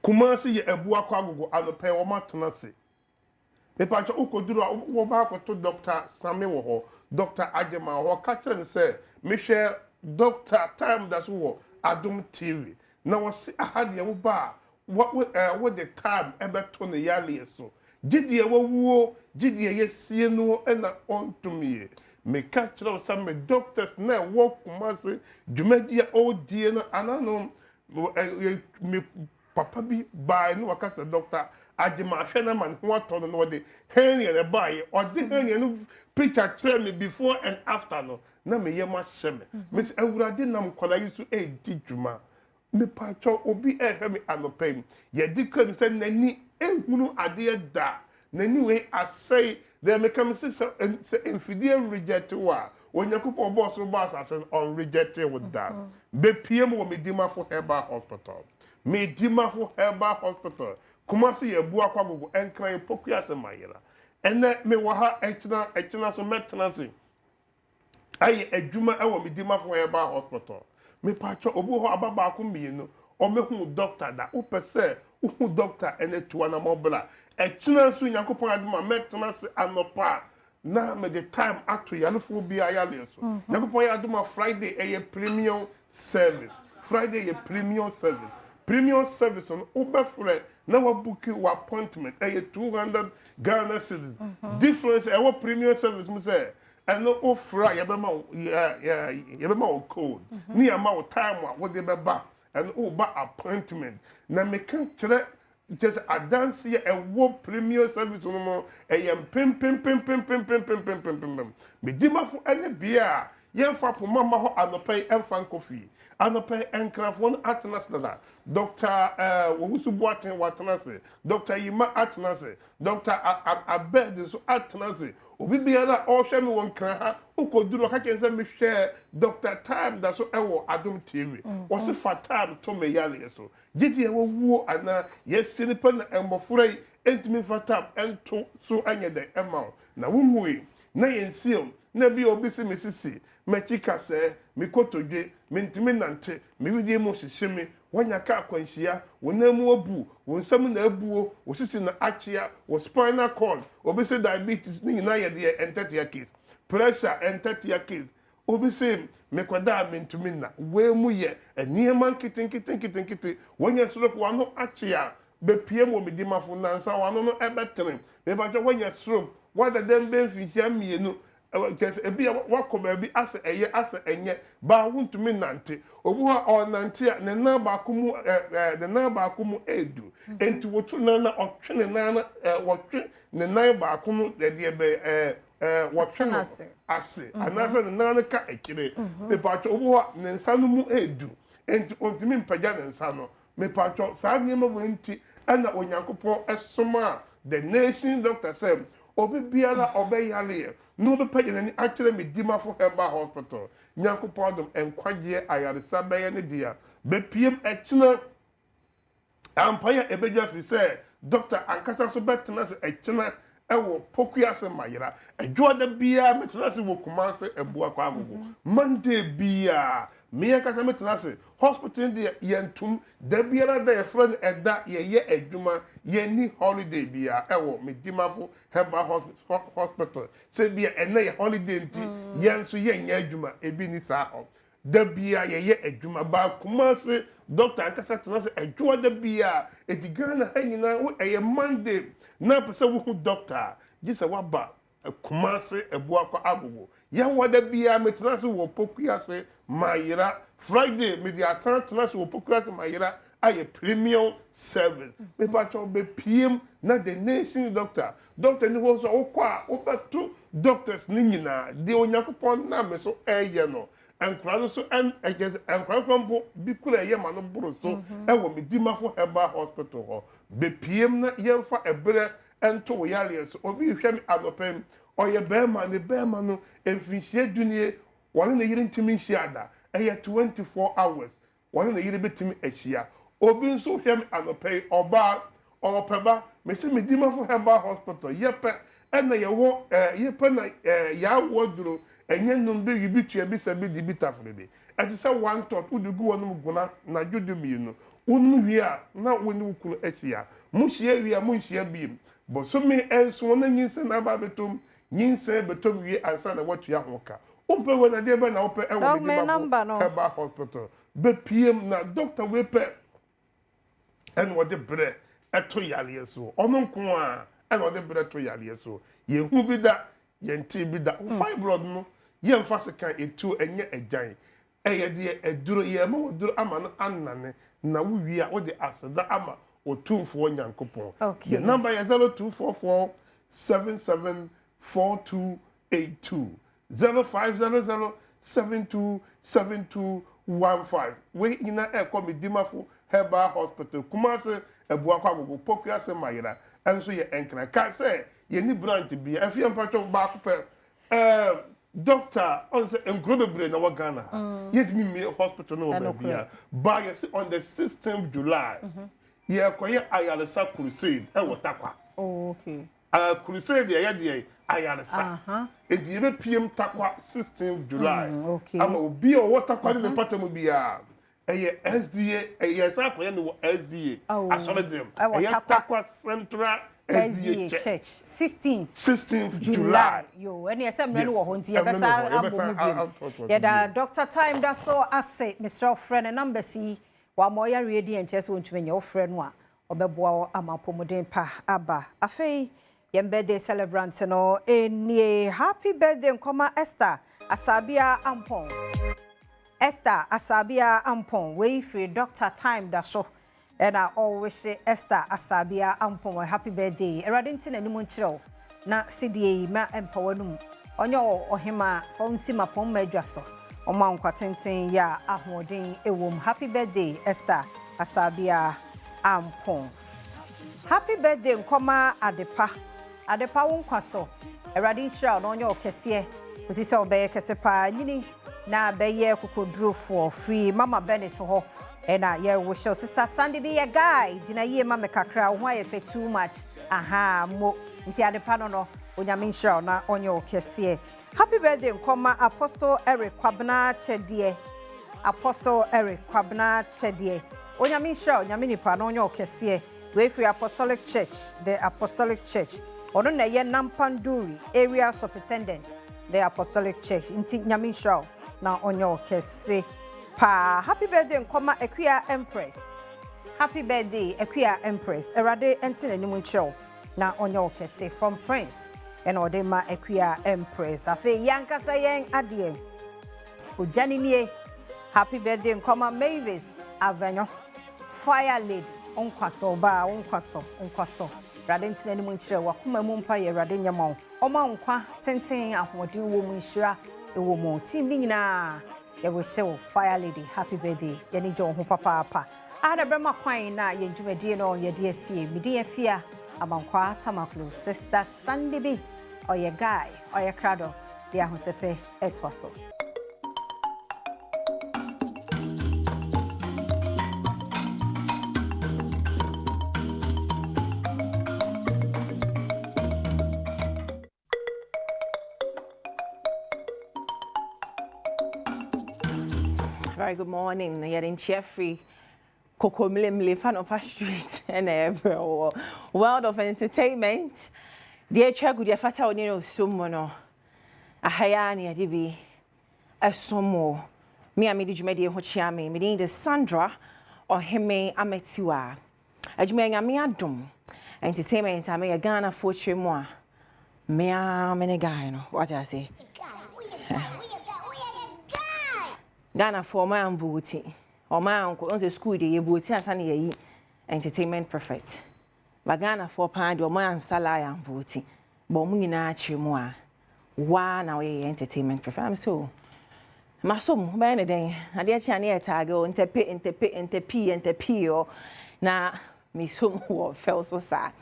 S21: Kumasi ye ebu akwa agogo anope wo matena se Epacho ukoduru wo ba akoto Dr. Sami wo ho Dr. Ajema ho ka kire ne se me hwe Dr. Time that's wo Adom TV na wo si ahade wo ba what the time ebeto ne yale so gidie wo wuo gidie ye sie no na ontumie me ka kire wo me doctors na wo Kumasi dwumadi o die no anano me papa bi by no wakasa doctor Ajima hwena man ho ato no de hen ye buy or de hen ye no picture tell me before and after no na me yema hyeme miss awurade nam kwala yisu di dwuma me pacho obi ehwe me anopem ye dikran se nani ehunu ade da nani we asay de me kam se enfidie reject wa onyakupo boss boss as on rejected with that be pm wo medimafo herbal hospital medimafo herbal hospital Kumasi ye bu akwa gogo enkran pokua se mayela ene me wo ha echina so metnase aye adwuma e wo medimafo herbal hospital me pacho obu ho ababa akomienu o mehu doctor da wo pese wo doctor ene tuwa na mobla echina so yakopon aduma metnase anopa na me the time ato yalefo bia yale so yakopon ya aduma Friday eye premium service Friday ye premium service Premium service on Uberfre, now booking your appointment, a 200 Ghana cedis. Difference, our premium service, Muse, and no offer, Yabama code. Near my time, what they back, and Uber appointment. Now, make just a dance here, a war premium service on more, a pim. Medima for any beer, young for Mama, and pay and fan coffee. Anope encraft one atnasda Dr. Wusu Boatin Watanase Dr. Yima Atnase Dr. Abed so Atnase obi biara o hwe me won kran ha ukoduro ka kense me hwe Dr. Time da so ewo Adom TV wo se fa time to me yale so gidi e wo ana yesi ni pa na embofure entimi fa time ento so anye de ema na wumui na yensiom na bi obi se mesisi mechika se mikotodwe mentimi nante miwidie mo hyehyeme wanya ka akwanhia wonamu abu wonsam na abuo wosisi na achia wo spinal cord obi se diabetes ni na ye de entetia case pressure entetia case obi se mekwada mentimi na we mu ye eniema kitinkiti wanya soro ko ano achia be piem wo medimafo nansa wano no ebetere me ba jo wanya soro wada dem be mfihia mienu just ebi wakoba bi ase eye ase enye ba wuntumi nante obu ha onante ne na ba kumu de na ba kumu edu enti wotu na na otwe na wotwe ne na ba kumu de be wotwe ase anase ne na ka ekire me pacho obu ha ne nsa no mu edu enti ontumi mpaja ne nsa no me pacho sa niema wenti ana onyankopon esoma the nation doctor said obi biara obeyale no be pay ni actually medimafo herbal hospital nyankopon dom enkwagye ayaresa beye ne dia be piem echina ampaya ebedwa fi se doctor ankasa so betena se echina ewo pokua se mayira edwoda bia metena se wo Kumasi ebu akwa agogo Monday bia me kasa metena se hospital de yentum da biara da ye friend eda ye adwuma ye ni holiday bia ewo medimafo herbal hospital se bia ena ye holiday nti yenso ye nya adwuma ebi ni sa ho da bia ye adwuma ba Kumasi doctor ankasa tena se edwoda bia edigana hanyina wo eye Monday na pese wo doctor gisa waba Kumasi ebu akwa agogo ya wada bia metena se wo pokua se mayira Friday media tena se wo pokua se mayira aye premium service me pacho be pm na the nation doctor ni wo so okwa obetu doctors ni nyina de onyakopon na me so eye no enkra so en ejes enkra kwampo bi kura ye ma no boro so ewo medimafo herbal hospital ho be pm na yemfa ebre ento yale so obi hwe me adopem oye bema no emfinhie dunie wone na yiri ntimi hia da eye 24 hours wone na yiri betimi ahia obi nso hwem anope oba opeba me se me dima for herbal hospital yepe ena yewo yepe na ya woduro enye num be yibi tua bi se bi di bitafrebe ati se one tot udugu wonum guna na judubi no unum wi a na woni kunu echi ya muhie wi a muhie bi bo so me enso na nyinse na ba betom nyinse betom wi ansa na watu ya hoka umpe wona de be na ope e wo di ba herbal hospital be pm na doctor we pe en wo de bre eto yale so ono nko a en wo de bre to yale so ye hu bi da ye nti bi da fibroid no ye mfa se kan etu enye agyan eye de eduro ye ma woduro ama no annane na wo wi a wo de aseda ama otumfo nyankopon ye number ye 0244 774282 0500 727215 we ina medimafo herbal hospital kumase ebuakwa gogo pokua se mayira enso ye enkra ka se ye ni branch bi afia mpacho ba ko pe doctor on se enkrobebre na wagana ye dimi me hospital no ba bia ba ye on the 16th July ye koye ayalesa crusade e wotakwa
S2: okay
S21: crusade ye de ayalesa edi be pm takwa 16th July ama obi o wotakwa de patam bia eye SDA eye sa koye no SDA asole dem eye takwa central SDA church 16th July
S2: yo any assembly no wo nti ye besa abomu biem ye da Dr. Time da so ase Mr. Friend number C wa moya ready and chess won tmenye wo frɛ no a obeboa amapomoden pa aba afei ye birthday celebrant no enie happy birthday nkoma Esther Asabia Ampon we free Dr. Time da so and I always say Esther Asabia Ampon happy birthday eradinti na nimu nkyerɛw na CDA ma empowanum onyo ohima fonsi mapon madwaso oma nkwatenten ya ahoden ewom happy birthday Esther Asabia Ampon happy birthday nkoma adepa wonkwaso eradin shira no onyo kese osise obeye kese pa nyini na beye kokoduro for free mama Benis ho ena ye wo show sister Sandy be a guy dina ye mama kakra ho aye fe too much mo nti adepa no onyame shira na onyo kese happy birthday nkoma Apostle Eric Kwabena Chedie onyame shira onyame nipa no onyo kese we free Apostolic Church the Apostolic Church ono na ye Nampanduri area superintendent the Apostolic Church nti nyame shira na onyo kese pa happy birthday nkoma Equia Empress happy birthday Equia Empress erade enti na nimu nkyerɛw na onyo kese from Prince and odema Equia Empress afi yankasa yen adie ojanimie happy birthday nkoma Mavis Avenyo Fire Lady onkwaso rade ntina ni mu nkyerɛ wakoma mu mpa ye rade nyama ɔma nkwa tenten ahoɔden wɔ mu nhyira ɛwɔ mu team ni nyinaa ye wo show Fire Lady happy birthday ye ni jo ho papa ada brema kwan na ye dwumadie no ye de asie midi afia abankwa tamaklo sister Sandy bi oye guy oye krado de ahosepe etwaso
S1: Very good morning. You're in Jeffrey Kokomlemle Fanofa Street and every world of entertainment. Dear Chagu, dear Fata Onino Sumono, a Hayani Adibi, a Somo, Miami Dijmedi Hochiami, Medin de Sandra, or Heme Ametua, a Jmangami Adom, entertainment. I may a Ghana for Chimoa, Mea Menegano, what I say. Ghana for my voting or my uncle on the school day voting as an entertainment perfect. But Ghana for pound or my salary voting. Bomina chimoa. One away entertainment perfect. I'm so. My son, by the day, I dear Chania Tago, interpay, na me so more fell so sad.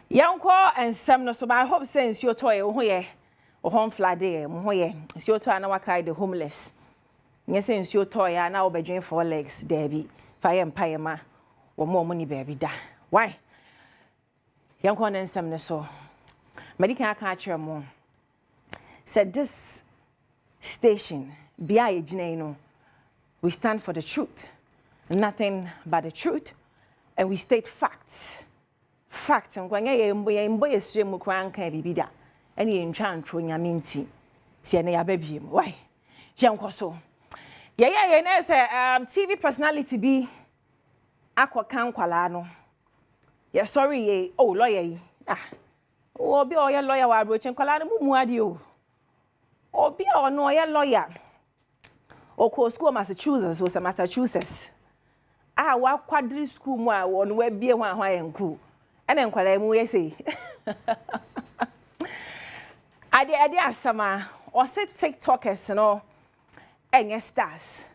S1: Young call and some no so I hope since your toy or home flat day, Moye, it's your toy and our kind the homeless. Yes, your toy are now bedroom 4 legs, Debbie, fire and payama, wo ni baby da why yankon nsem ne so medical aka akere mo said this station bia ye gina no we stand for the truth nothing but the truth and we state facts ngwanya ye mbo ye sire mu kwan kan bibida ene ye ntwa ntro nyame nti tie ne ya babiem why yankon so ye na say TV personality bi akwakan kwala no ye sorry ye oh lawyer yi obi o ye lawyer wa brochen kwala no mu ade o obi o no ye lawyer o ko school Massachusetts wa kwadri school mu a won wa bie ho ahwa yanku ene nkwala mu ye sei ade asama o se TikTokers no enye stars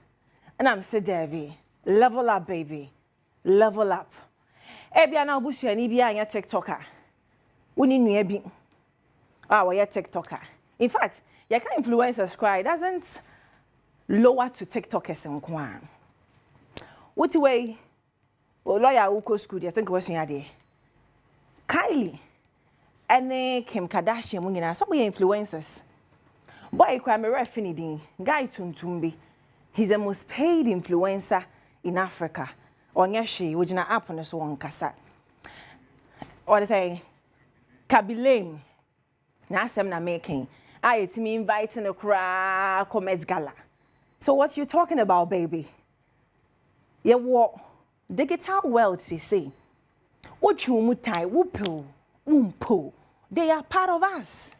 S1: and I'm say Devi level up baby level up ebia na obusuani bia anya TikToker woni nua bi we ya TikToker in fact you can influencers cry doesn't lower to TikTokers nkwa what way lawyer uko school I think question ade Kylie ene Kim Kardashian mu nyina some influencers boy cry me refinidin guy tuntumbi he's the most paid influencer in Africa Onyeshi wojina app no so wonkasa what say kabilem na asem na making it's me inviting a crowd Comet Gala so what you talking about baby ye what digital world say what you mutai wupo umpo they are part of us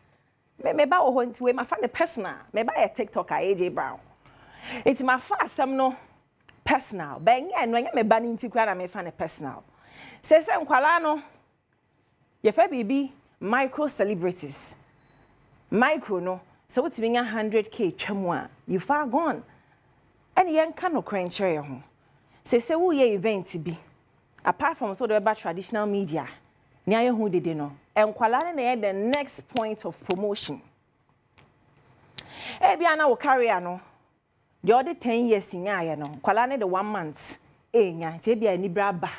S1: me ba wo nti we ma fa the personal me ba ye TikToker AJ Brown it's my first some no personal ben eno nya me ba ni nti kura na me fa ne personal se nkwala no ye fa bibi micro celebrities micro no so what mean 100k twam a you far gone and yen kan no krenche ho se wo ye event bi apart from so the traditional media ni aye hu dede no enkwala na ye the next point of promotion bia na wo career no the other 10 years nya ye no kwala ne the 1 month nya te bia ni braba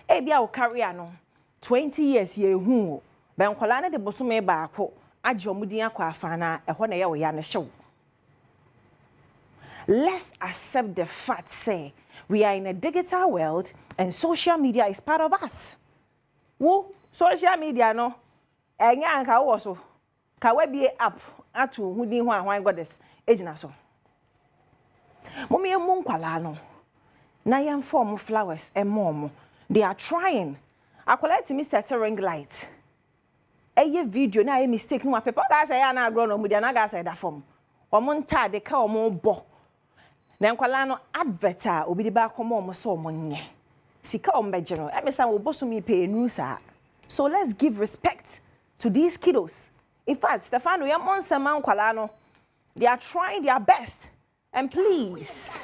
S1: bia wo career no 20 years ye hu o ben kwala ne de bosome ba akọ age omudin akọ afana eho na ye wo ya ne hyew let's accept the fact say we are in a digital world and social media is part of us wo social media no enya anka wo so ka we bie app atu hudin ho ahwan goddess ejina so mommy mu nkwala no na yam form flowers and mom they are trying akola ti me set ring light eye video na mistake no apepa ga say ya na agro no media na ga say da form omo nta de ka omo bo na nkwala no advert a obi di ba komo omo so omo nye sika ombeje no emisa wo boso mi pay nusa so let's give respect to these kiddos in fact Stefano ya monsema nkwala no they are trying their best and please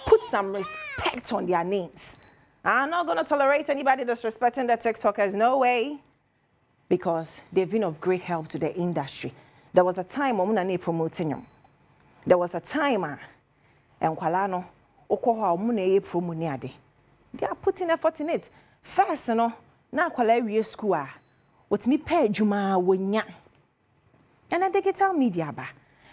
S1: put some respect on their names. I'm not going to tolerate anybody disrespecting the TikTokers, no way, because they've been of great help to the industry. There was a time when promoting them. There was a time and kwalano okoha omune promote. They are putting effort in it. First, no, na kwala school with me pay juma wonya. And a digital media ba.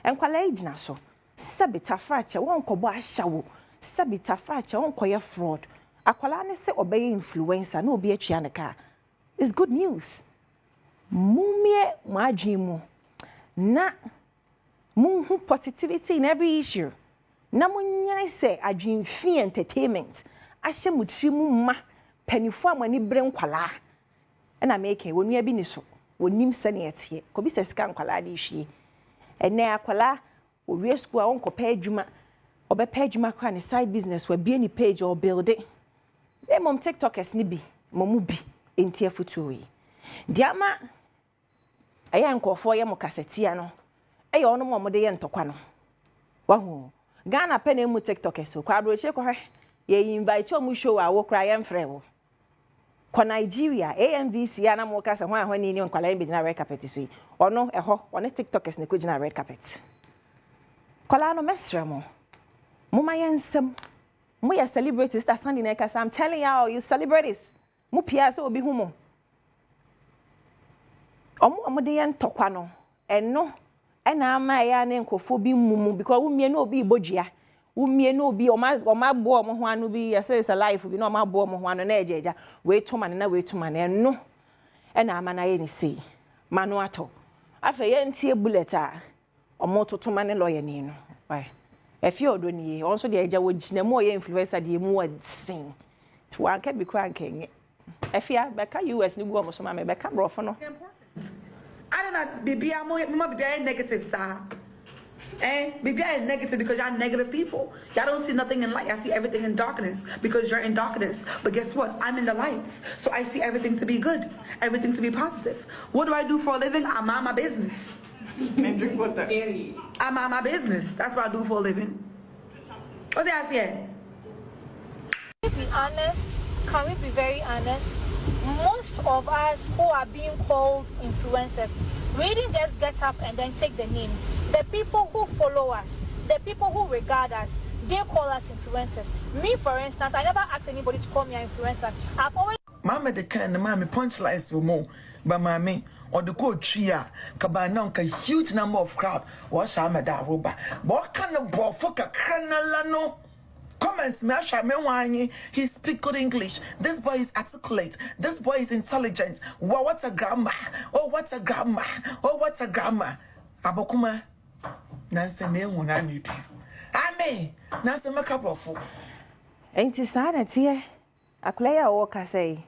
S1: And kwala ejina so. Sabita fracture won kobo ahyawo. Sabita fracture won koye fraud. Akwala ne se obey influencer no obi atwa ne ka. It's good news. Mumie madwimu na munhu positivity in every issue. Na munyai se adwinfi entertainment. Ahye mutrimu ma panifo amani bre nkwala. Na make wonu abi ni so. Wonim sane etie. Ko bi se sika nkwala de hwie. Ene akwala owie school a onko pa adwuma. Obepa adwuma kwa ne side business wa bie ni page or build it. Dem mom TikTokers ni bi, momu bi entie futu yi. Diama aya nkofo ye mo kasetia no. Eye ono mo de ye ntokwa no. Wahu. Ghana pe na mu TikTokers so kwa broche ko hwe. Ye invite omu show a wo kra ye mfre wo. Ko Nigeria AMVC ya na mo kasa ho ahwani ni nkwala be gina red carpet so yi. Ono eho, one TikTokers ne ko red carpet. Kola no mesre mo. Moma yensem Mo celebrate this Sunday night cuz I'm telling y'all you celebrate this. Mo pia so obi humo. Omo de yen tokwa no. Eno na ama ya ne nkofo bi mumu because wo mie no obi ibodua. Wo mie no obi o ma bo mo ho anu bi say it's a life bi no ma bo mo ho anu na ejeja. We to man na we to man eno. Na ama na ye ni sei. Manu ato. Afa ye ntie bullet a omo toto man lawyer ni no. Why? If you do ni also the eja wo gina mo ye influencer de mu wadsin. To wan ka bi kran kenye. Efia beka US ni go mo so ma me beka brofo no.
S4: I don't know, Bibia, I'm very negative, sir. Eh? Bibia is negative because y'all negative people. Y'all don't see nothing in light. I see everything in darkness because you're in darkness. But guess what? I'm in the lights. So I see everything to be good, everything to be positive. What do I do for a living? I mind my business. And drink water. I mind my business. That's what I do for a living. What's that saying?
S22: Can we be honest? Can we be very honest? Most of us who are being called influencers, we didn't just get up and then take the name. The people who follow us, the people who regard us, they call us influencers. Me, for instance, I never asked anybody to call me an influencer. I've always...
S23: Mama the kind of mommy punchlines for more, but mommy, or the code tria, kabanonka, huge number of crowd, was I'm a da roba. What kind of bofuka cranalano? Comments, he speaks good English. This boy is articulate. This boy is intelligent. Wow, what a grammar. Oh, what a grammar. Oh, what a grammar. Abokuma. Nancy me wona need. Ame. Nancy make up of.
S1: Ain't it sad at here? A player worker say,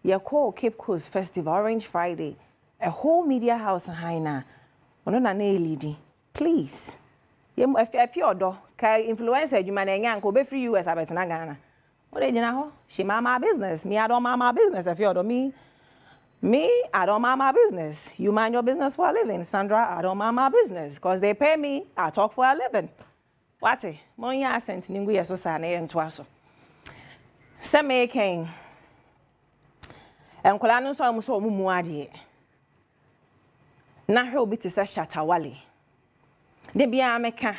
S1: you call Cape Coast Festival, Orange Friday, a whole media house in Haina. Ono na lady. Please. If you're do, kai influencer you man enyanko be free US abetena Ghana. What dey jina ho? She mind my business. Me I don't mind my business. If you're do me I don't mind my business. You mind your business for a living. Sandra, I don't mind my business because they pay me. I talk for a living. What it? Mo nya sent ningu yeso sa na ento aso. Se me ken. Enkola no so amuso omumu ade. Na hwe obi te se Shatawale. De bia meka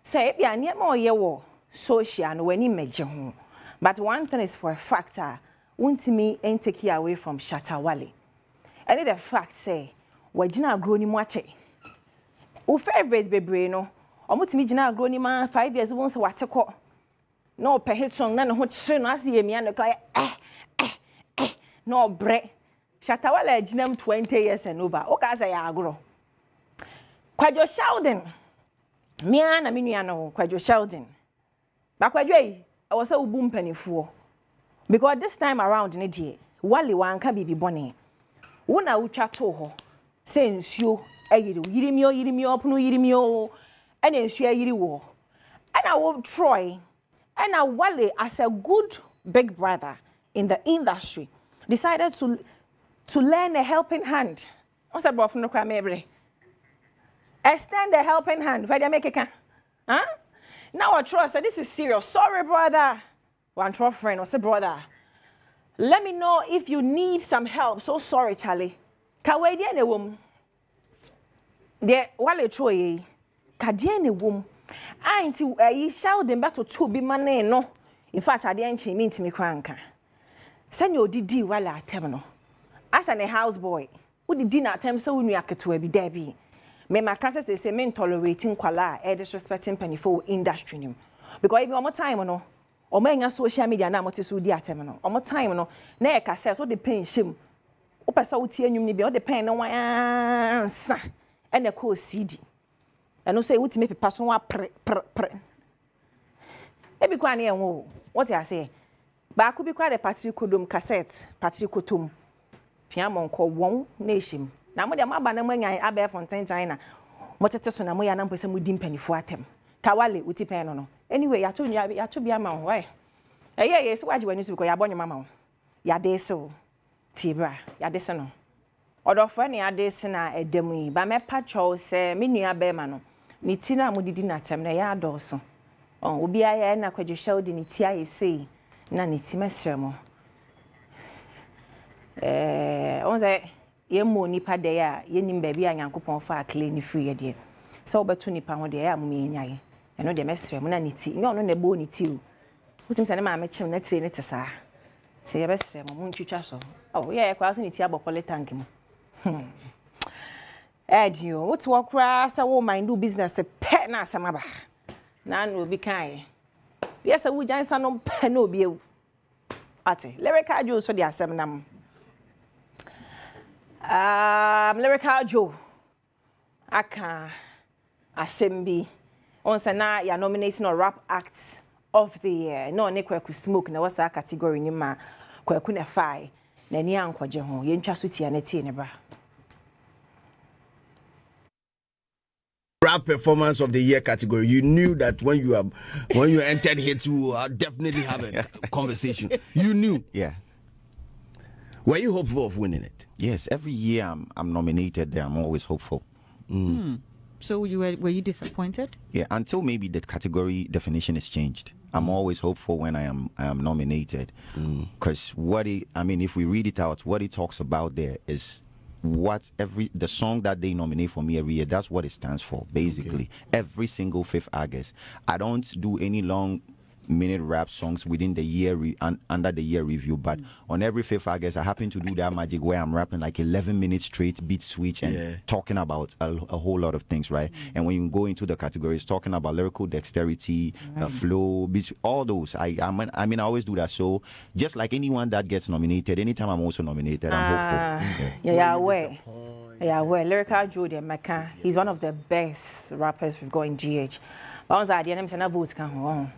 S1: say bia niam oye wo social no wani meje ho but one thing is for a factor untimi ain't take you away from Shatawale and the fact say wagina agro ni mu ache wo favorite bebre no omutimi gina agro ni ma 5 years won say wateko no pe hit song na no ho kire no ase yemia no ka no bre Shatawale aginam 20 years and over o ka say agro Kwadwo Sheldon. Me na me nua no Kwadwo Sheldon. Ba Kwadwo yi, I was say ubu mpanifo. Because this time around ne die, wale wanka bibi bone. Wo na utwa to ho. Se nsuo ayiri, yirimio pono yirimio. Ene nsuo ayiri wo. And I will try. And I wale as a good big brother in the industry decided to lend a helping hand. What's that bro from the crime every? Extend a helping hand. Where do you make it? Huh? Now I trust that this is serious. Sorry, brother. One true friend or say, brother. Let me know if you need some help. So sorry, Charlie. Kawe di ene wom. De wale true ye. Ka di ene wom. Ainti yi Sheldon beto to be mane no. In fact, I didn't mean to me cranka. Send your didi wale atem no. As an houseboy, who did dinner atem so we aketo e bi debi. Me makase say men tolerating kwala e disrespecting penifo industry nim because if omo time no omo enya social media na mote so di atem no omo time no na e kase so de pen him o pesa wuti enwum ni bi o de pen no wansa e na call CD e no say wuti me pepa so wa pre e bi kwa na enwo what you say ba ku bi kwa de Patrick Kodom cassette Patrick Kotom piamon ko won na ehim na mo de maba na manyan abe Fontaine na mo tete so na mo ya na mpese mo di mpanifo atem Kawale uti pen no anyway ya to bia ma why yes waji wani so because ya bonye mama ya de so tibra ya de se no odofo na ya de se na edem yi ba me pa chow se me nua be ma no ni ti na mo didi na tem na ya do so obi aya na Kwadwo Sheldon ni ti aye sei na ni ti mesremo onze yemmo nipa de ya yenim ba bia Nyankopon fa akle ni free de so obeto nipa ho de ya mo me nyaye eno de mesremo na ni ti no no na bo ni ti o Utim sɛ ne maame kyem na tire ne te saa. Sɛ yɛbɛsrɛ mo ntwitwa so. Oh, yeah, kwa so ne ti abɔpɔle tank mu. Edio, what work crass a woman do business a pet na samaba. Nan will be kind. Yes, I would just no pen no be. Ate, lyrical Joe so the asemnam. Lyrical Joe. Aka Asembi. On sana ya nominating a rap act of the year. No ne kweku smoke na wasa category ni ma kweku na fai. Na ni ankwaje ho. Ye ntwa so tia na tie ne bra.
S3: Rap performance of the year category. You knew that when you entered here to definitely have a conversation. You knew.
S5: Yeah.
S3: Were you hopeful of winning it?
S5: Yes. Every year I'm nominated there. I'm always hopeful.
S6: So were you disappointed?
S5: Yeah. Until maybe the category definition is changed. I'm always hopeful when I am nominated, because if we read it out, what it talks about there is the song that they nominate for me every year, that's what it stands for, basically. Okay. Every single 5th August. I don't do any long minute rap songs within the year under the year review, but on every 5th August I happen to do that magic where I'm rapping like 11 minutes straight, beat switch, and talking about a whole lot of things, right? And when you go into the categories, talking about lyrical dexterity, flow, beats, all those. I always do that. So just like anyone that gets nominated, anytime I'm also nominated, I'm hopeful.
S1: Yeah, Lyrical Joe de Mecca, he's one of the best rappers we've got in GH. Once I didn't say votes can go.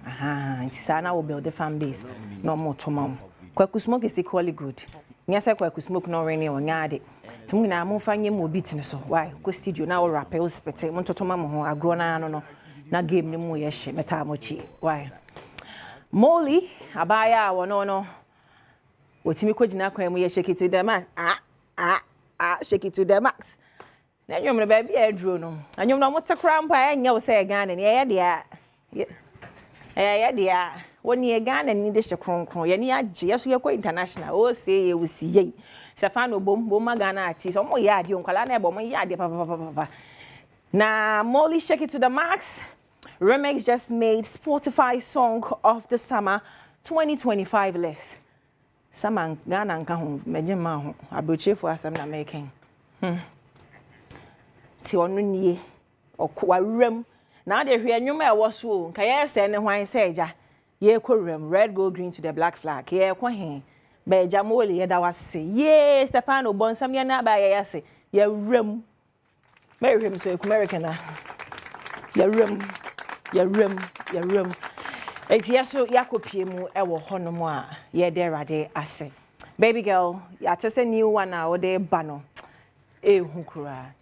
S1: It's now will build the fan base. No more tomorrow. Kwaku smoke is equally good. Yes, I kwaku smoke no rainy or nyade. To me now, I'm finding more beating so. Why? Go studio now rap. I was spectate. Want to tomorrow. I grown no. Na game ni mo yeshe. Meta mochi. Why? Molly, abaya no. Wotimi ko jina kwa mo yeshe ki to the max. Shake it to the max. Na nyom no baby edro no. Anyom no mo tekra mpa enya wo say Ghana ne ye dia. Ye dia. Woni ye Ghana ni de hye ye ni age ye so ye ko international. O say ye wusi ye. Stefano bom Ghana artist. O mo ye ade onkwala na e bo mo ye ade papa. Na Molly Shake It to the Max remix just made Spotify song of the summer 2025 list. Sama Ghana nka ho mejema ho abrochefo asem na making. Ti onu nie okwarem na de hwe anwuma e wo so nka ye se ne hwan se eja ye korem red gold green to the black flag ye ko he be eja Molly ye da wase ye Stefano bonsam ye na ba ye yase ye rem Mary him so American na ye rem eti yeso yakopie mu e wo honom a ye de rade ase baby girl ya tese new one a wo de ba no hu kura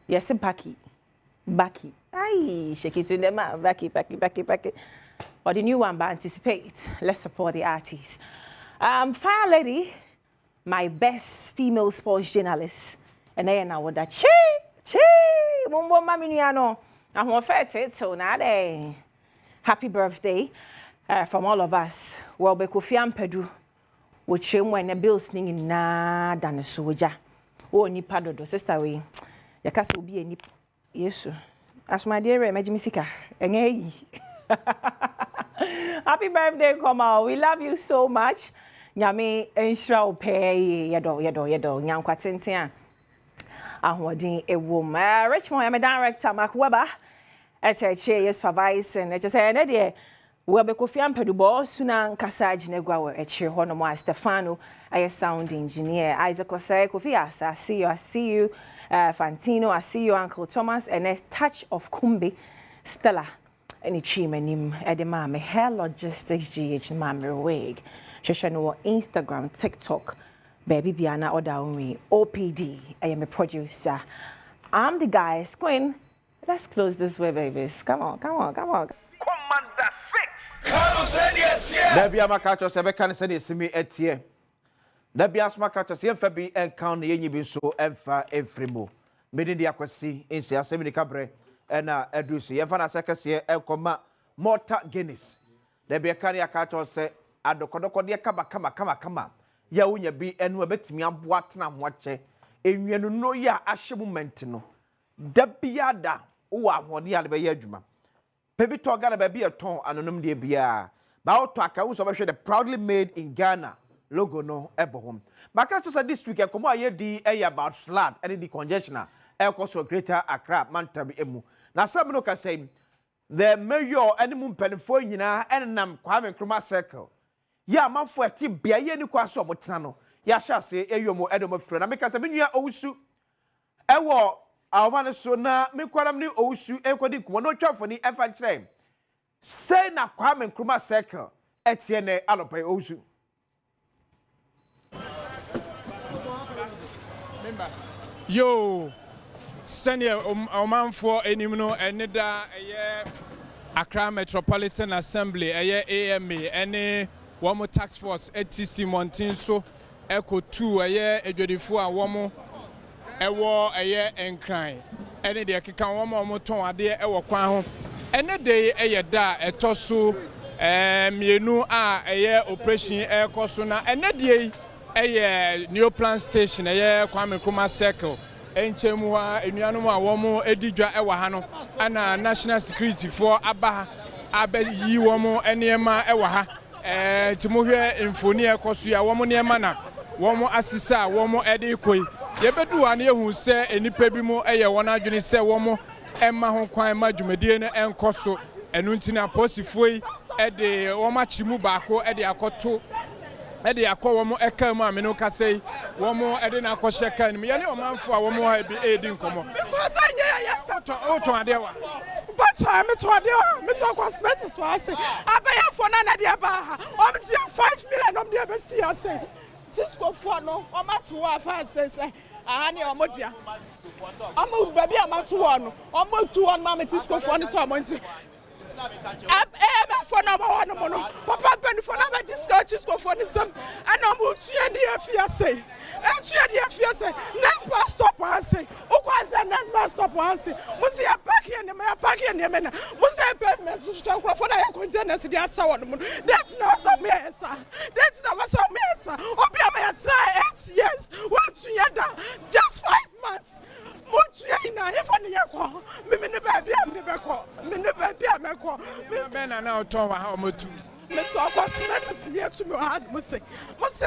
S1: yes Baki ay shake it to them Baki or the new one but anticipate let's support the artists. Fire Lady, my best female sports journalist, and then now with that chi mumbo maminiano and one fair so now day happy birthday from all of us. Well be Kofi Ampedu which when the bill singing na dan soja o ni padodo sister we yakasa obi eni yesu as my dear Mejimisika enye happy birthday Koma, we love you so much. Nyame enhra o pay yedo nyankwa tenten ahodin ewom Richmond am director Mark Weber eteche yes supervising just say na de we be Kofi Ampedu bo suna nkasa ginegwa we eche hono mo Stefano aye sound engineer Isaac Osei Kofi I see you Fantino, I see you Uncle Thomas and a touch of Kumbi Stella any chimenim edema me hair logistics GH mamre wig sheshano Instagram TikTok baby biana oda only OPD I am a producer. I'm the guys Queen. Let's close this way, babies. Come on.
S10: Commander 6. Dabia makacho sebe kan se ne simi etie. Dabia smakacho se emfa bi enkan na yenyi bi so emfa efremo. Medi dia kwasi ensi asemi ni kabre na edusi. Emfa na sekese enkoma Morta Guinness. Dabia kan ya kacho se adokodoko de kama. Ya wonya bi enu ebetimi aboa tena hoache. Enwenu no ya ahye moment no. Dabia da wo ahode ya be ya adwuma. Pebi to Ghana ba bi eton anonom de bia
S7: Bao to aka wo so be hwe the proudly made in Ghana logo no ebo hom. Maka so this week komo aye di about flood and the congestion so Greater Accra Mantabi emu. Na some no ka say the mayor animum penfo nyina enam Kwame Nkrumah circle. Ya manfo ati bia ye ni kwa so motena no. Ya sha say eyomo Adom afro na meka say menua owusu ewo awan so na mekwaram ni owusu ekwadi kuma no twafo ni efa kire. Say na Kwame Nkrumah circle etiene alopai owusu.
S8: Yo, senior Omanfo Enimno Enida Accra Metropolitan Assembly AMA any Wamo Tax Force ATC Montinso Echo 2 Ejodifo and Wamo Ewo Encry any de Kika Wamo Moton Ade Ewo Kwan any day da etoso mienu a operation air kosona any day new plan station Kwame Nkrumah circle enchemu ha enuanu a womo edidwa ewa ha no ana national security for aba yi womo enema ewa ha timohwe infoni ekoso ya womo nema na womo asisa womo ede koi yebedu ane ehu se enipa bi mu wona adwene se womo emma ho kwan ma dwumadie ne enkoso enu ntina posifoi ede woma chimu baako ede akoto ede akọ womo eka mu ameno ka sei womo ede na akọ sheka ni yale omanfo a womo ha bi edi nkomo asanye ya sato oton ade wa bacha me to ade wa me to cosmetics wa say abaya fo na de aba ha om dia 5 million om dia be see ase Cisco fo no o matu wa fa say aha ni omo dia omo baby amatu wa no omo tu on ma me Cisco fo ni so omo for number one mono papa ben for number Cisco for some and I'm say next bus stop I say next bus stop I say musi ya park here near mena musi pavement to stand for na containers dey saw no that's not so me sir that's not so me sir obi am 8 years what to yada just 5 months Mutuina, if I near me now told how much Mr. Cosmetics near to me, I must say,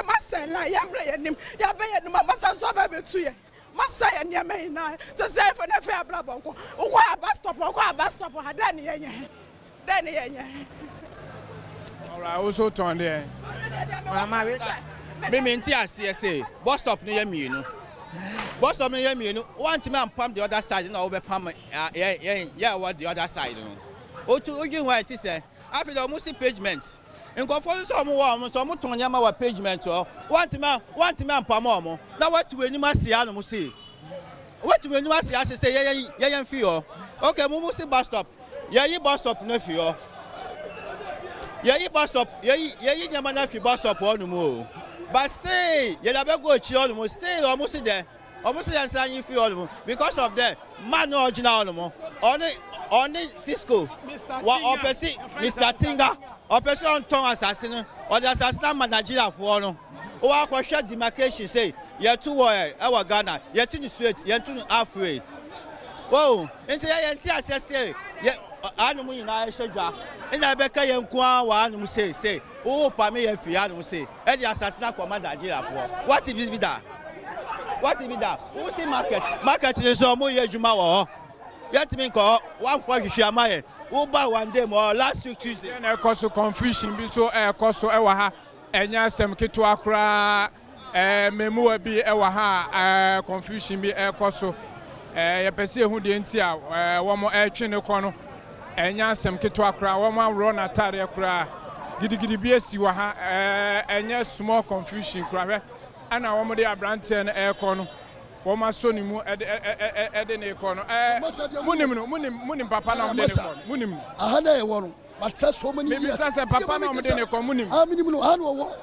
S8: Massa, I am him, Yabe, Massa, so baby to you. Massa and Yamena, so say for the fair blabber, or bus stop, or bus stop, or Danny. All right, I also turned there.
S9: Mementia CSA, bus stop near me, you know. Boss of me, you know, one man pump the other side and over pump, what the other side. Oh, to you, what it is, after the most pagements. And go for some warm, some Tonyama pagement or one man pamomo. Now, what do you must see? Animal see? What do you must see? I say, yeah, feel. Okay, Mumusi bus stop. Yeah, you bus stop, nephew. Yeah, you bus stop. Yeah, you man, if you bus stop on more. But stay, you never go to almost stay almost there. Almost there, you feel because of the man original only Cisco. What opposite Mr. Tinga, opposite Tom assassin, or the assassin manager for no. Or I question demarcation say, you're too our Ghana, you're too straight, you're too halfway. Whoa, into the say, yeah, I know in I should in I beck and qua one say, oh, Pame and Fiano say, and the assassin commander Nigeria for. What if this be that? What if that? Who's the market? Market is so more Jumawa. Yet me call 1 for Shamayan. Who buy one day more last week Tuesday. And I cause confusion be so air cost so ewaha. And yasem kitu akra memu be ewaha confusion be air cost so ya pese hu de ntia wo mo twe ne kono enya asem keto akra wo ma ro na tare akra gidigidi bi esi wa ha enya small confusion kra ana wo mo de abrante na kono wo ma so ni mu ede ne kono munim papa na mo de ne kono munim
S24: aha na e wo no matra so many years
S8: me say papa na mo de ne kono munim
S24: minim no ha no wo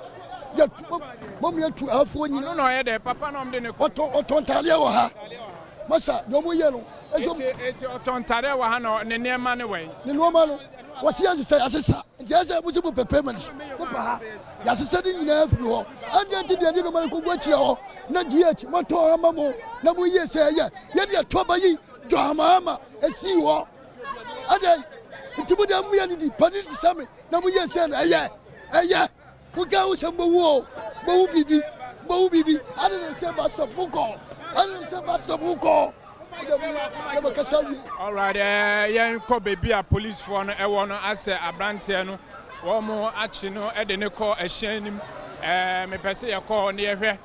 S24: ya mom ya tu afo nyi
S8: no ye de papa na mo de ne kono
S24: otontale wo ha masa do mo ye no
S8: eti otontare wa ha no ne nema ne wen
S24: ne no ma no wasi asesa asesa je musi bu payment ko pa ya asesa din nyina afiri ho ande ti de no ma ko gwa chia ho na GH moto amamo na mo ye se ye de to ba yi do amama esi ho ade Ntimude amuya ni di pani same na mu ye se na eye muga wo sembo wo bo bibi ana na se ba stop muko ana se ba stop muko
S8: all right yen ko baby a police for no e wo no ase abrante no wo mo achi no e de ne ko ehyan nim me pese ye ko ne ye hwe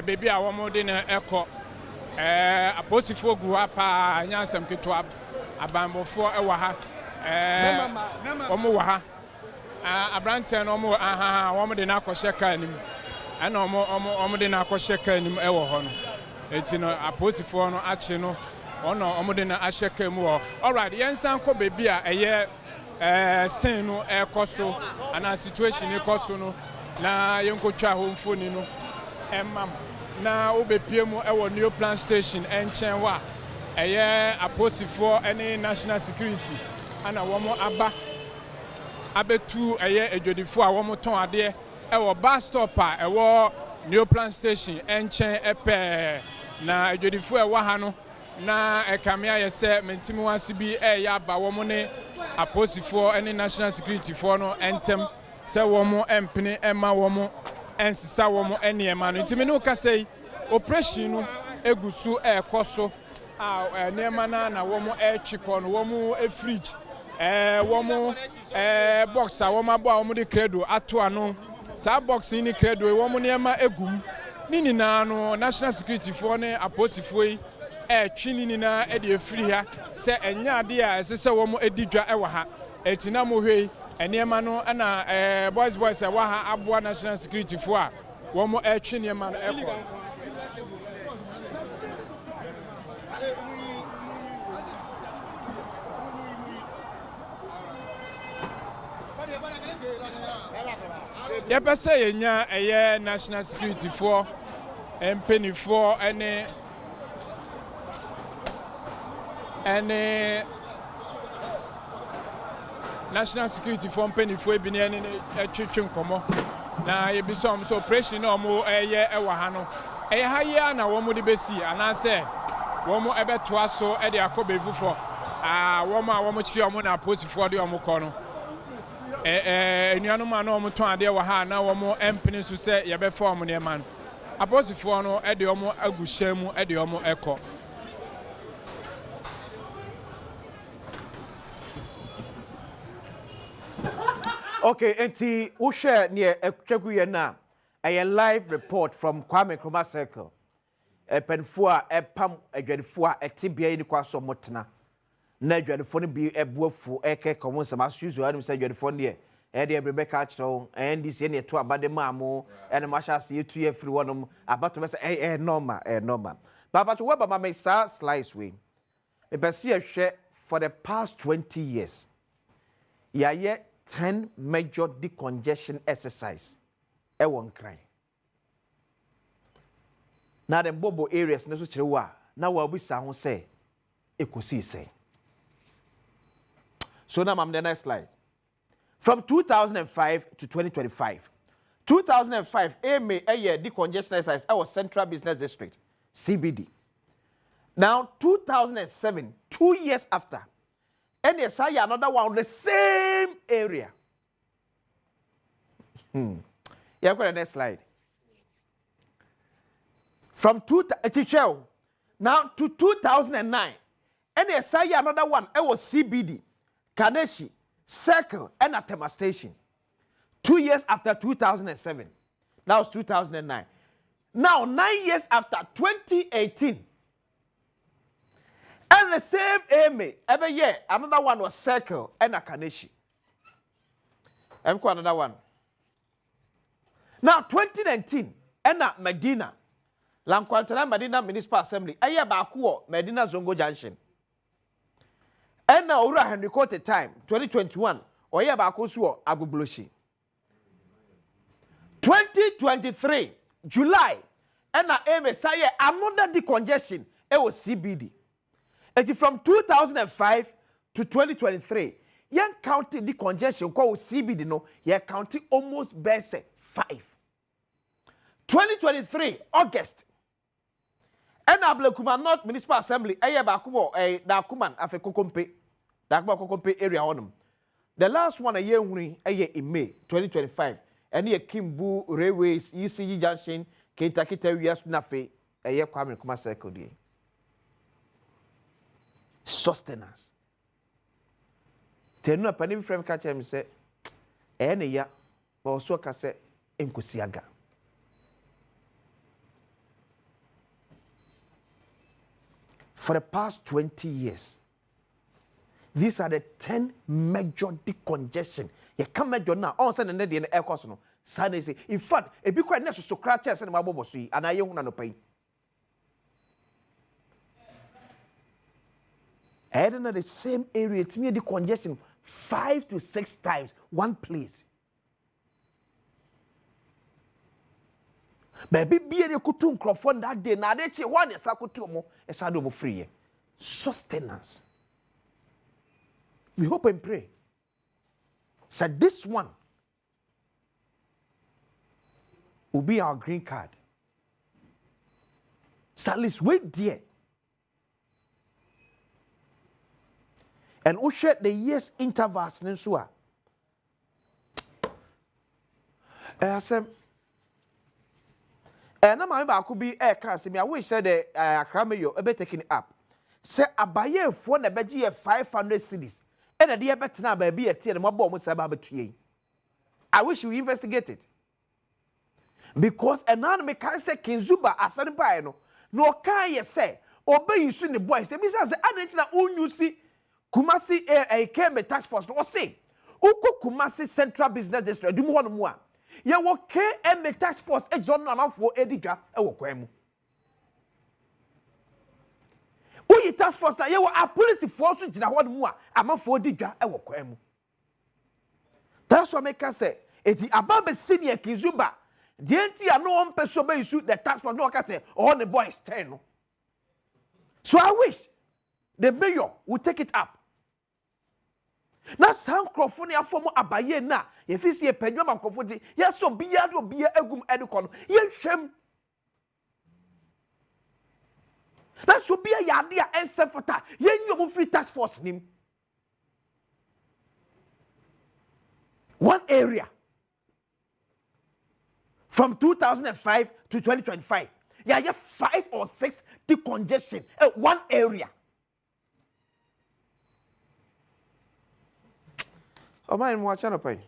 S8: baby a wo mo de ne eko aposifo gu apa nyansam keto abambofo e wa ha wo mo wa ha abrante no mo wo mo de na akɔhye ka nim ana wo de na akɔhye ka nim e wo ho no eti no aposifo no achi no ono wo de na ahye ka mu ho all right yensan ko baby a eye sin no ekoso ana situation ekoso no na yenkotwa ho mfoni no emam na obepie mu ewo new plan station enchen wa eye aposifo any national security ana wo mo abetu eye ejodifo a wo mo ton ade ewo bus stop a ewo new plan station enchen epe na ejodifo e wa ha no na ekamia ye se mentimi wansi bi ya ba wo mo ne aposifo any national security for no entem se wo mo empene ema wo mo ensisa wo mo eniema no ntimi no ka sei operation no egusu ekoso eniema na wo mo echiko no wo mo fridge wo mo box a wo ma bo a wo mo de credo ato ano sa box ni credo wo mo niema egum nini na no national security for ne aposifo yi twini na e de free ha se enya ade a se wo mo edidwa e wa ha etina mo hwei eniema no na boys e wa ha aboa national security for a wo mo twini ema no ekọ ya pese yenya eye national security for empeni for any national security for empeni for bi ne twetwe nkomo na ye bi so operation no mo eye ewa ha no eye ha ye na wo mo de besi ana se wo mo ebeto aso e de akobevu for wo mo chi wo na post for de wo mo ko no enuanu no mo ton ade wa ha na wo mo empini so se ye be form ne man aposifo no e de wo mo agusha mu e de wo mo eko
S7: okay enti wo share ne etwagu ye na a live report from Kwame Nkrumah Circle penfo a epam adwadefo a etibia ni kwaso motena na adwadefo no bi ebuafu eke komo nsama suzu anu se adwadefo ne e de Rebecca achro NDC ne to abade maamo ene machase yetu ye free wonom abato be se normal baba to weba ma sa slice we e be se hwe for the past 20 years ya ye 10 major decongestion exercise e won kran na dem bobo areas na so kire wa na wa busa ho se ekosi se. So now I'm the next slide. From 2005 to 2025. 2005, a year decongestion exercise, our Central Business District, CBD. Now, 2007, 2 years after, and yes, I another one on the same area. Yeah, go to the next slide. From now to 2009, and yes, I another one, it was CBD. Kaneshi, Circle, and Atema Station. 2 years after 2007. That was 2009. Now, 9 years after 2018. And the same AMA, every year, another one was Circle and Kaneshi. And another one. Now, 2019, and Medina. Lankwantana Medina Municipal Assembly. Aya Bakuo, Medina Zongo Junction. And now, Ura Henry Cote time, 2021, Oya Bakosuo, Agubloshi. 2023, July, and now, Messiah, another decongestion, it was CBD. And from 2005 to 2023, young county decongestion called CBD, no, you county almost best 5. 2023, August. And Ablekuma North Municipal Assembly, Aya Bakuo, Dakuman, Afe Kokompe. that ba kokompe area honum. The last one a year huni in May 2025 and ye Kimbu Railways ECG Junction Ketakita Rias Nafe a year Kwame Kuma Circle day. Sustenance. Tenu apani frame catch him say ene ya ba so ka say enkusiaga. For the past 20 years, these are the 10 major decongestion. You come major now. All sudden, the air course no. Say, in fact, if you quite necessary to scratch us and my bobo see, and I don't know pain. Adding at the same area, to me, the congestion 5 to 6 times one place. Baby, be a kutum crofon that day. Now, they say one is a kutumo, a saddle free. Sustenance. We hope and pray. So this one will be our green card. So at least wait there. And we share the years intervals in Sua. And I could be a cast. I wish said the Cramayo a bit taking up. Say a buyer for the budget 500 cities. And a dear better now baby a tear my bomb was about tree. I wish you investigate it. Because an anime can say Kinzuba as an piano. No can you say, obey you soon the boys. The business I didn't own you see. Kumasi a came a task force no say. Uko Kumasi Central Business District. Do more more. Ya wo KM task force e John na for Edika e wo kwemu. Oyi task force na ye wo a police force gina ho mu a amafo Edika e wo kwemu. That's what make us say eti ababe senior Kizuba the enti no one person be issue the task force no ka say all the boys 10 no. So I wish the mayor will take it up. Na san microphone ya form abaye na ye fi see pedwa microphone ye so bia do bia egum ediko no ye hwem na so bia ya de a ensefota ye nyom free task force nim one area from 2005 to 2025 yeah 5 or 6 decongestion one area. Oh, my and watch on a pay.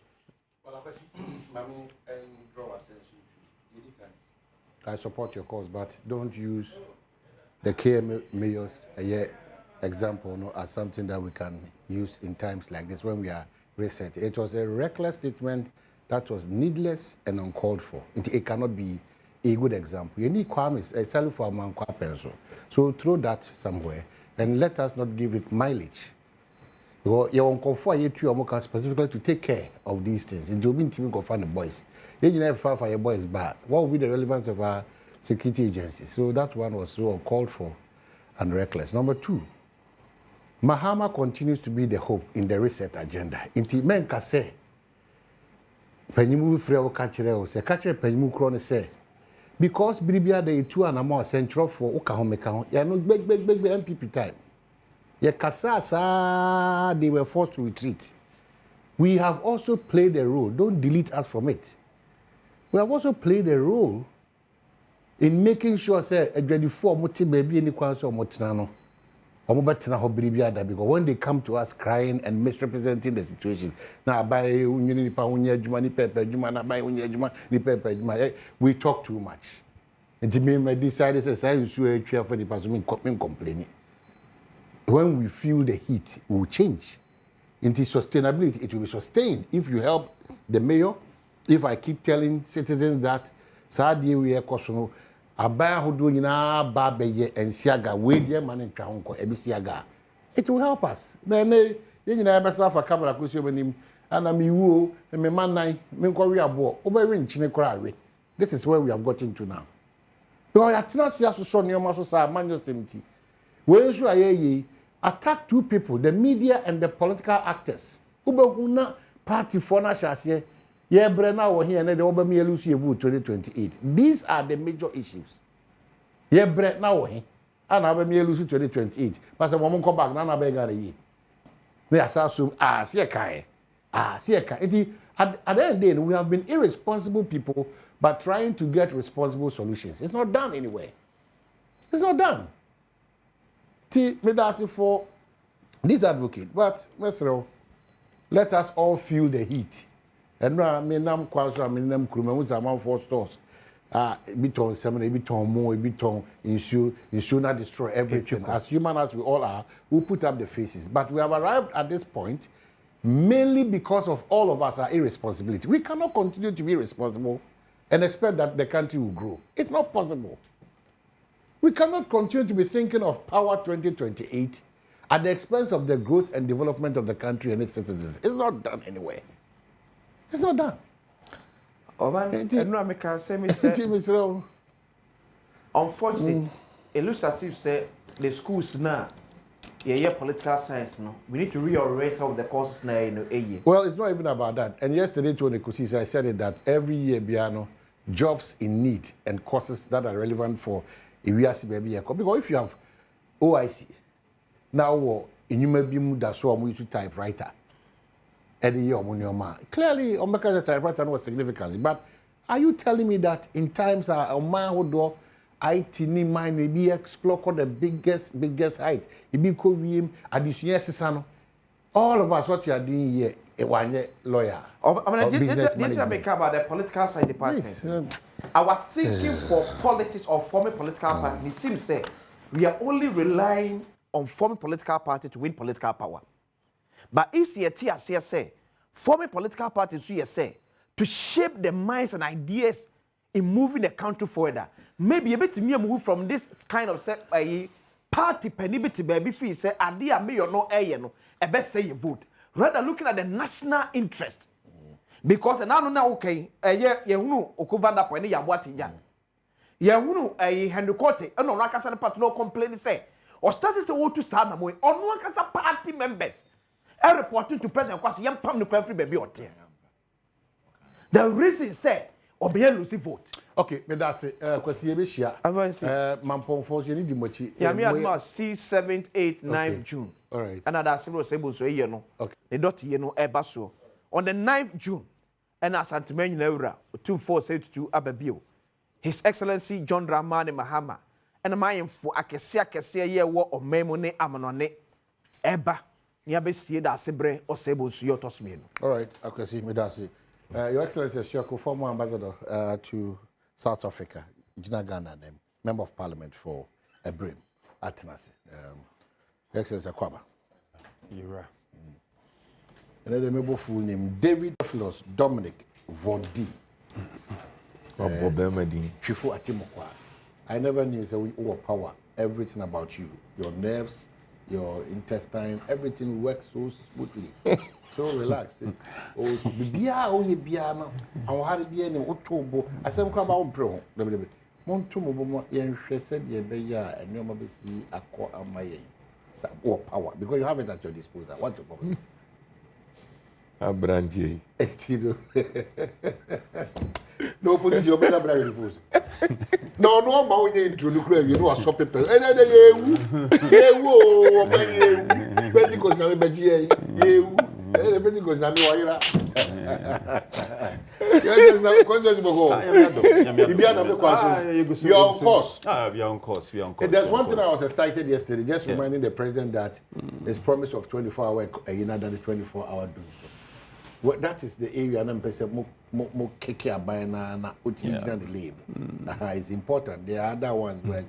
S11: I support your cause, but don't use the KM mayors example no, as something that we can use in times like this when we are reset. It was a reckless statement that was needless and uncalled for. It cannot be a good example. You need Kwame's a selling for a man pencil. So throw that somewhere and let us not give it mileage. You won't confer you to your specifically to take care of these things. It will be to confine the boys. You never file for your boys back. What will be the relevance of our security agencies? So that one was so uncalled for and reckless. Number 2, Mahama continues to be the hope in the reset agenda. Inti men ka say, Penyimu freo kachire se kachire penyimu krone say, because Bribia de 2 and more central for Okahomeka, ya no big MPP time. They were forced to retreat. We have also played a role. Don't delete us from it. We have also played a role in making sure say a 24 moti baby any kwanso motinano. Because when they come to us crying and misrepresenting the situation, we talk too much. And to me, I decided to say, for the person complaining. When we feel the heat, it will change. Into sustainability, it will be sustained if you help the mayor. If I keep telling citizens that, it will help us. Then, this is where we have gotten to now. Attack 2 people, the media and the political actors. Party for Nashas, yeah, Brenna were here and they over me lose your vote 2028. These are the major issues. Yeah, Brett now, and I will me lose 2028. But a woman come back, none of a They are so see a kai. See a kai. At the end of the day, we have been irresponsible people, but trying to get responsible solutions. It's not done anyway. It's not done. Maybe that's for this advocate, but let us all feel the heat. And I mean, I'm quite sure. I mean, I'm among 4 stores. Biton 7, biton more, biton ensure not destroy everything. As human as we all are, we put up the faces. But we have arrived at this point mainly because of all of us are irresponsibility. We cannot continue to be irresponsible and expect that the country will grow. It's not possible. We cannot continue to be thinking of Power 2028 at the expense of the growth and development of the country and its citizens. It's not done anyway. It's not done.
S7: Unfortunately, it looks as if say the schools now, political science now. We need to rearrange some of the courses now in a year.
S11: Well, it's not even about that. And yesterday, to I said it that every year, Biano, jobs in need and courses that are relevant for because if you have OIC, now you may be that's why I'm using typewriter. Clearly, the typewriter was significant. But are you telling me that in times a man who do IT ni mind maybe explore the biggest height? It be addition all of us what you are doing here, a one lawyer.
S7: Did make about the political side department? Our thinking for politics or forming political party, it seems say we are only relying on forming political party to win political power. But if you say forming political parties, you say to shape the minds and ideas in moving the country forward, maybe a bit me move from this kind of party penibity baby fee say idea me or no a best say you vote rather looking at the national interest. Because now okay, you okuvanda point ya boati ya. You Henry Cote, no Rakasa part no complain say. Or started to to Sana Moy, or no Rakasa party members. I reporting to President Kwasi young Pam the free baby or tear. The reason say, or be Lucy vote.
S11: Okay, but that's it. Kwasi Mampon Force, you need the mochi.
S7: Yami C 7th, 8th, 9th June.
S11: All right.
S7: Another several sables so you know. Okay. The dot you know ebaso. On the 9th June. And as Antimany Neura, 2472 Ababio. His Excellency John Dramani Mahama, and a man for Akesia year war of Memone Amanone, Eba, Niabesia da Sebre or Sebus Yotosmin.
S11: All right, Akasi Medasi. Your Excellency, Shoko, former ambassador to South Africa, Gina Ghana, Member of Parliament for Ebrim, Atenase. Your Excellency Akwaba.
S12: You're right.
S11: And then the member full name David Philos Dominic Vondi. Chifu Atimokwa. I never knew so we overpower everything about you. Your nerves, your intestine, everything works so smoothly. So relaxed. Oh, bia only biano. I want to be any otobo. I said, come about pro. Montumo yen said ye beya and your mother see a core of my power because you have it at your disposal. What's your problem?
S12: Brandy.
S11: No position, you're better brand food. No, man, you know, a shop people. And then you, Pentecost, now, you, Pentecost, now, you're on course.
S12: We are on course.
S11: There's one thing I was excited yesterday, just reminding the president that his promise of 24-hour, than the 24-hour do so. Well, that is the area and I'm more keke abana na utilizing the lane. It's important. There are other ones where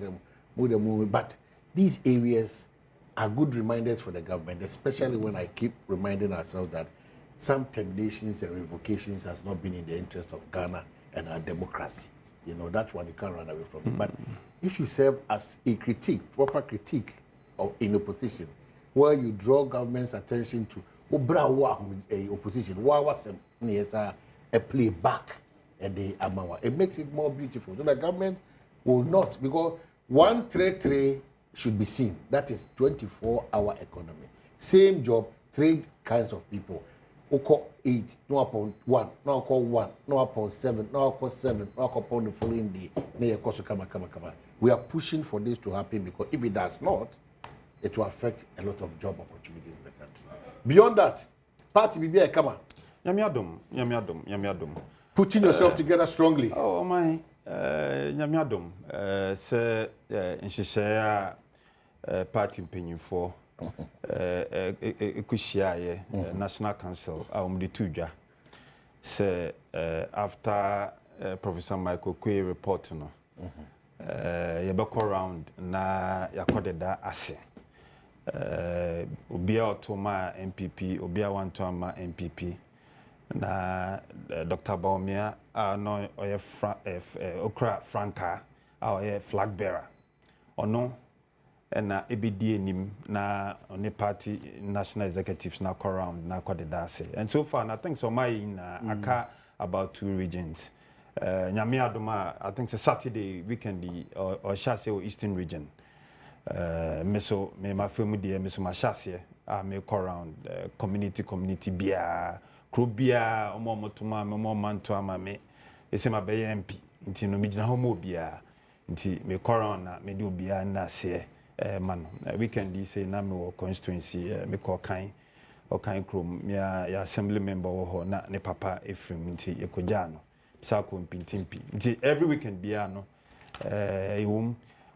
S11: but these areas are good reminders for the government, especially when I keep reminding ourselves that some terminations and revocations has not been in the interest of Ghana and our democracy. You know, that one you can't run away from it. But if you serve as a critique, proper critique of in opposition, where you draw government's attention to opposition, a playback and the amawa. It makes it more beautiful. So the government will not, because 133 should be seen. That is 24-hour economy. Same job, 3 kinds of people. Oko 8, no upon 1, no call 1, no upon 7, no call 7, no upon the following day. We are pushing for this to happen because if it does not, it will affect a lot of job opportunities in the country. Beyond that, party BBI come on.
S12: Yamiadom.
S11: Putting yourself together strongly.
S12: Oh my, Yamiadom. Say in party opinion for Kushia National Council. The tuja. Say after Professor Michael Kwe report no. Yabako round na yakodeda ase. Obia otoma MPP, obia wantoma MPP. Na Dr. Baumia no oye okra franca oye flag bearer. Ono na ebedi enim na on party national executives na go round na kodeda ase. And so far I think so my in aka about 2 regions. Nyame Adoma, I think it's Saturday weekend or Shase or Eastern region. Meso me my family there, meso my Shase, I may call around community bia, club bia, omo tuma, omo man to me. It's my bay MP. Inti no mijina homo bia. Inti me call around na me do bia na say man. Weekend say na me constituency me call kind or kind krom. Me ya assembly member ho na ne papa Ephraim inti ekojano. Sako mpintimpi. Nti every weekend bia no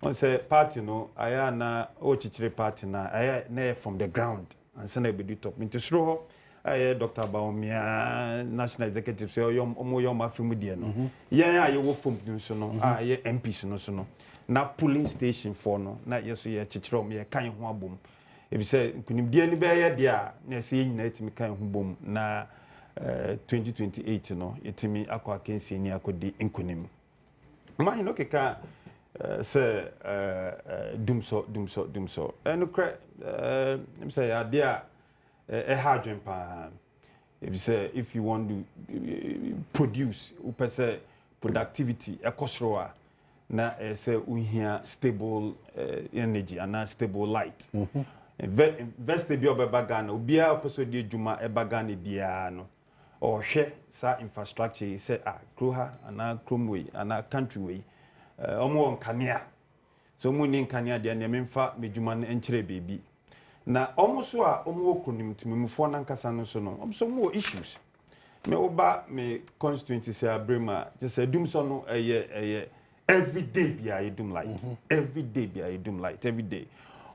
S12: on say party no aya na o chichire party na aya na from the ground and say na be do top. Nti sro ho aya Dr. Baumia national executive say omo yom afrimu die no. Yen aye wo fom nso no aye MPs no so no. Na polling station for no na yeso ye chichire o me kan ho abom. If say kunim die ni be ye dia na say nyina etimi kan ho bom na 2028 no itimi akwa akensi ni akodi inkunim ma hino keka se dumso eno kre say adia hardware pa if you want to produce upese productivity ekosroa na say uhia stable energy and stable light invest bi obebagana obia opese di adwuma ebagana bia no or share sa infrastructure say kroha ana kromway ana countryway omo on kanea so mu ni kanea de na memfa medwuma no enkyere bebi na omo so a omo okunim timimfo na nkasa no so no omo so mo issues me oba me constituency say abrema just say dum so no every day bia edum light every day bia edum light every day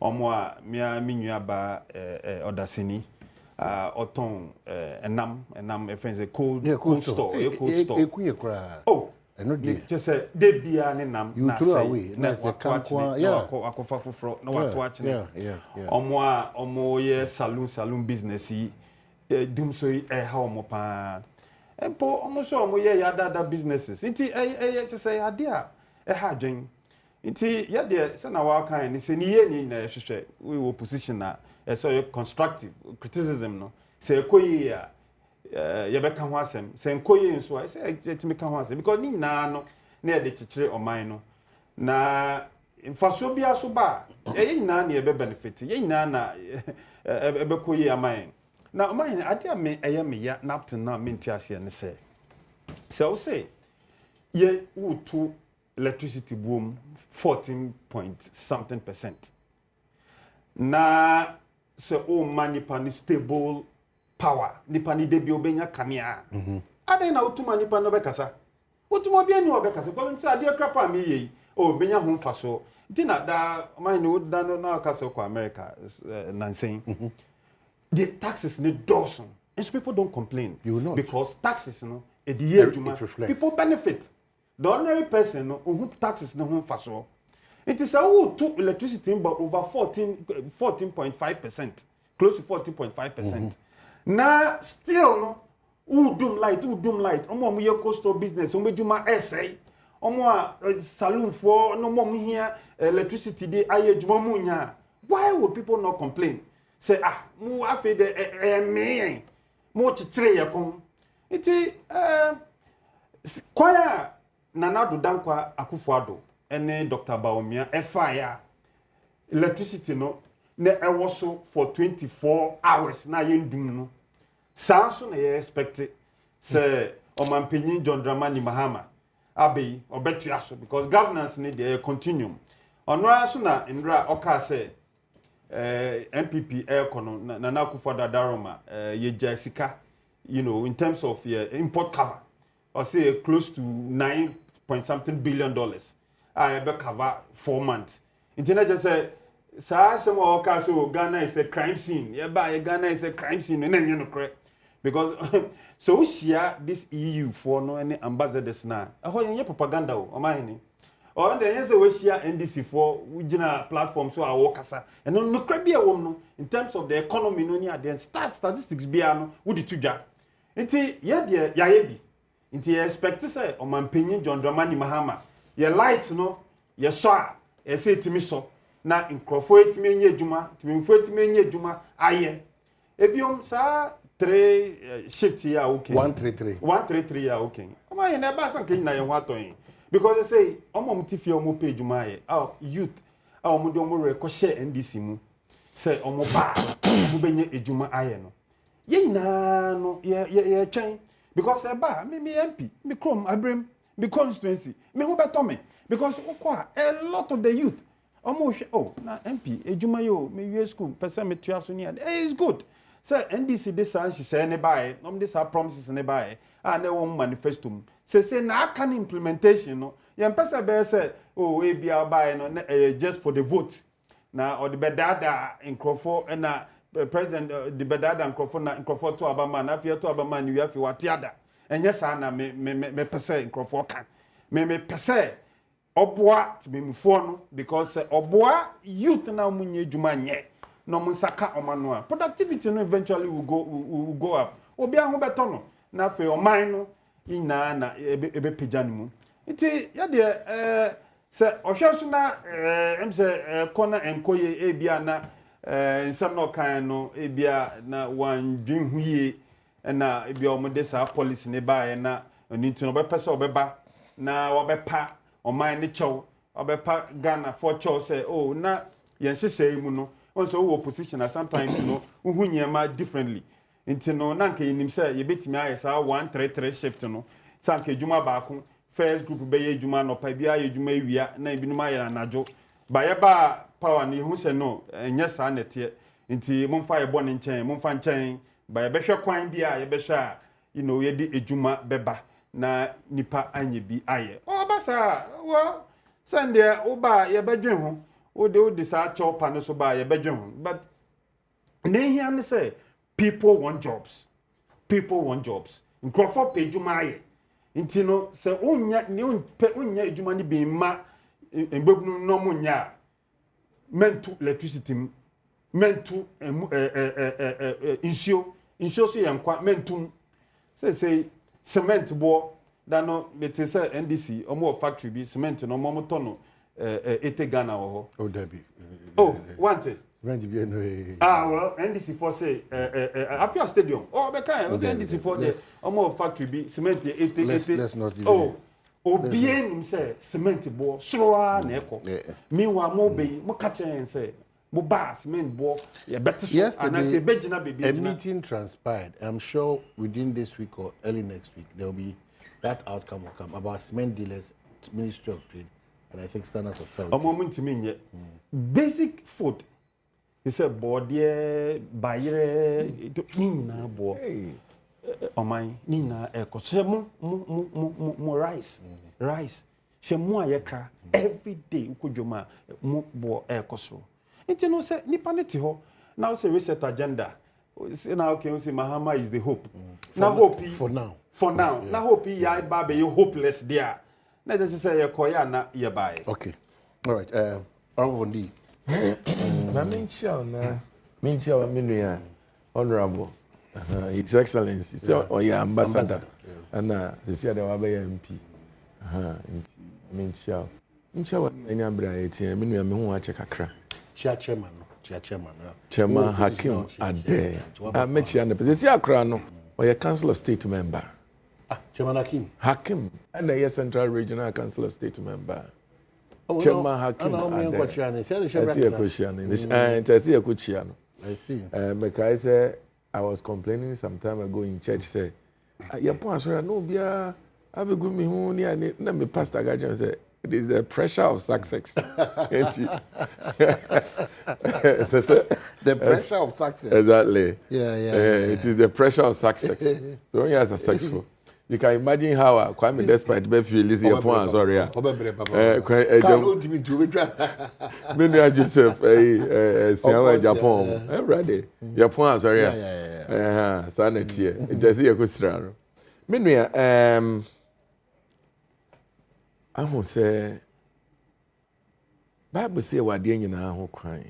S12: omo a me nua ba odaseni oton enam friends a cold store
S11: ekuye kra
S12: oh eno de just say de bia ne nam
S11: na say
S12: na kwa akofa foforo na watu achine omo ye salon business yi dum so ha omo pa empo omo so omo ye yada businesses nti just say ade a ha adwen nti ya de se na wa kan ni se ni ye ni na hwehwe we opposition na so constructive criticism no say koyi ya ye be kan ho asem say koyi nso I say etimi kan ho asem because ni na no na de chichire oman no na infaso bia so ba ye na na ye be benefit ye na na ebe koyi aman na oman ade me eye me ya naptin na menti ase ne say so say ye wutu electricity boom 14.something%. Na se o manipa ni stable power nipa ni debi obenya kanea ade na otuma nipa no bekasa otuma bia ni obekasa ko nti ade krapa me yi obenya ho mfaso nti na da man no da no na kasa ko America nansen the taxes ni dawson and people don't complain because taxes no e the year people benefit the ordinary person no who taxes no ho mfaso. It is who took electricity but over 14.5%, close to 14.5%. Now still no who doom light. Omo ye coastal business, omo juma essay, omo saloon for no more here electricity dey aye juma munya. Why would people not complain? Say mu afi de me mo chichire ye kon. Iti kwaya Nanado Dankwa Akufo-Addo and Dr. Baumia fire electricity no na ewoso for 24 hours na yendum no sanso na ye expect say omampenyin John Dramani Mahama abey obetu aso because governance need the continuum ono aso na ndra oka say MPP Aircono, Nana Akufo-Addo Daroma, ye Jessica, you know, in terms of import cover, or say close to $9 billion. I be cover 4 months. Internet just say, some of so Ghana is a crime scene. Yeah, by Ghana is a crime scene, and then you know correct. Because so share this EU for no any ambassadors now. How you propaganda o my or the yes we share NDC for regional platform so our workers and no crab be a woman in terms of the economy no near then statistics be no would the tuja. Nti yeah dear yaebi. Nti expect say o man penyin John Dramani Mahama. Ye light no ye so e say timi so na nkrofo etimi nye adwuma timi mfo etimi nye adwuma aye. Ebiom sa 3 shift here okay 133 here okay am I never san kin na ye ho aton because they say omom tifi omo page my youth omo de omo re ko share NDC mu say omo ba omo benye ejuma aye no ye na no ye twen because e ba me MP me krom abrem me constituency me ho beto me because a lot of the youth omo na MP ejuma yo me US school person me tua so ni is good. Say NDC this she say ne buy this promises ne buy and they won manifesto say na can implementation no ye mpesa be say e bia buy no just for the vote na or the bedada nkrofo na president the bedada nkrofo na nkrofo to abama na afia to abama ni afi watiada enye sa na me pese nkrofo kan me pese oboa tibemfo no because oboa youth na munye djuma nye no munsaka omano productivity no eventually will go up obi ahụ beto no na fe oman no ina na ebe pejani mu nti ya de se ohweso na emse kona enkoye ebia na nsam no kan no ebia na wandwin huye na ebia omode sa policy ne ba na onintino be pese obeba na wabepa oman ne chow obepa Ghana for chow say na yenhyehyɛ mu no also wo position and sometimes you know who nyema differently nti no na nka yinim say ye betimi aye sa 133 shift no sanka ejuma baako first group be ye ejuma no pa bia ye ejuma ewia na ebinum aye anajo ba ye ba power no hu se no enye sa nete nti momfa ye bɔ ne nkyɛn momfa nkyɛn ba ye behwe kwan bia ye behwe you know ye di ejuma beba na nipa anye bi aye ba sa wo sande wo ba ye bedwen ho Odi sa chopa no so ba ye bedwen but ne here ne say people want jobs nkrofo pejuma aye nti no se onya ne onya ejuma ne bi ma engbegunu no munya mentu electricity mentu insio so yankwa mentum say cement bo da no bete say NDC omo factory bi cement no mo tono ete Ghana ho
S11: Debbie
S12: want it well NDC for say Apia Stadium be kind NDC for the almost factory be cement ete
S11: let's not even
S12: obien him say cement bo sroa na eko meanwhile mo be mo catch and say mo ba cement bo ya better so and I say begina baby
S11: a meeting transpired. I'm sure within this week or early next week there will be that outcome will come about cement dealers, Ministry of Trade and I think standards authority.
S12: A moment to me, basic food. He said, "Body, buyer, nina bo, oh my, nina eko. She mo rice. She mo ayekra every day. Ukujoma mo bo eko so. Iti no say nipa neti ho. Now say reset agenda. Now okay, say Mahama is the hope. Now hope
S11: for now.
S12: Now hope ya babe you hopeless there. Let us say you koya na ye buy.
S11: Okay. All right. Honorable D.
S13: Na menchia na honorable His Excellency. So your ambassador. And this year they were MP. Menchia. Menchia wa enya bra etie me nua me ho ache kakra. Chairman Hakim Ade. Mechia na pese akra no. Or your Council of State member.
S11: Chairman
S13: Hakim. And the Central Regional Council of State member. Chairman Hakim
S11: I see.
S13: Because I was complaining some time ago in church. Say, "Your point, no, be a have a good me who near me pastor. I say, It is the pressure of success.
S11: The pressure of success.
S13: Exactly.
S11: Yeah.
S13: It is the pressure of success. So when you are successful, you can imagine how Kwame Despite Befi your point. Sorry. Many Joseph, Japan. Every day. Your point. Sorry. Yeah. Sanity. Just see a question. Meanwhile, I won't say Bible say wade nyina ho kwan.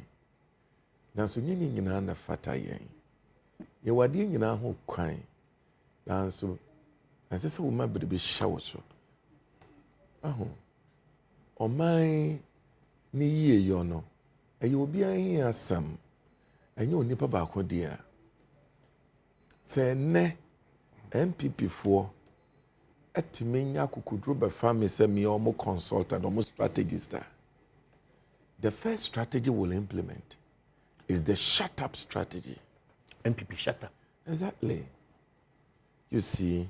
S13: Nanso nyini nyina na fata yen. Ye wade nyina ho kwan. Nanso asese wo ma bere be hyawo so. Aho. Oman ni yie yo no. Eye obi an asam. Enye onipa ba ko dia. Se ne MPP fo Etimenya kukudru be family say me omo consultant omo strategist. The first strategy we'll implement is the shut up strategy.
S11: MPP shut up.
S13: Exactly. You see,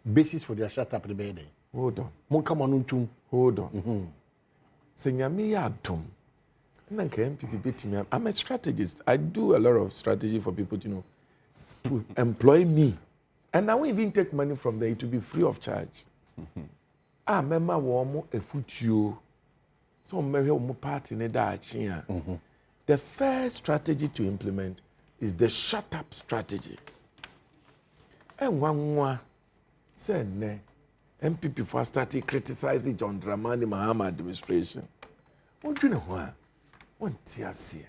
S11: basis for their shut up the bed.
S13: Hold on.
S11: Mon come on
S13: Hold on. Senyami ya dum. MPP beat me. I'm a strategist. I do a lot of strategy for people to employ me. And I won't even take money from there. It will be free of charge. Remember womo efutio. So maybe womo party ne da achia. The first strategy to implement is the shut up strategy. And one said ne MPP for started criticizing John Dramani Mahama administration. What do you know what? One tia see.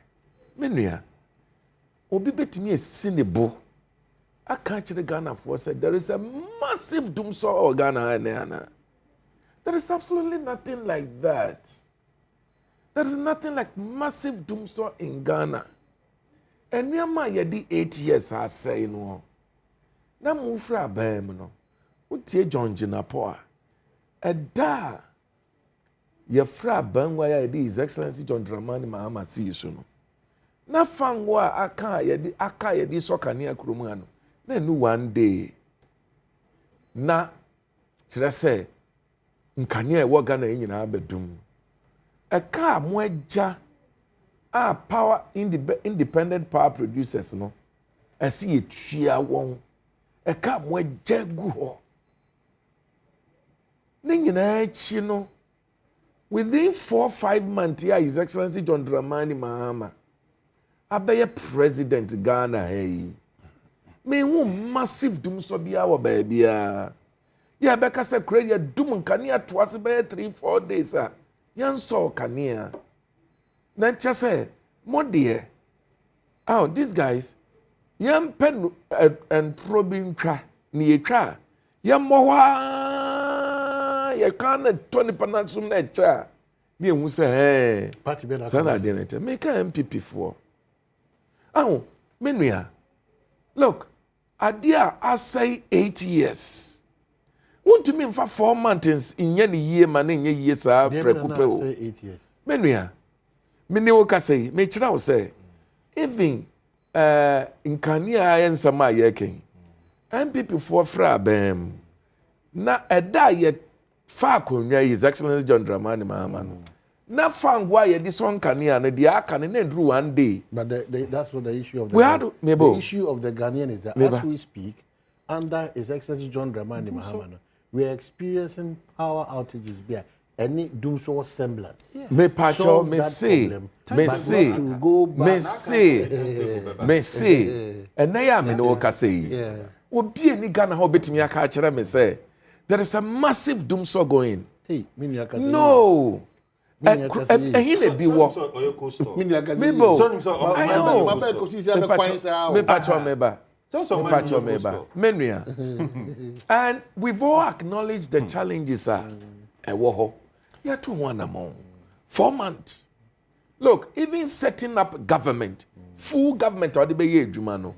S13: Menuya. Obi betimi esinebo. I can't the Ghana for said there is a massive doomsaw or Ghana. There is absolutely nothing like that. There is nothing like massive doomsaw in Ghana. And near my 8 years, I say no. Na mufra bam no. Utie John Jinapoa. A da ye fra ban why His Excellency John Dramani Mahama see no. Na fangwa aka yedi sokania kromano. Then one day, na kyerɛ sɛ nkania ɛwɔ Ghana nyinaa bɛdum. Ɛka moagya a power independent power producers no ɛsi etua wɔn. Ɛka moagya gu hɔ. Ne nyinaa akyi no within 4-5 months here His Excellency John Dramani Mahama abɛyɛ president Ghana hey. Me who massive doom so be our baby. Yeah, Becca said, Crazy doom cania twice by 3-4 days. Yan saw cania. Nancha say, more dear. Oh, these guys, yan pen and probing tra near tra. Yan moha, ya can't 20 panaxum net cha. Me who say, hey, Sana dinner, make a MPP for. Oh, Minria. Look. Adia, I say 8 years. Want to mean for 4 months in any year, man, in years, I say 8
S11: years.
S13: Menuya, Minioka say, Mechra say, even in Kania and Sama Yaking, and people for Fra Bam. Na a diet far His Excellency John Dramani Mahama. Na found why this one Kania and the Akan drew one day.
S11: But that's what the issue of the issue of the Ghanaian is that as we speak, under His Excellency John Dramani Mahama, we are experiencing power outages there. Any doomsday semblance.
S13: Me pacho, me say, and I am in Okase. Would be any Ghana hobbit me a catcher, me say. There is a massive doomsday going. No. He may be what? And we've all acknowledged the challenges are a war. You're 2-1 among 4 months. Look, even setting up government, full government, or the Bay Jumano,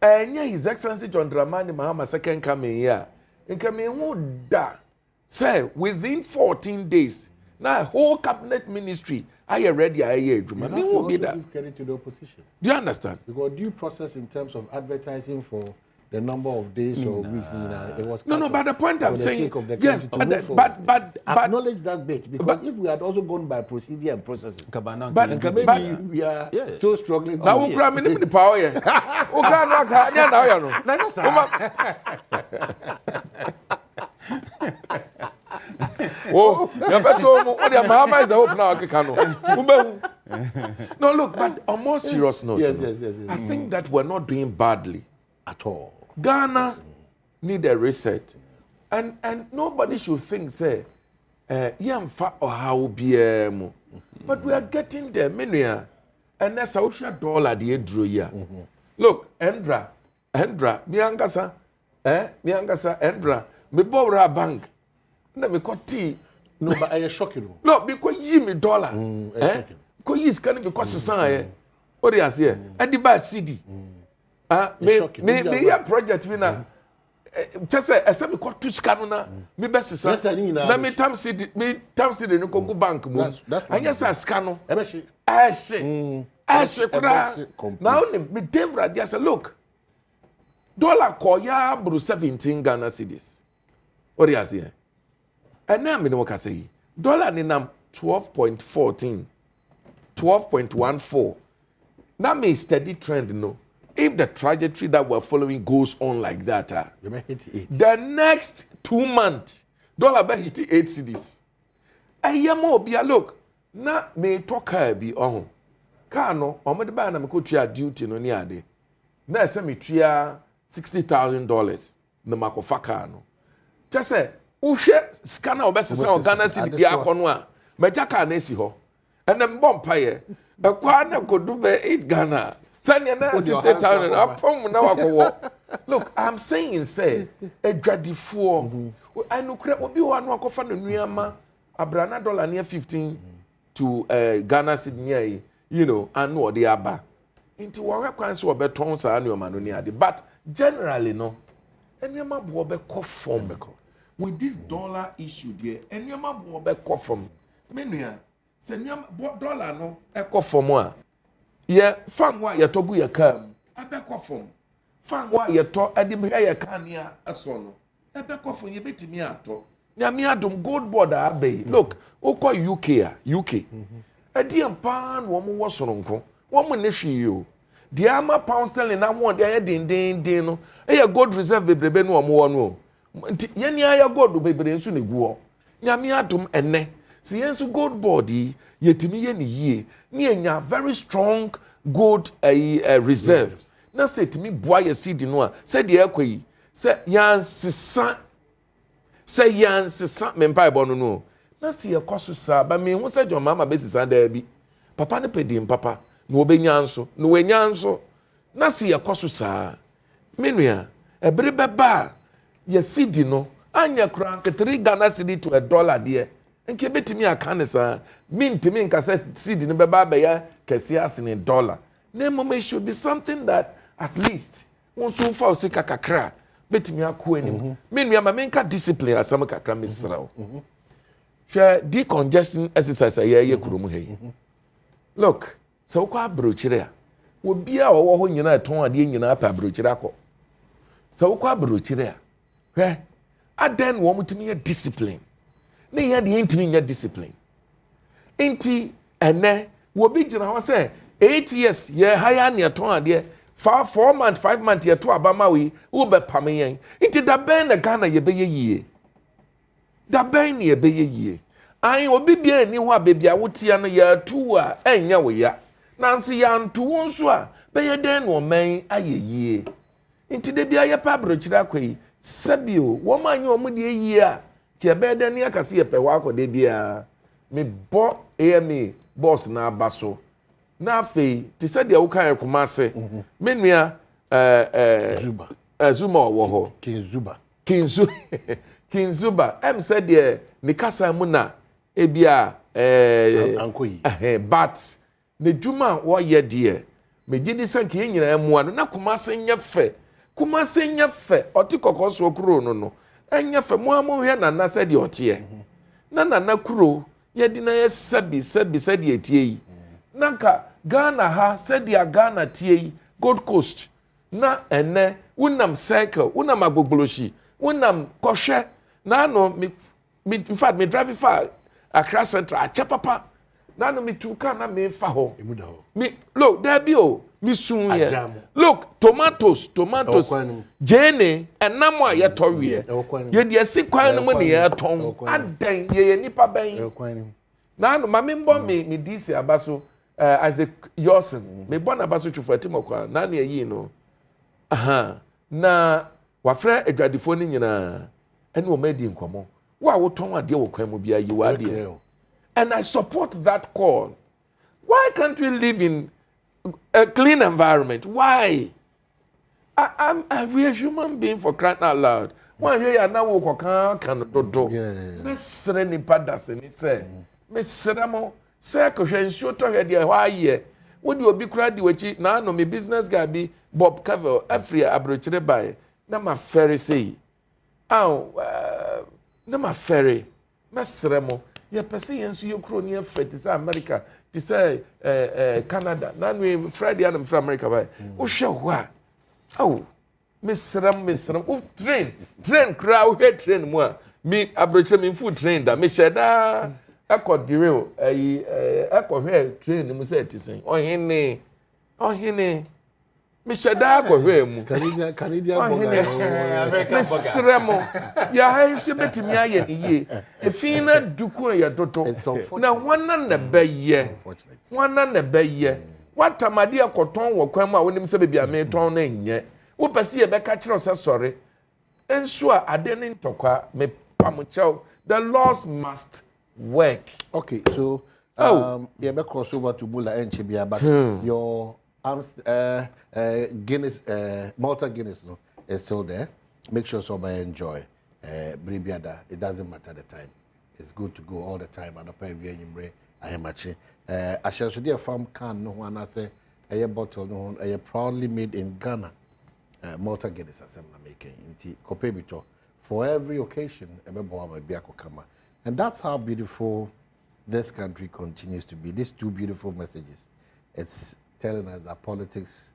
S13: and His Excellency John Dramani Mahama second coming here, and coming would die. Say within 14 days. Now, whole cabinet ministry, I already do.
S11: You also give credit to the opposition.
S13: Do you understand?
S11: Because due process in terms of advertising for the number of days or weeks. It was
S13: no. But the point I'm saying, yes,
S11: but acknowledge that bit, because if we had also gone by procedure and processes, maybe we are still struggling.
S13: Now we cry the power. We oh, your person, Mama is the hope now. No, look, but on more serious note,
S11: yes.
S13: I think that we're not doing badly
S11: at all.
S13: Ghana need a reset, and nobody should think say, yamfa or how be but we are getting there, Minia, and that's how $1 the drew ya. Look, Endra, Miangasa, Endra, me borrow a bank. Never got tea.
S11: No, but I shocking.
S13: No, because Jimmy dollar. Because he's coming because the sign. What do you say? And the bad CD. Me a project winner. Just say, I said, me call two scanner. Me best is let me time CD no go bank. And yes, I scan. I say, now me Devra, just look. Dollar call ya bro 17 Ghana cedis. What do you say? And now me know what I say. Dollar ni nam 12.14, 12.14. That means steady trend, no. If the trajectory that we're following goes on like that, the next 2 months, dollar be hit 8 cedis. And yamo be a look. Na me talk be on. Kano, or me buy na me go to duty no ni ade. Na say me tria $60,000 no makofaka no. Just say uhwe scanner obesesa Ghana cedi bia kono a majaka na esi ho ene mbom paye ekwa na kodu be 8 Ghana sanya na 60,000 apom na wakowo. Look, I'm saying say edwadifo anukre obi wa no akofa no nuama abrana dollar near 15 to Ghana cedi you know anu ode aba nti wo rekwan so obeton sa nuama no ni ade, but generally no enuama bo obekọ form with this dollar issue there, and your man will be caught from Menia. Send your dollar no a call from one. Yeah, fan why you tobu ya come. I back off from. Fan why you talk, I didn't hear your can ya a sono. I back off from you bit me at all. Yamia dum gold border abbey. Look, who call UK. A dear pan woman was on uncle. Woman is you. The armor pound sterling, I want the din no. A gold reserve baby no more no. Yeni aya gold bebre nso ne guo nyame adom enne se yenso gold body yetimi ye ne yie ne enya very strong gold reserve na se timi boa ye seed no a se de akwayi se yansesa mempa ebo no na se ye koso sa ba me hu se jo mama besisa da bi papa ne pedim papa no obenya nso no wenya nso na se ye koso sa menua ebre beba ye cedi no anya kran 3 Ghana cedi to $1 there enke betimi aka sa mintimi nka se cedi no beba ba ya kesi asene $. Na mama should be something that at least won so fa osika kakra betimi akọ anim menua ma menka discipline asam kakra mesrawo hwe decongestion exercise ye kurom he look so kwa abrochire a obi a wo ho nyina ton ade nyina pa abrochire akọ so kwa abrochire a aden wo mutimi ya discipline ne ya de intimi ya discipline enti ene wo bi gina ho say 8 years ye haya ne ton ade 4 months 5 months ye to abama we wo be pam yen enti da ben na Ghana ye be yie da ben ne ye be yie an obi bia ni ho abebia wotia no ya tu a enya wo ya nansi ya ntu wo nso a be ye den no man ayeyie enti de bia ye pa brochira kwai sabio woman yo mu de yie a ke be de ne akase ye pe wa akode bia me bo AMA boss na abaso na afei ti se de wo kan ekoma se menua Zuma wo ho King Zuba em said de me kasa mu na ebia
S11: ankoyi
S13: but ne djuma wo ye de me gidi sanke nyina emu ano na koma se nya fe oti kokoso okuro no enya fe mo amu hwe na se de otie na kuro ye di na ye sabi se de etie yi nanka Ghana ha se de Ghana tie yi Gold Coast na ene wonam cycle wonam agbogoloshi wonam kɔhwɛ na no me in fact me drive far Accra Central ache papa na no me tu car na me fa ho me look there be o me sun here look tomatoes jene enam a ye towe ye de asi kwan no mo ne ye ton adan ye nipa ban na no ma me mbo me DC abaso Isaac Yosen me bona abaso twufati mokwa na na yi no aha na wafra adwadifo ni nyina ene o ma di nkomo wa wo ton ade wo kwan mu bia yi wa ade and I support that call. Why can't we live in a clean environment? Why? We are human beings for crying out loud. Why you are now can do? Miss Reni Padas and say, Miss Seramo, say, Coshen, to her dear, why ye? Would you be crowded with now? No, me business guy be Bob Cover, every abroad by Nama Ferry say. Oh, Nama Ferry, Miss Seramo. Ye person you crony fit is America to say Canada. Now we Friday and from America by. Oh show what? Oh Miss Ram. Oh train crowd here train more. Me abroach me food train that me sheda echo derail echo here train me say it saying oh hene me sheda echo here mu Canadian Miss Ram. Ya ha so betimi aye ye efina duku ya toto na wana na beye watamade akoton wo kwan mu a wonim se bebia me ton na nye wo pese ye beka kire o se sori enso a ade ne ntokwa me pamuchao the laws must work.
S11: Okay, so yeah, be cross over to Bula Enchibia, but your Guinness Malta Guinness no is still there. Make sure somebody enjoy. Bribiada, it doesn't matter the time. It's good to go all the time. And I am actually. I shall show you a farm can no one I say a bottle no a proudly made in Ghana. Malta Guinness as I'm making in Kopebito for every occasion. And that's how beautiful this country continues to be. These two beautiful messages. It's telling us that politics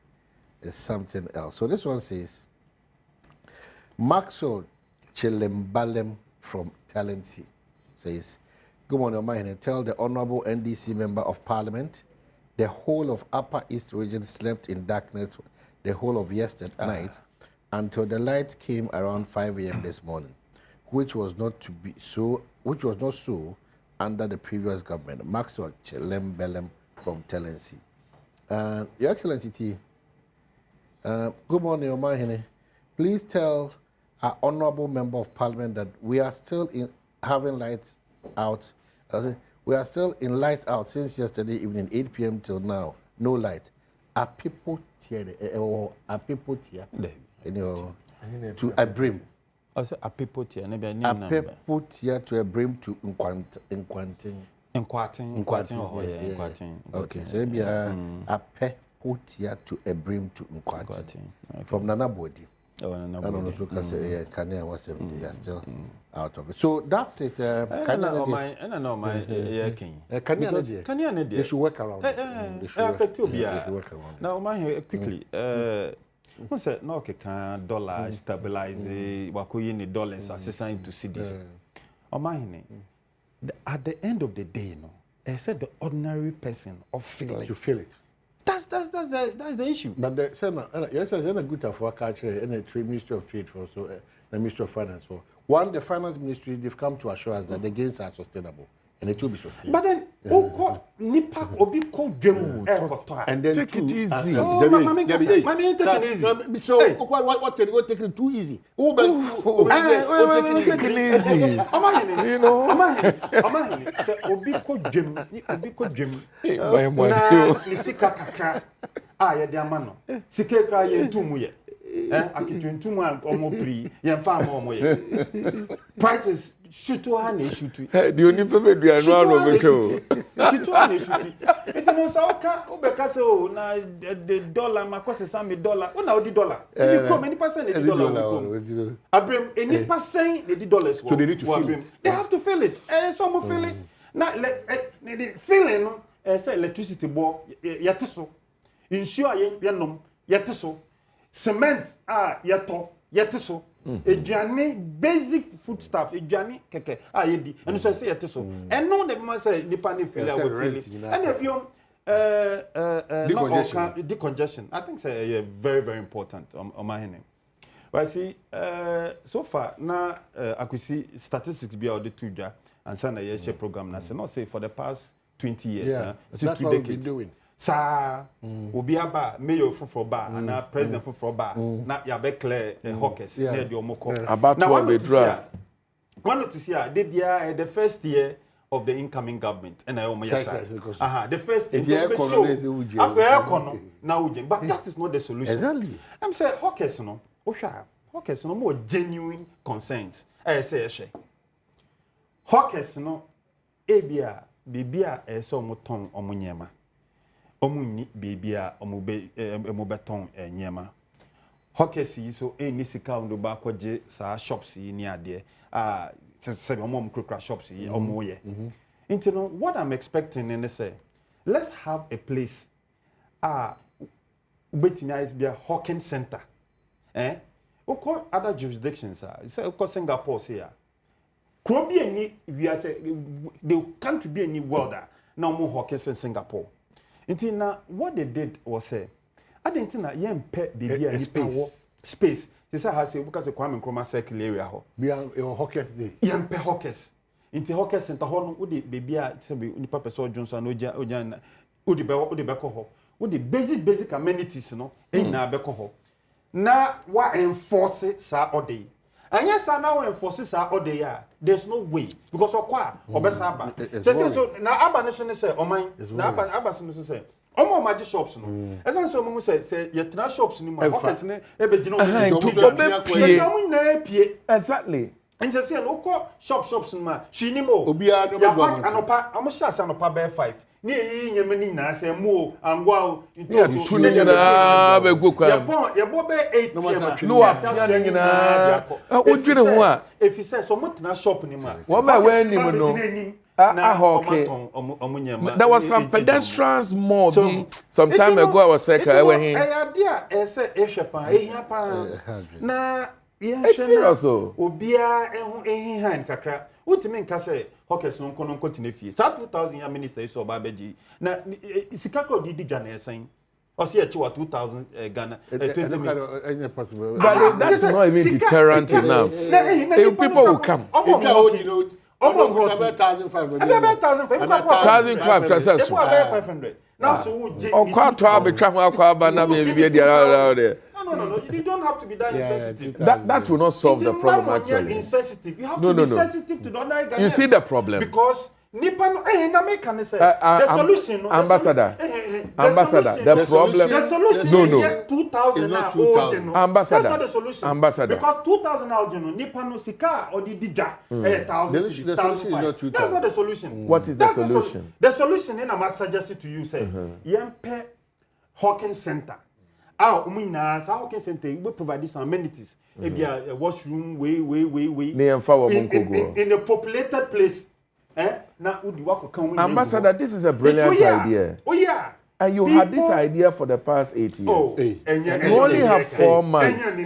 S11: is something else. So this one says, Maxwell Chilembalem from Talency says, good morning, my and tell the Honorable NDC Member of Parliament, the whole of Upper East Region slept in darkness the whole of yesterday night until the lights came around 5 a.m. this morning, which was not so under the previous government. Maxwell Chilembalem from Talency. Your Excellency, good morning, Omahine. Please tell our Honourable Member of Parliament that we are still having lights out. We are still in light out since yesterday evening, 8 p.m. till now. No light. Are people here? To a brim.
S12: Also, a people here.
S11: A people here to a brim to Nkwanting. Okay, so maybe a people here to a brim to Nkwanting. From Nana Bodi. I don't know, so because Kanye was they are still out of it. So that's it. They should work around. They should work around.
S12: Now, my quickly. Once a no can dollar stabilize wakoyini dollars assessing to see this. At the end of the day, I said the ordinary person of feeling.
S11: You feel it.
S12: That's the issue.
S11: But the Senate, yes, there's a good for culture and a Ministry of Trade for so the Ministry of Finance for one. The Finance Ministry they've come to assure us that the gains are sustainable and it will be sustainable.
S12: But then, Nipak Obi called them
S11: and then
S13: take it easy.
S11: Take it easy. So what take it too easy?
S13: Take it easy. You know.
S12: Obi called Jim. Nisika kakra. Ya de amano. Sike kra ye ntumu ye. Akitu ntumu omo pri ye mfa omo ye. Prices shoot one shoot.
S13: The only people do are
S12: Shoot one shoot. It no sauka obeka say o na the dollar makose $100. What na the dollar? You come any percent the dollar. Abrem any percent the dollars.
S11: So they need to feel it.
S12: They have to feel it. Some feel it. Now the feeling say electricity bo yete so. Insure ye nom yete so. cement yɛte so eduane basic food stuff eduane keke yɛdi ɛno so sɛ yɛte so ɛno na bɛma sɛ nipa ne feel a wɔfeel ɛna afiom decongestion I think say very very important on my hand. But see so far na akusi statistics be out the tuja and sana ye share program na say not say for the past 20 years
S11: that's what we've been doing.
S12: Sa obi aba mayor for ba and president for ba na ya be clear hawkers near the omoko
S13: about to be dry
S12: one to see the first year of the incoming government and I almost the first but that is not the solution.
S11: Exactly.
S12: I'm saying hawkers no hawkers no more genuine concerns I say hawkers no ebia bibia so moton omunyema omuni bibia omubeton nyema hawkers yi so eni sika ndo ba kwaje sa shops yi ni ade say mom crocra shops yi omoye into what I'm expecting in say let's have a place is be a hawking center oko other jurisdictions say oko Singapore here could be any we are say they can't be any world no more hawkers in Singapore into now what they did was say I didn't know yem pet baby any space they say has because the Kwame Nkrumah circle area ho
S11: be hawkers day
S12: yem pet hawkers into hawkers center ho no the baby say nipa person Johnson oja odi be ko ho the basic amenities no na be ko ho na wa enforce sa ode anya sa na wa enforce sa ode ya there's no way because okwa obesa aba so na aba ne so ne say oman na aba so ne so say omo magic shops no esan so mo say ye tena shops ni ma pockets ne e be gino na pie
S13: exactly
S12: and just say no shops ma shini mo
S11: obia no go
S12: anopa amo sha sa anopa be 5 ni yi nyeme ni na say mo angwa
S13: into so na be go kwa
S12: ye bo be 8 pm
S13: no apia ni na odwire ho a
S12: if you say so mo tena shop ni ma
S13: wo ba we ni mo no okay. There was some pedestrians more some time ago I was saying it's serious
S12: obia ehu hand kakra utimi nka say hawkers no nko continue fie sa 2000 ya minister so ba beji na sikako di jana esen o se echi wa 2000 Ghana 20 million
S11: possible
S13: but that's not even deterrent enough people will come
S11: about 1,500
S12: now so no you don't have to be that insensitive
S13: that will not solve the problem actually
S12: insensitive you have to be sensitive to the other guy
S13: you see the problem
S12: because nipa no na make an say the solution no
S13: ambassador the problem
S12: the solution
S13: no
S12: 2000 na
S13: ambassador
S12: that's not the solution
S13: ambassador
S12: because 2000 now nipa no sika or the dija 1000
S11: the solution is not 2000
S12: that's not the solution
S13: what is the solution
S12: the solution and I suggest to you say yempe hawking center hawking center we provide some amenities a washroom way in a populated place
S13: ambassador this is a brilliant idea and you had this idea for the past 8 years you only have 4 months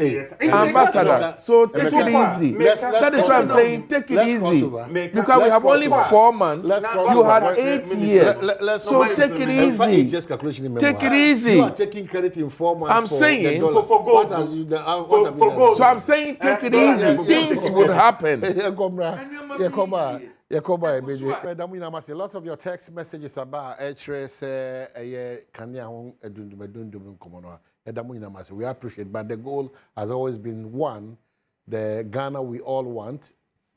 S13: ambassador so take it easy that is why I'm saying take it easy because we have only 4 months you had 8 years so take it easy take it easy
S11: you are taking credit in 4 months
S13: I'm saying
S12: so
S13: I'm saying take it easy things would happen
S11: lots of your text messages about we appreciate, but the goal has always been one, the Ghana we all want.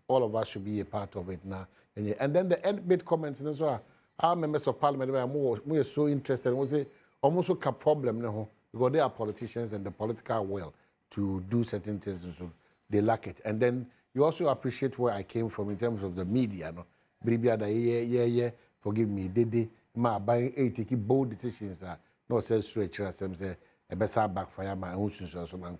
S11: All of us should be a part of it now. And then the end bit comments, and so our members of parliament we are so interested. We say almost a problem now because they are politicians and the political will to do certain things, so they lack it. And then you also appreciate where I came from in terms of the media, no? Forgive me, they buying taking bold decisions. No says stretch some say a better backfire my own man.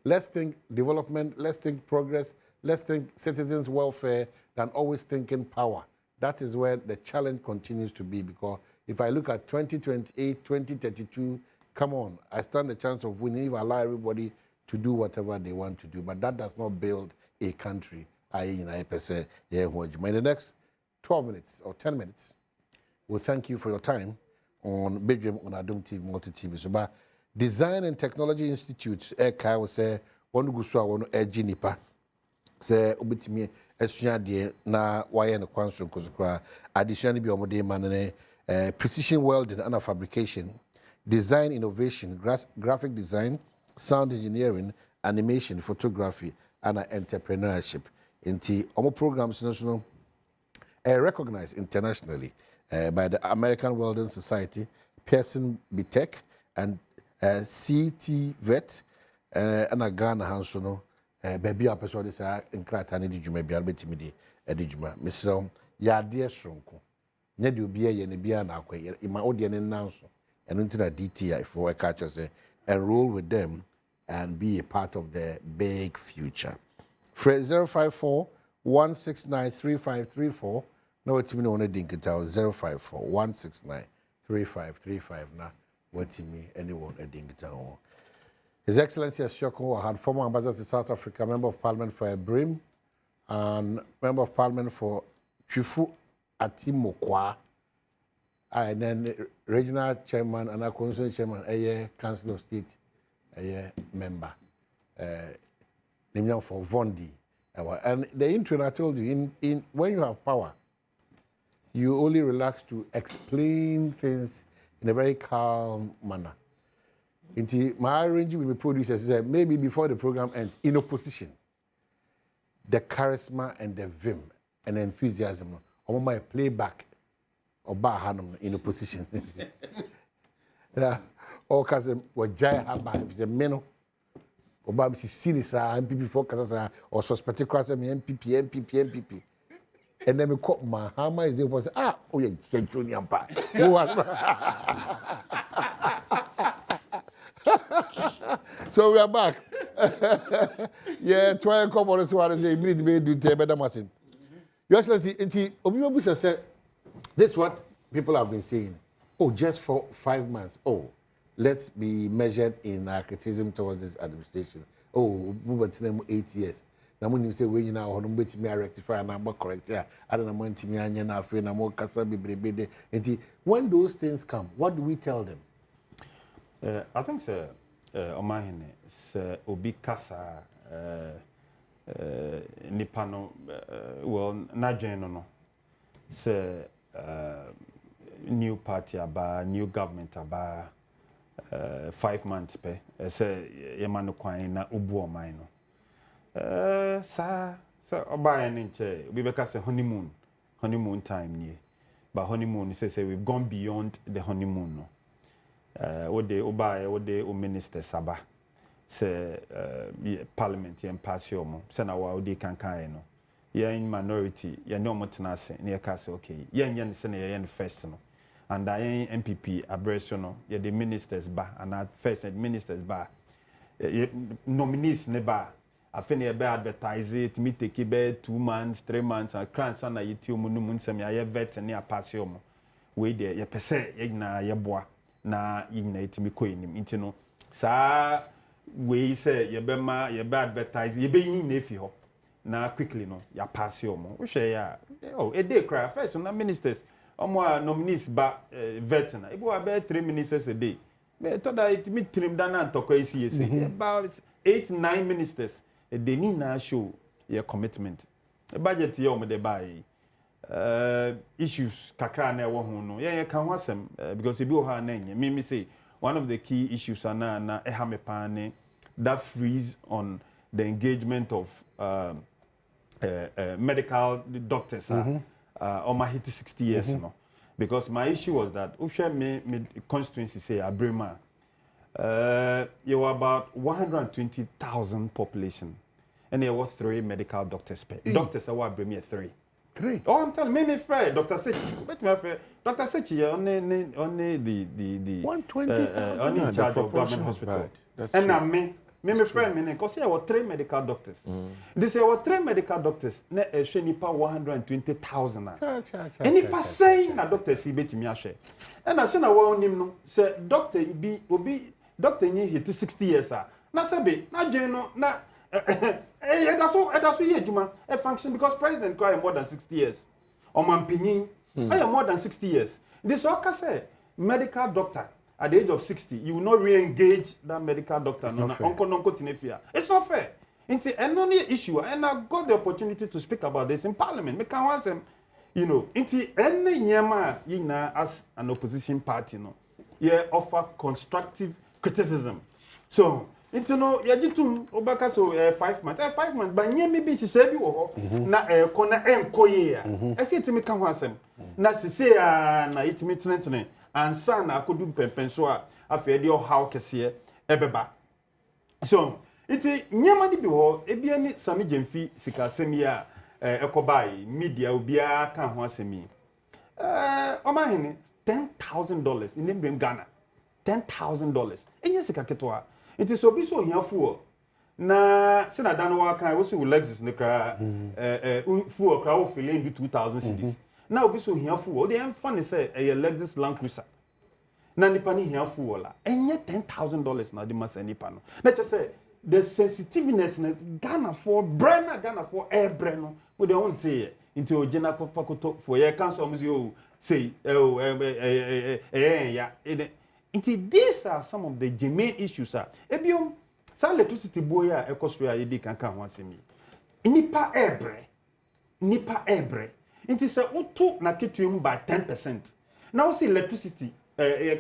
S11: Let's think development, let's think progress, let's think citizens' welfare than always thinking power. That is where the challenge continues to be, because if I look at 2028, 2032, come on, I stand the chance of winning if I allow everybody to do whatever they want to do. But that does not build a country. In the next 12 minutes or 10 minutes, we'll thank you for your time on Badwam on Adom TV, multi-TV. So, but Design and Technology Institute, Kai will say, one go so one edge nipa. Say, ubitimi esua de na wire no kwanso kozukwa. Additionally, be omode manene precision welding and fabrication, design innovation, graphic design, sound engineering, animation, photography, and entrepreneurship. Inti omo programs national recognized internationally by the American Welding Society, Pearson BTech, and CT Vet, and a Ghana house no baby episode is in Kratani di Juma Bian Betimidi Edijuma. Mr. Yadia Sronko. Nedu Bia Yenibia na kwe in my audience announce and into the DTI for a catcher say enroll with them and be a part of their big future. Fred 054 169 3534. No, it's me on a dink town 054 169 3535. Now, what's me anyone a dink town? His Excellency Ashoko had former ambassador to South Africa, member of parliament for Brim, and member of parliament for Chifu Atimokwa, and then regional chairman and a constituent chairman, a council of state, a member. For Vondi. And the intro I told you, in when you have power, you only relax to explain things in a very calm manner. My arrangement with the producers said maybe before the program ends, in opposition, the charisma and the vim and the enthusiasm of my playback or Bahanum in opposition. All because what Jai Haba, if it's a meno. Obama si serious MPP for Kasa or suspected cross MPP. And then we call Mahama is the was oh yeah, Central Yampa. So we are back. Yeah, try and come on this one and say immediately we do the better machine. Your Excellency, Obimabusa said this is what people have been saying. Oh, just for 5 months. Oh. Let's be measured in our criticism towards this administration. Oh, move to 8 years. Now, when you say, well, you know, I'm going to rectify and I'm correct. Yeah, I don't know when to me and I'm more Kasabi. When those things come, what do we tell them?
S12: I think, sir, Omahine, sir, Obi Kasa, Nipano, well, Najeno, sir, new party about, new government about. 5 months pe say yemano kwan na obu o man no sa oba en nche we be say honeymoon time ni but honeymoon say we've gone beyond the honeymoon no what the oba what the minister saba say parliament yen pass yo mo say na wa odi kankan no yen minority yen no motena se na ka say okay yen say na yen first no and I MPP abrasion yeah the ministers ba and at first ministers ba nominees ne ba afeni be advertise it me take be 2 months 3 months and crans na yiti omunum nsem ya vet ne apase omo we there ye pese ye na ye boa na yina itimi ko enim nti no saa we say ye be ma ye be advertise ye be yin na efi ho na quickly no ya pass omo we hwe ya oh e dey cry first na ministers omo nominees ba veteran ibo about 3 ministers a day be to that it me trim down and talk isi about 8-9 ministers a day ni na show your commitment a budget ye omo dey buy issues kakra na ewo ho no ye kan ho asem because ebi o ha na enye me say one of the key issues na ehame pane that freeze on the engagement of medical doctors on my hit 60 years no because my issue was that me constituency say Abrema you were about 120,000 population and there were 3 medical doctors doctors are Abrema 3 oh I'm telling me friend Dr. Sechi wait my friend Dr. Sechi only the
S13: 120,000
S12: only in charge of government hospital and me Me friend me because here were 3 medical doctors. They say were 3 medical doctors. Na ehwe nipa 120,000. Any passing na doctors he betimi ahwe. And I say na wa onim no say doctor bi obi doctor nyi hit 60 years ah. Na sabe na dwen no na that's so ye juma a function because president cry more than 60 years. Or man pinyin I am more than 60 years. This all say medical doctor at the age of 60, you will not re-engage that medical doctor. It's not fair. It's not fair. It's an only issue, and I got the opportunity to speak about this in Parliament. Me can want them, you know, into any nyama as an opposition party, no, yeah, offer constructive criticism. So, into no, yeah, jitum obaka so 5 months, 5 months, but nyemi bi she say bi wo na kona enkoye ya. I say it me can want them. Na se say na it me tene. And son, I could do pempensoa after the how kese ebeba. So, it's a nyamani biho, ebiani sami jemfi sika semia ekobai media ubia kan ho asemi. Omahini $10,000 in them Ghana. $10,000. Enye sika ketwa. It is obi so hiafuo. Na se na dano wa kan wo se Lexus ne kra fuo kra wo fele bi 2,000 cedis. Na obi so hiafuo, o dey enfane say a Lexus Land Cruiser. Na nipa ni hiafuo la. Enye $10,000 na de masa nipa no. Na che say the sensitiveness na Ghana for brain na Ghana for air brain no. We dey want say into ogena fakoto for ye council omzi say yeah. These are some of the germane issues are. Ebiom sa electricity boya ekosua yedi kankan ho asemi. Nipa ebre. It say utu na ketuum by 10%. Now see electricity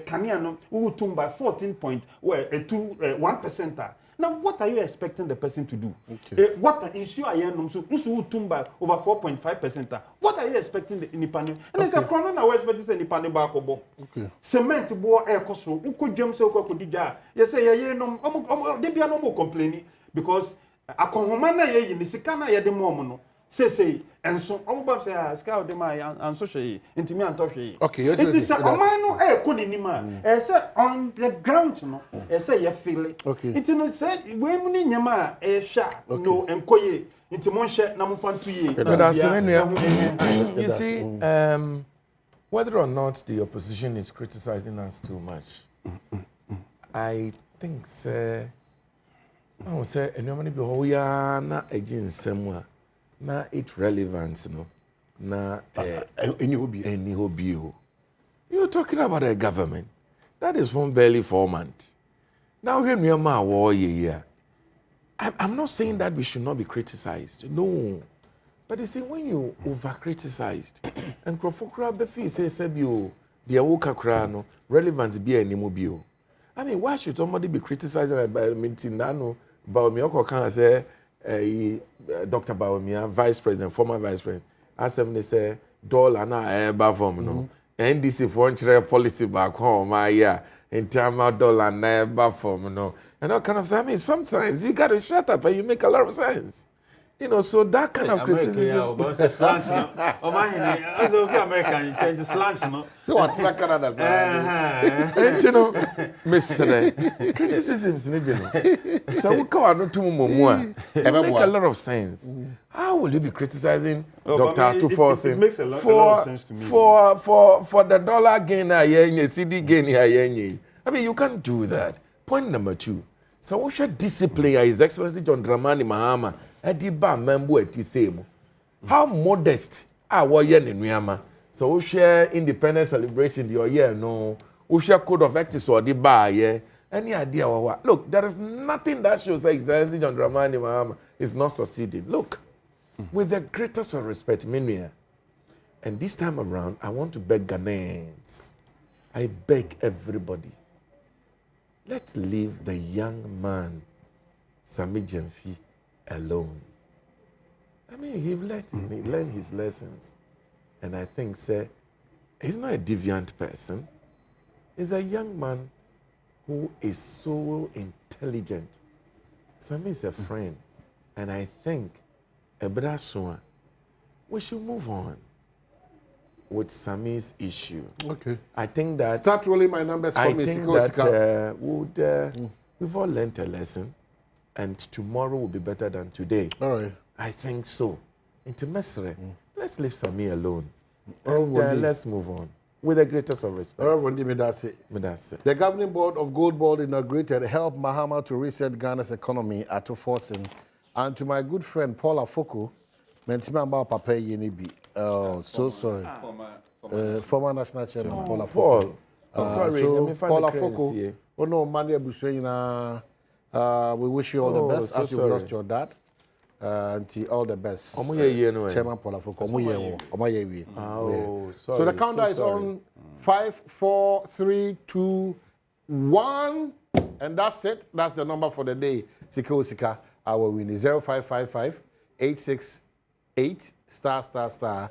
S12: Kenya no utu by 14.1%. Now what are you expecting the person to do? Okay. What issue are you so utu by over 4.5%? What are you expecting the Nipani? And there's a chrono now expecting the Nipani bakobo. Okay. Cement bo air cost uko jam so ko dija. Yes say ye no they be no more complaining because akonhoma na ye ni sika na ye de mo no. Say and so omba say sika de ma and so she intimi antohwe. Okay, yes. It is oman no koni nima. Say on the ground no. Say you feel it. Okay. It no say we mu ni nyama sha no enkoye intimo hye na mfantu ye.
S13: You see whether or not the opposition is criticizing us too much. I think say I will say anyone be ho ya na agin semwa. Na it relevance no na any hobby you're talking about a government that is from barely 4 months now here near my war yeah I'm not saying that we should not be criticized, no, but you see when you over criticized and crofokra befi say bio the woka kra no relevance be anymore bio. I mean, why should somebody be criticizing about Mintinano about me can say Dr. Bawumia, Vice President, former Vice President, asked them, they say, dollar na Badwam, no. NDC for policy back home, in terms of dollar na Badwam, no. And all kind of thing. I mean, sometimes you got to shut up and you make a lot of sense. You know, so that kind of criticism. American, change slangs, no. So what's that Canada? And you know, Mr. Criticisms, so we can't do more. It makes a lot of sense. How will you be criticizing Dr. Tuforsin? It makes a lot of sense to me. For the dollar gain, CD gain, I mean, you can't do that. Point number 2. So we should discipline His Excellency John Dramani Mahama. How modest are we in Myanmar? So we share independence celebration your year, no. We share code of ethics or the bar, yeah. Any idea what? Look, there is nothing that shows that Excellency John Dramani Mahama is not succeeding. Look, with the greatest of respect, Minia, and this time around, I want to beg Ghanaians. I beg everybody. Let's leave the young man, Sami Jemfi, alone. I mean, he learned his lessons. And I think, sir, he's not a deviant person. He's a young man who is so intelligent. Sami is a friend. And I think, we should move on with Sami's issue. Okay. I think that... Start rolling my numbers for me. I think that we've all learned a lesson. and tomorrow will be better than today.
S11: All right.
S13: I think so. Into Mesre, let's leave Sami alone. And let's move on. With the greatest of respect.
S11: The governing board of Gold Board inaugurated Help Mahama to reset Ghana's economy at forcing. And to my good friend Paul Afoko, Mentimamba Papa Yenibi. Oh, so sorry. Former national chairman Paul Afoko.
S13: Sorry,
S11: so Paul Afoko. Oh no, Mani Abuswena. We wish you all the best as you lost your dad. All the best. Chairman Paul Afoko. So the counter is on 5, 4, 3, 2, 1. And that's it. That's the number for the day. Sika Osika, our winning 0555 868 ****